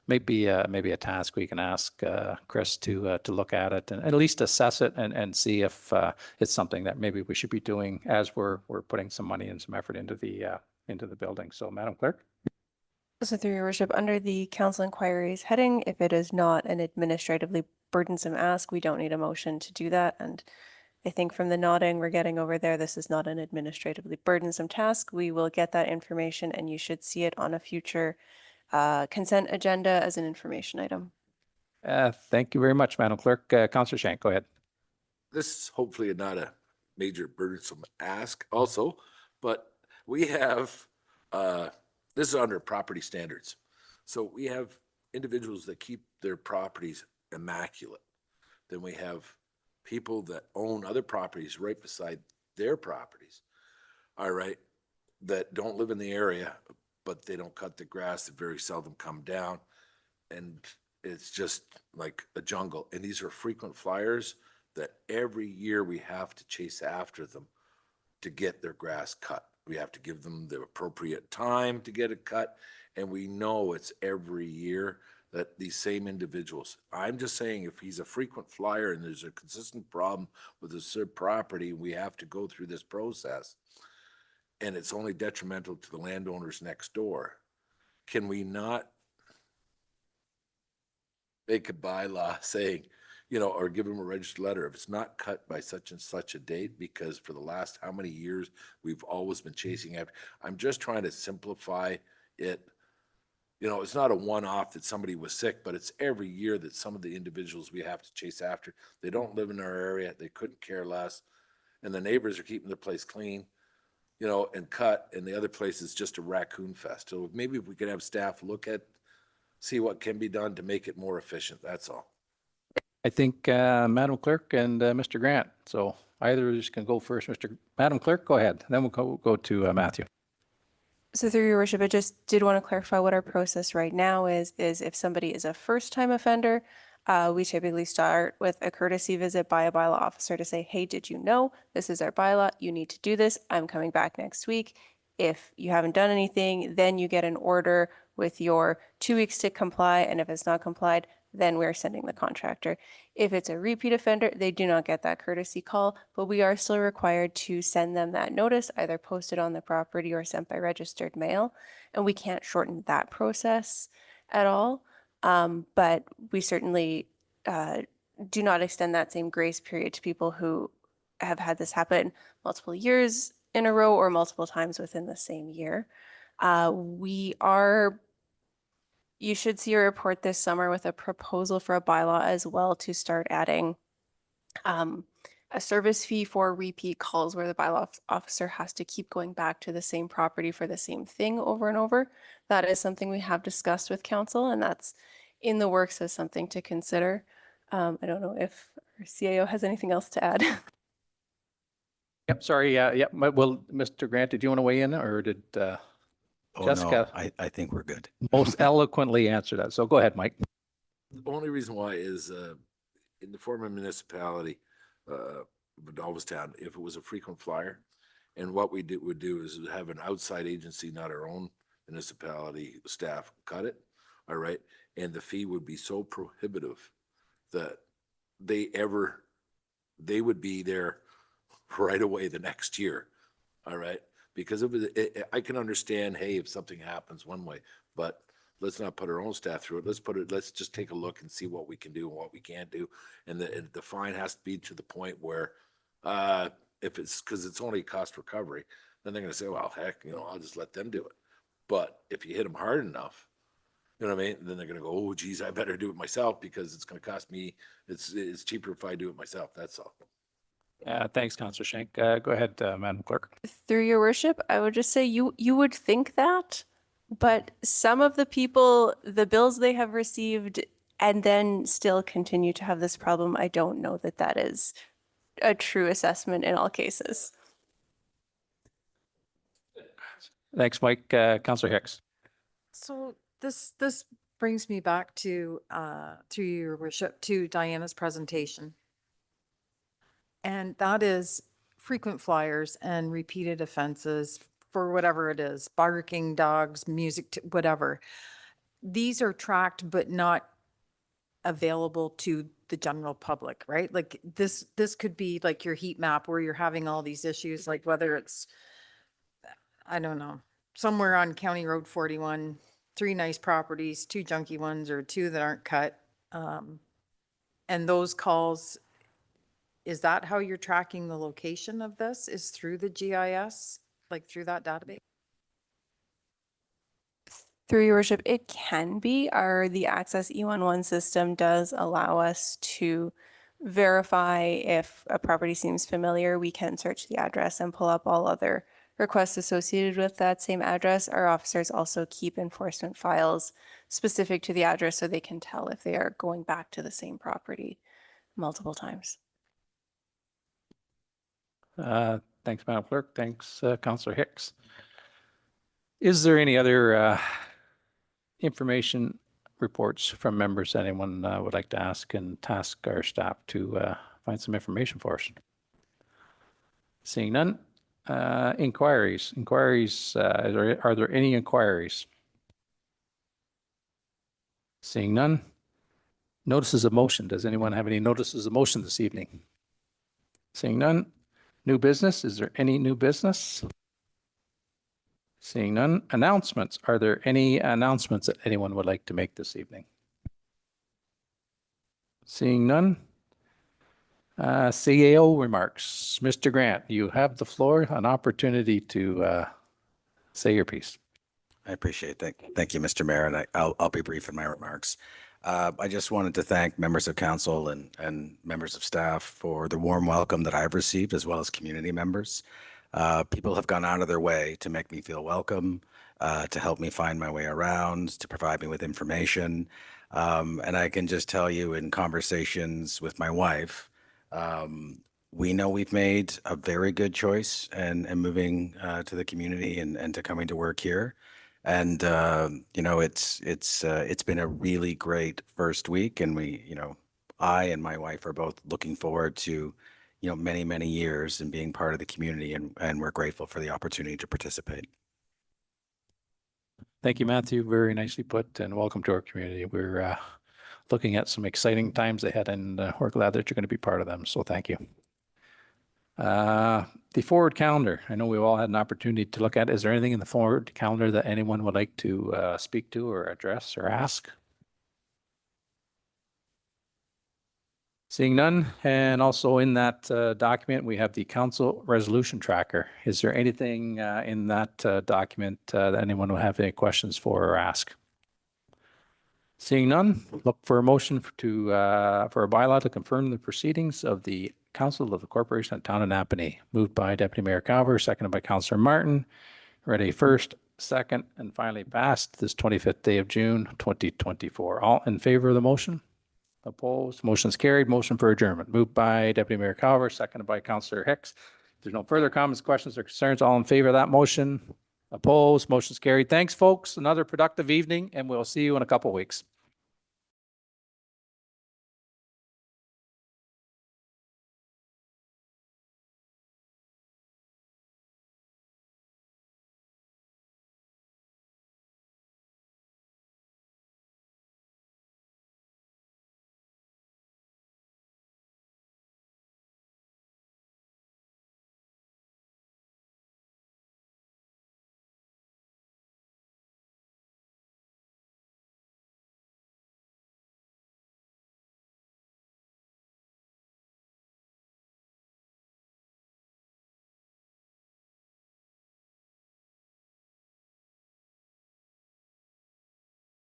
maybe a task we can ask Chris to look at it and at least assess it and see if it's something that maybe we should be doing as we're putting some money and some effort into the building. So, Madam Clerk. So through your worship, under the council inquiries heading, if it is not an administratively burdensome ask, we don't need a motion to do that. And I think from the nodding we're getting over there, this is not an administratively burdensome task. We will get that information and you should see it on a future consent agenda as an information item. Thank you very much, Madam Clerk. Councillor Shank, go ahead. This is hopefully not a major burdensome ask also, but we have, this is under property standards. So we have individuals that keep their properties immaculate. Then we have people that own other properties right beside their properties, all right, that don't live in the area, but they don't cut the grass. They very seldom come down. And it's just like a jungle. And these are frequent flyers that every year we have to chase after them to get their grass cut. We have to give them the appropriate time to get it cut. And we know it's every year that these same individuals, I'm just saying if he's a frequent flyer and there's a consistent problem with his property, we have to go through this process and it's only detrimental to the landowners next door. Can we not make a bylaw saying, or give them a registered letter if it's not cut by such and such a date, because for the last how many years we've always been chasing after. I'm just trying to simplify it. It's not a one-off that somebody was sick, but it's every year that some of the individuals we have to chase after, they don't live in our area, they couldn't care less, and the neighbors are keeping their place clean, and cut, and the other place is just a raccoon fest. So maybe if we could have staff see what can be done to make it more efficient, that's all. I think Madam Clerk and Mr. Grant. So either of you can go first. Madam Clerk, go ahead. Then we'll go to Matthew. So through your worship, I just did want to clarify what our process right now is if somebody is a first-time offender, we typically start with a courtesy visit by a bylaw officer to say, hey, did you know this is our bylaw? You need to do this. I'm coming back next week. If you haven't done anything, then you get an order with your 2 weeks to comply. And if it's not complied, then we're sending the contractor. If it's a repeat offender, they do not get that courtesy call, but we are still required to send them that notice, either posted on the property or sent by registered mail. And we can't shorten that process at all. But we certainly do not extend that same grace period to people who have had this happen multiple years in a row or multiple times within the same year. We are you should see a report this summer with a proposal for a bylaw as well to start adding a service fee for repeat calls where the bylaw officer has to keep going back to the same property for the same thing over and over. That is something we have discussed with council, and that's in the works as something to consider. I don't know if our CAO has anything else to add. Yep, sorry, yep, well, Mr. Grant, did you want to weigh in or did Oh, no, Jessica I think we're good. most eloquently answer that? So go ahead, Mike. The only reason why is in the former municipality, Bedalvestown, if it was a frequent flyer, and what we would do is have an outside agency, not our own municipality staff, cut it, all right? And the fee would be so prohibitive that they would be there right away the next year, all right? Because I can understand, hey, if something happens one way, but let's not put our own staff through it. Let's just take a look and see what we can do and what we can't do. And the fine has to be to the point where if it's because it's only cost recovery, then they're going to say, well, heck, I'll just let them do it. But if you hit them hard enough, you know what I mean? Then they're going to go, oh, geez, I better do it myself because it's going to cost me. It's cheaper if I do it myself. That's all. Thanks, Councillor Schenk. Go ahead, Madam Clerk. Through your worship, I would just say you would think that, but some of the people, the bills they have received and then still continue to have this problem, I don't know that that is a true assessment in all cases. Thanks, Mike. Councillor Hicks. So this brings me back to, through your worship, to Diana's presentation. And that is frequent flyers and repeated offenses for whatever it is, barking, dogs, music, whatever. These are tracked but not available to the general public, right? Like this could be like your heat map where you're having all these issues, like whether it's, I don't know, somewhere on County Road 41, 3 nice properties, 2 junky ones or 2 that aren't cut. And those calls, is that how you're tracking the location of this? Is through the GIS, like through that database? Through your worship, it can be. The Access E11 system does allow us to verify if a property seems familiar. We can search the address and pull up all other requests associated with that same address. Our officers also keep enforcement files specific to the address so they can tell if they are going back to the same property multiple times. Thanks, Madam Clerk. Thanks, Councillor Hicks. Is there any other information reports from members anyone would like to ask and task our staff to find some information for us? Seeing none. Inquiries. Are there any inquiries? Seeing none. Notices of motion. Does anyone have any notices of motion this evening? Seeing none. New business. Is there any new business? Seeing none. Announcements. Are there any announcements that anyone would like to make this evening? Seeing none. CAO remarks. Mr. Grant, you have the floor, an opportunity to say your piece. I appreciate that. Thank you, Mr. Mayor, and I'll be brief in my remarks. I just wanted to thank members of council and members of staff for the warm welcome that I've received, as well as community members. People have gone out of their way to make me feel welcome, to help me find my way around, to provide me with information. And I can just tell you in conversations with my wife, we know we've made a very good choice and moving to the community and to coming to work here. And it's been a really great first week, and I and my wife are both looking forward to many years and being part of the community, and we're grateful for the opportunity to participate. Thank you, Matthew. Very nicely put, and welcome to our community. We're looking at some exciting times ahead, and we're glad that you're going to be part of them. So thank you. The forward calendar. I know we've all had an opportunity to look at. Is there anything in the forward calendar that anyone would like to speak to or address or ask? Seeing none. And also in that document, we have the council resolution tracker. Is there anything in that document that anyone will have any questions for or ask? Seeing none, look for a motion for a bylaw to confirm the proceedings of the Council of the Corporation of Town of Napanee. Moved by Deputy Mayor Calver, seconded by Councillor Martin. Read a first, second, and finally passed this 25th day of June, 2024. All in favor of the motion? Opposed? Motion's carried. Motion for adjournment. Moved by Deputy Mayor Calver, seconded by Councillor Hicks. If there's no further comments, questions, or concerns, all in favor of that motion? Opposed? Motion's carried. Thanks, folks. Another productive evening, and we'll see you in a couple weeks.